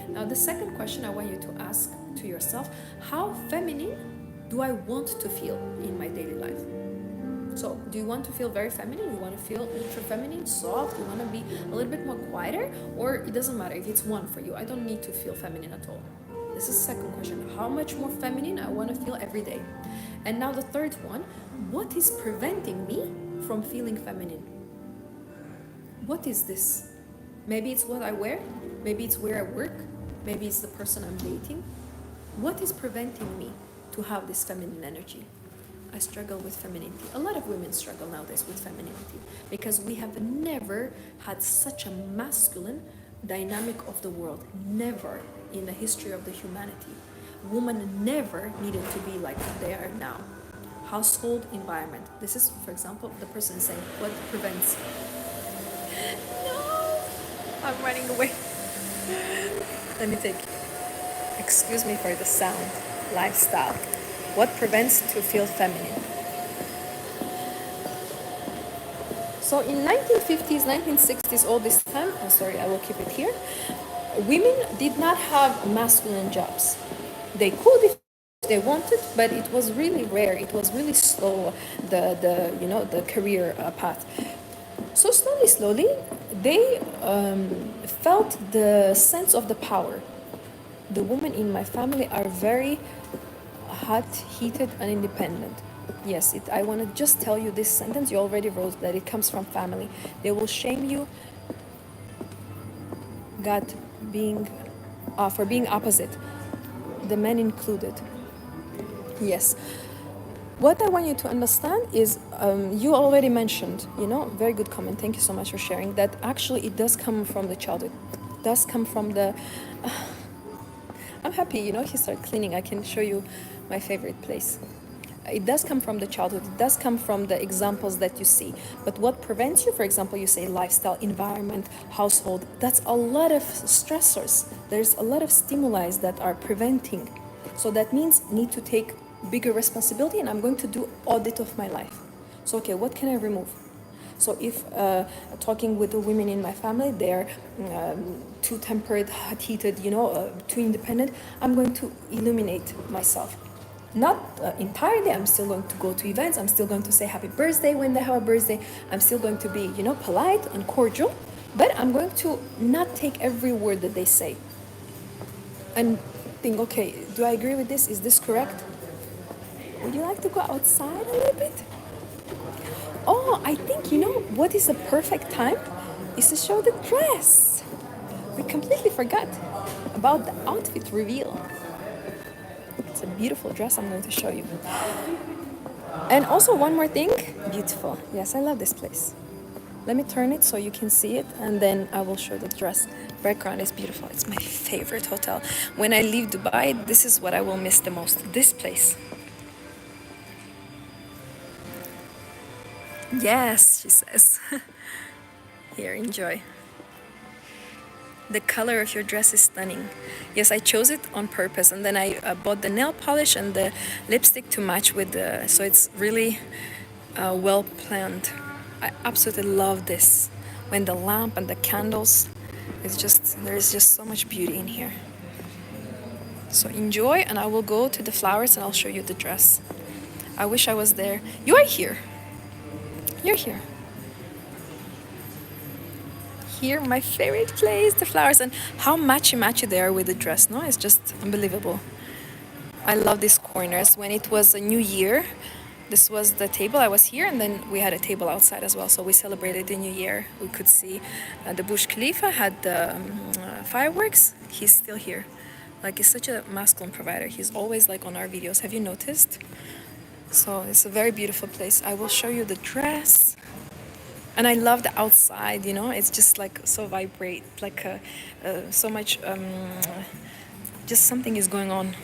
Now, the second question I want you to ask to yourself, how feminine do I want to feel in my daily life? So, do you want to feel very feminine? You want to feel ultra feminine, soft? You want to be a little bit more quieter? Or it doesn't matter if it's one for you. I don't need to feel feminine at all. This is the second question. How much more feminine I want to feel every day? And now the third one, what is preventing me from feeling feminine? What is this? Maybe it's what I wear, maybe it's where I work, maybe it's the person I'm dating. What is preventing me to have this feminine energy? I struggle with femininity. A lot of women struggle nowadays with femininity because we have never had such a masculine dynamic of the world. Never in the history of the humanity. Women never needed to be like they are now. Household environment. This is, for example, the person saying, what prevents? No! I'm running away. Let me take. Excuse me for the sound. Lifestyle. What prevents to feel feminine? So in 1950s, 1960s, all this time, I'm sorry, I will keep it here. Women did not have masculine jobs. They could if they wanted, but it was really rare. It was really slow, the career path. So slowly, they felt the sense of the power. The women in my family are very hot, heated, and independent. Yes, I want to just tell you this sentence. You already wrote that it comes from family. They will shame you for being opposite, the men included. Yes. What I want you to understand is, you already mentioned, very good comment. Thank you so much for sharing that. Actually, it does come from the childhood. It does come from the. I'm happy, he started cleaning. I can show you my favorite place. It does come from the childhood. It does come from the examples that you see. But what prevents you, for example, you say lifestyle, environment, household, that's a lot of stressors. There's a lot of stimuli that are preventing. So that means need to take bigger responsibility, and I'm going to do audit of my life. So, okay, what can I remove? So if talking with the women in my family, they're too tempered, hot-heated, too independent, I'm going to illuminate myself. Not entirely. I'm still going to go to events. I'm still going to say happy birthday when they have a birthday. I'm still going to be, polite and cordial. But I'm going to not take every word that they say. And think, okay, do I agree with this? Is this correct? Would you like to go outside a little bit? Oh, I think, what is the perfect time is to show the dress. We completely forgot about the outfit reveal. It's a beautiful dress I'm going to show you. And also one more thing, beautiful. Yes, I love this place. Let me turn it so you can see it, and then I will show the dress. Background is beautiful. It's my favorite hotel. When I leave Dubai, this is what I will miss the most. This place. Yes, she says. Here, enjoy. The color of your dress is stunning. Yes, I chose it on purpose, and then I bought the nail polish and the lipstick to match with so it's really well planned. I absolutely love this. When the lamp and the candles, there's just so much beauty in here. So enjoy, and I will go to the flowers and I'll show you the dress. I wish I was there. You are here. You're here. Here, my favorite place, the flowers, and how matchy they are with the dress. No, it's just unbelievable. I love these corners. When it was a new year, this was the table. I was here, and then we had a table outside as well. So we celebrated the new year. We could see the Burj Khalifa had the fireworks. He's still here. Like, he's such a masculine provider. He's always like on our videos. Have you noticed? So it's a very beautiful place. I will show you the dress. And I love the outside, it's just like so vibrate, like so much, just something is going on.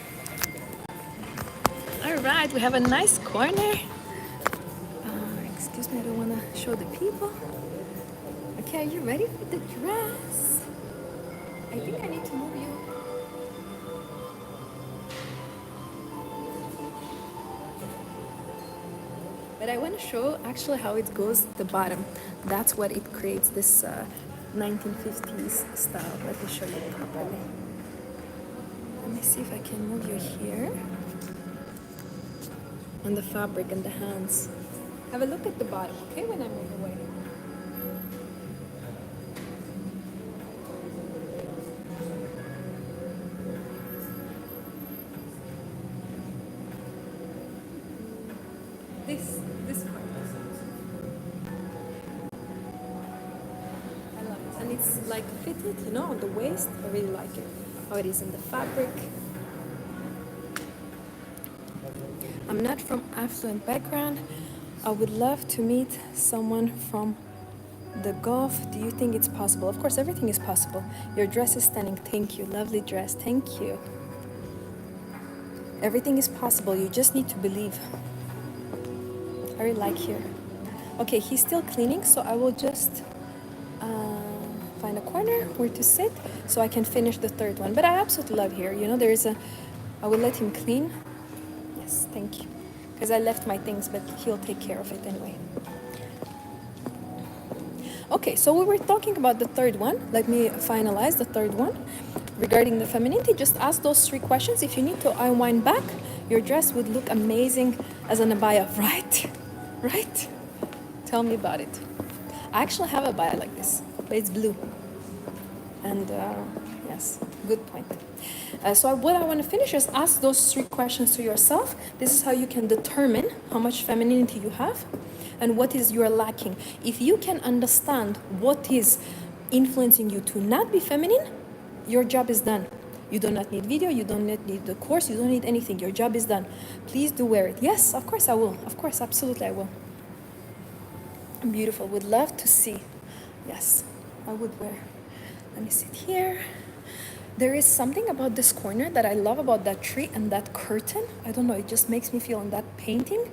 All right, we have a nice corner. Excuse me, I don't want to show the people. Okay, are you ready for the dress? I think I need to move you. But I want to show actually how it goes at the bottom. That's what it creates, this 1950s style. Let me show you properly. Let me see if I can move you here. On the fabric and the hands. Have a look at the bottom, okay, when I move away. this part. I love it. And it's like fitted, you know, on the waist. I really like it. How it is in the fabric. I'm not from affluent background. I would love to meet someone from the Gulf. Do you think it's possible? Of course, everything is possible. Your dress is stunning. Thank you. Lovely dress. Thank you. Everything is possible. You just need to believe. I really like here. Okay, he's still cleaning, so I will just find a corner where to sit so I can finish the third one. But I absolutely love here. You know, I will let him clean. Yes, thank you. Because I left my things, but he'll take care of it anyway. Okay, so we were talking about the third one. Let me finalize the third one. Regarding the femininity, just ask those 3 questions. If you need to unwind back, your dress would look amazing as an abaya, right? Right? Tell me about it. I actually have a abaya like this, but it's blue. And yes, good point. So what I want to finish is ask those 3 questions to yourself. This is how you can determine how much femininity you have and what is you're lacking. If you can understand what is influencing you to not be feminine, your job is done. You do not need video, you don't need the course, you don't need anything. Your job is done. Please do wear it. Yes, of course I will. Of course, absolutely I will. Beautiful. Would love to see. Yes, I would wear. Let me sit here. There is something about this corner that I love about that tree and that curtain. I don't know, it just makes me feel in that painting.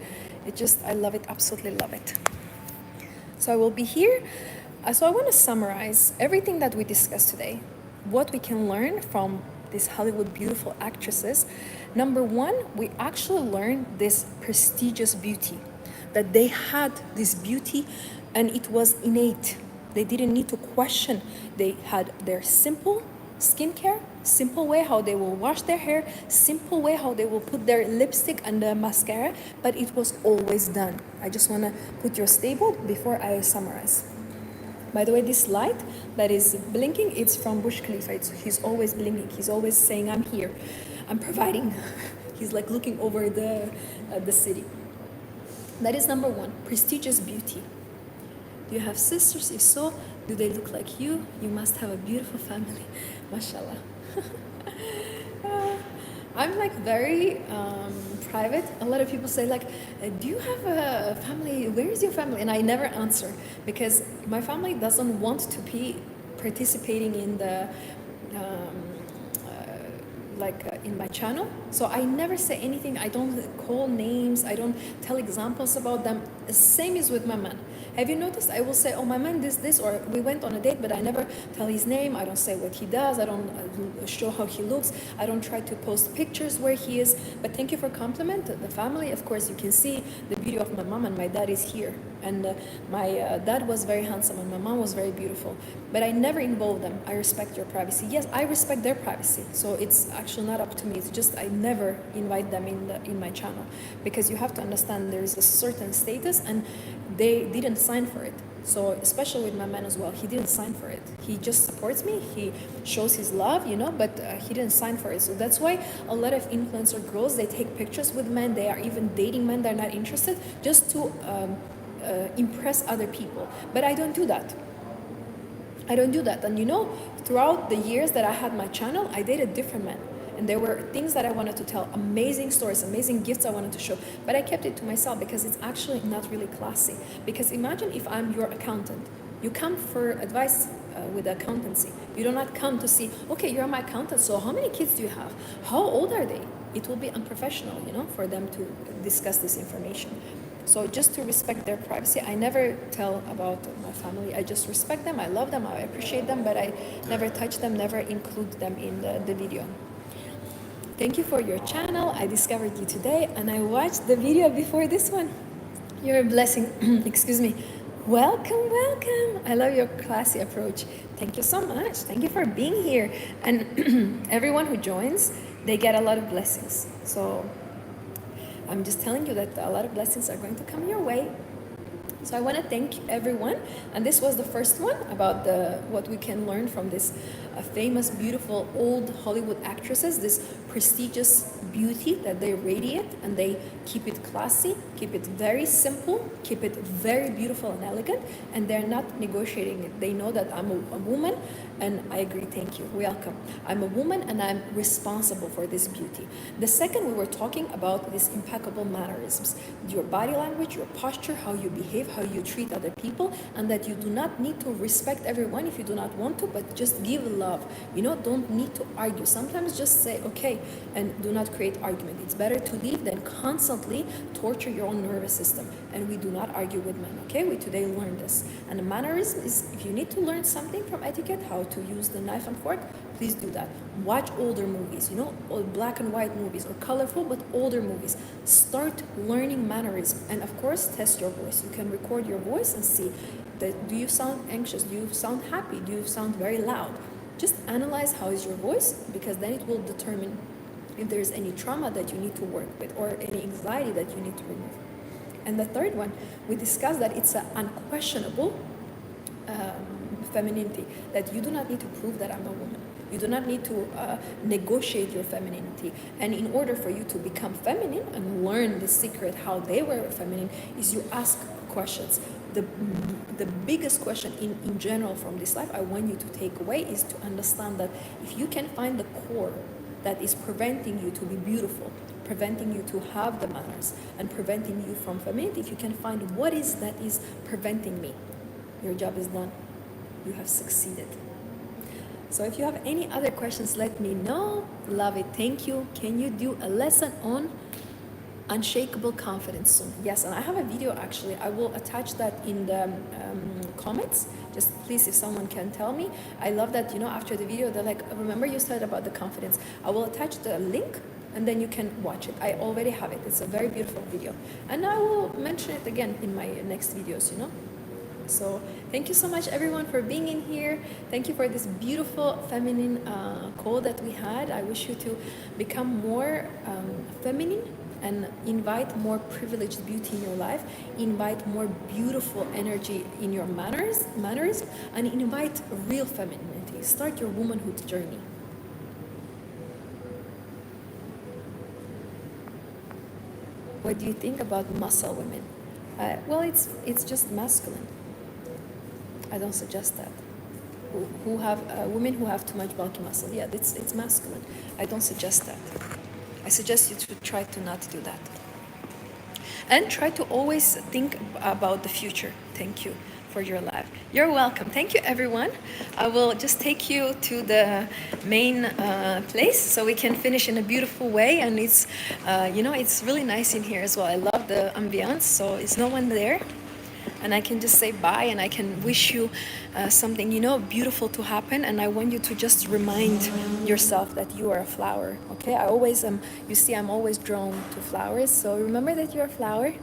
I love it, absolutely love it. So I will be here. So I want to summarize everything that we discussed today. What we can learn from these Hollywood beautiful actresses. Number 1, we actually learned this prestigious beauty. That they had this beauty and it was innate. They didn't need to question. They had their simple skincare, simple way how they will wash their hair, simple way how they will put their lipstick and the mascara, but it was always done. I just want to put your stable before I summarize. By the way, this light that is blinking, it's from Burj Khalifa. He's always blinking. He's always saying, I'm here. I'm providing. He's like looking over the city. That is number 1, prestigious beauty. Do you have sisters? If so, do they look like you? You must have a beautiful family. Mashallah. I'm like very private. A lot of people say like, do you have a family? Where is your family? And I never answer because my family doesn't want to be participating in the in my channel. So I never say anything. I don't call names. I don't tell examples about them. Same is with my man. Have you noticed? I will say, oh, my man this, or we went on a date, but I never tell his name. I don't say what he does. I don't show how he looks. I don't try to post pictures where he is. But thank you for compliment. The family, of course, you can see the beauty of my mom, and my dad is here. And my dad was very handsome and my mom was very beautiful. But I never involve them. I respect your privacy. Yes, I respect their privacy. So it's actually not up to me. It's just I never invite them in my channel. Because you have to understand there is a certain status and they didn't sign for it. So especially with my man as well, he didn't sign for it. He just supports me. He shows his love, but he didn't sign for it. So that's why a lot of influencer girls, they take pictures with men. They are even dating men. They're not interested just to impress other people. But I don't do that. I don't do that. And throughout the years that I had my channel, I dated different men. And there were things that I wanted to tell, amazing stories, amazing gifts I wanted to show. But I kept it to myself because it's actually not really classy. Because imagine if I'm your accountant. You come for advice with accountancy. You do not come to see, okay, you're my accountant, so how many kids do you have? How old are they? It will be unprofessional, for them to discuss this information. So just to respect their privacy, I never tell about my family. I just respect them, I love them, I appreciate them, but I never touch them, never include them in the video. Thank you for your channel. I discovered you today and I watched the video before this one. You're a blessing. Excuse me. Welcome, welcome. I love your classy approach. Thank you so much. Thank you for being here. And everyone who joins, they get a lot of blessings. So I'm just telling you that a lot of blessings are going to come your way. So I want to thank everyone. And this was the first one about what we can learn from this famous, beautiful, old Hollywood actresses, this prestigious beauty that they radiate, and they keep it classy, keep it very simple, keep it very beautiful and elegant, and they're not negotiating it. They know that I'm a woman, and I agree, thank you, welcome. I'm a woman and I'm responsible for this beauty. The second, we were talking about these impeccable mannerisms, your body language, your posture, how you behave, how you treat other people, and that you do not need to respect everyone if you do not want to, but just give love. Don't need to argue. Sometimes just say okay and do not create argument. It's better to leave than constantly torture your own nervous system. And we do not argue with men, okay? We today learned this. And the mannerism is, if you need to learn something from etiquette, how to use the knife and fork, please do that. Watch older movies, or black and white movies, or colorful but older movies. Start learning mannerism, and of course test your voice. You can record your voice and see that, do you sound anxious, do you sound happy, do you sound very loud. Just analyze how is your voice, because then it will determine if there's any trauma that you need to work with or any anxiety that you need to remove. And the third one, we discussed that it's an unquestionable femininity, that you do not need to prove that I'm a woman. You do not need to negotiate your femininity. And in order for you to become feminine and learn the secret how they were feminine, is you ask questions. The biggest question in general from this life I want you to take away is to understand that if you can find the core that is preventing you to be beautiful, preventing you to have the manners, and preventing you from femininity, if you can find what is that is preventing me, your job is done. You have succeeded. So if you have any other questions, let me know. Love it. Thank you. Can you do a lesson on unshakable confidence soon? Yes, and I have a video actually. I will attach that in the comments. Just please, if someone can tell me. I love that, after the video, they're like, remember you said about the confidence. I will attach the link and then you can watch it. I already have it. It's a very beautiful video. And I will mention it again in my next videos, So thank you so much everyone for being in here. Thank you for this beautiful feminine call that we had. I wish you to become more feminine and invite more privileged beauty in your life, invite more beautiful energy in your mannerism, and invite real femininity. Start your womanhood journey. What do you think about muscle women? Well, it's just masculine. I don't suggest that. Who have women who have too much bulky muscle? Yeah, it's masculine. I don't suggest that. I suggest you to try to not do that. And try to always think about the future. Thank you for your life. You're welcome. Thank you, everyone. I will just take you to the main place so we can finish in a beautiful way. And it's, it's really nice in here as well. I love the ambiance. So it's no one there. And I can just say bye, and I can wish you something, beautiful to happen. And I want you to just remind yourself that you are a flower, okay? I always am, I'm always drawn to flowers. So remember that you're a flower.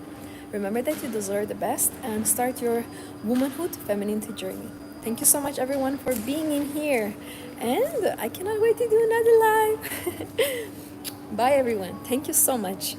Remember that you deserve the best, and start your womanhood femininity journey. Thank you so much, everyone, for being in here. And I cannot wait to do another live. Bye, everyone. Thank you so much.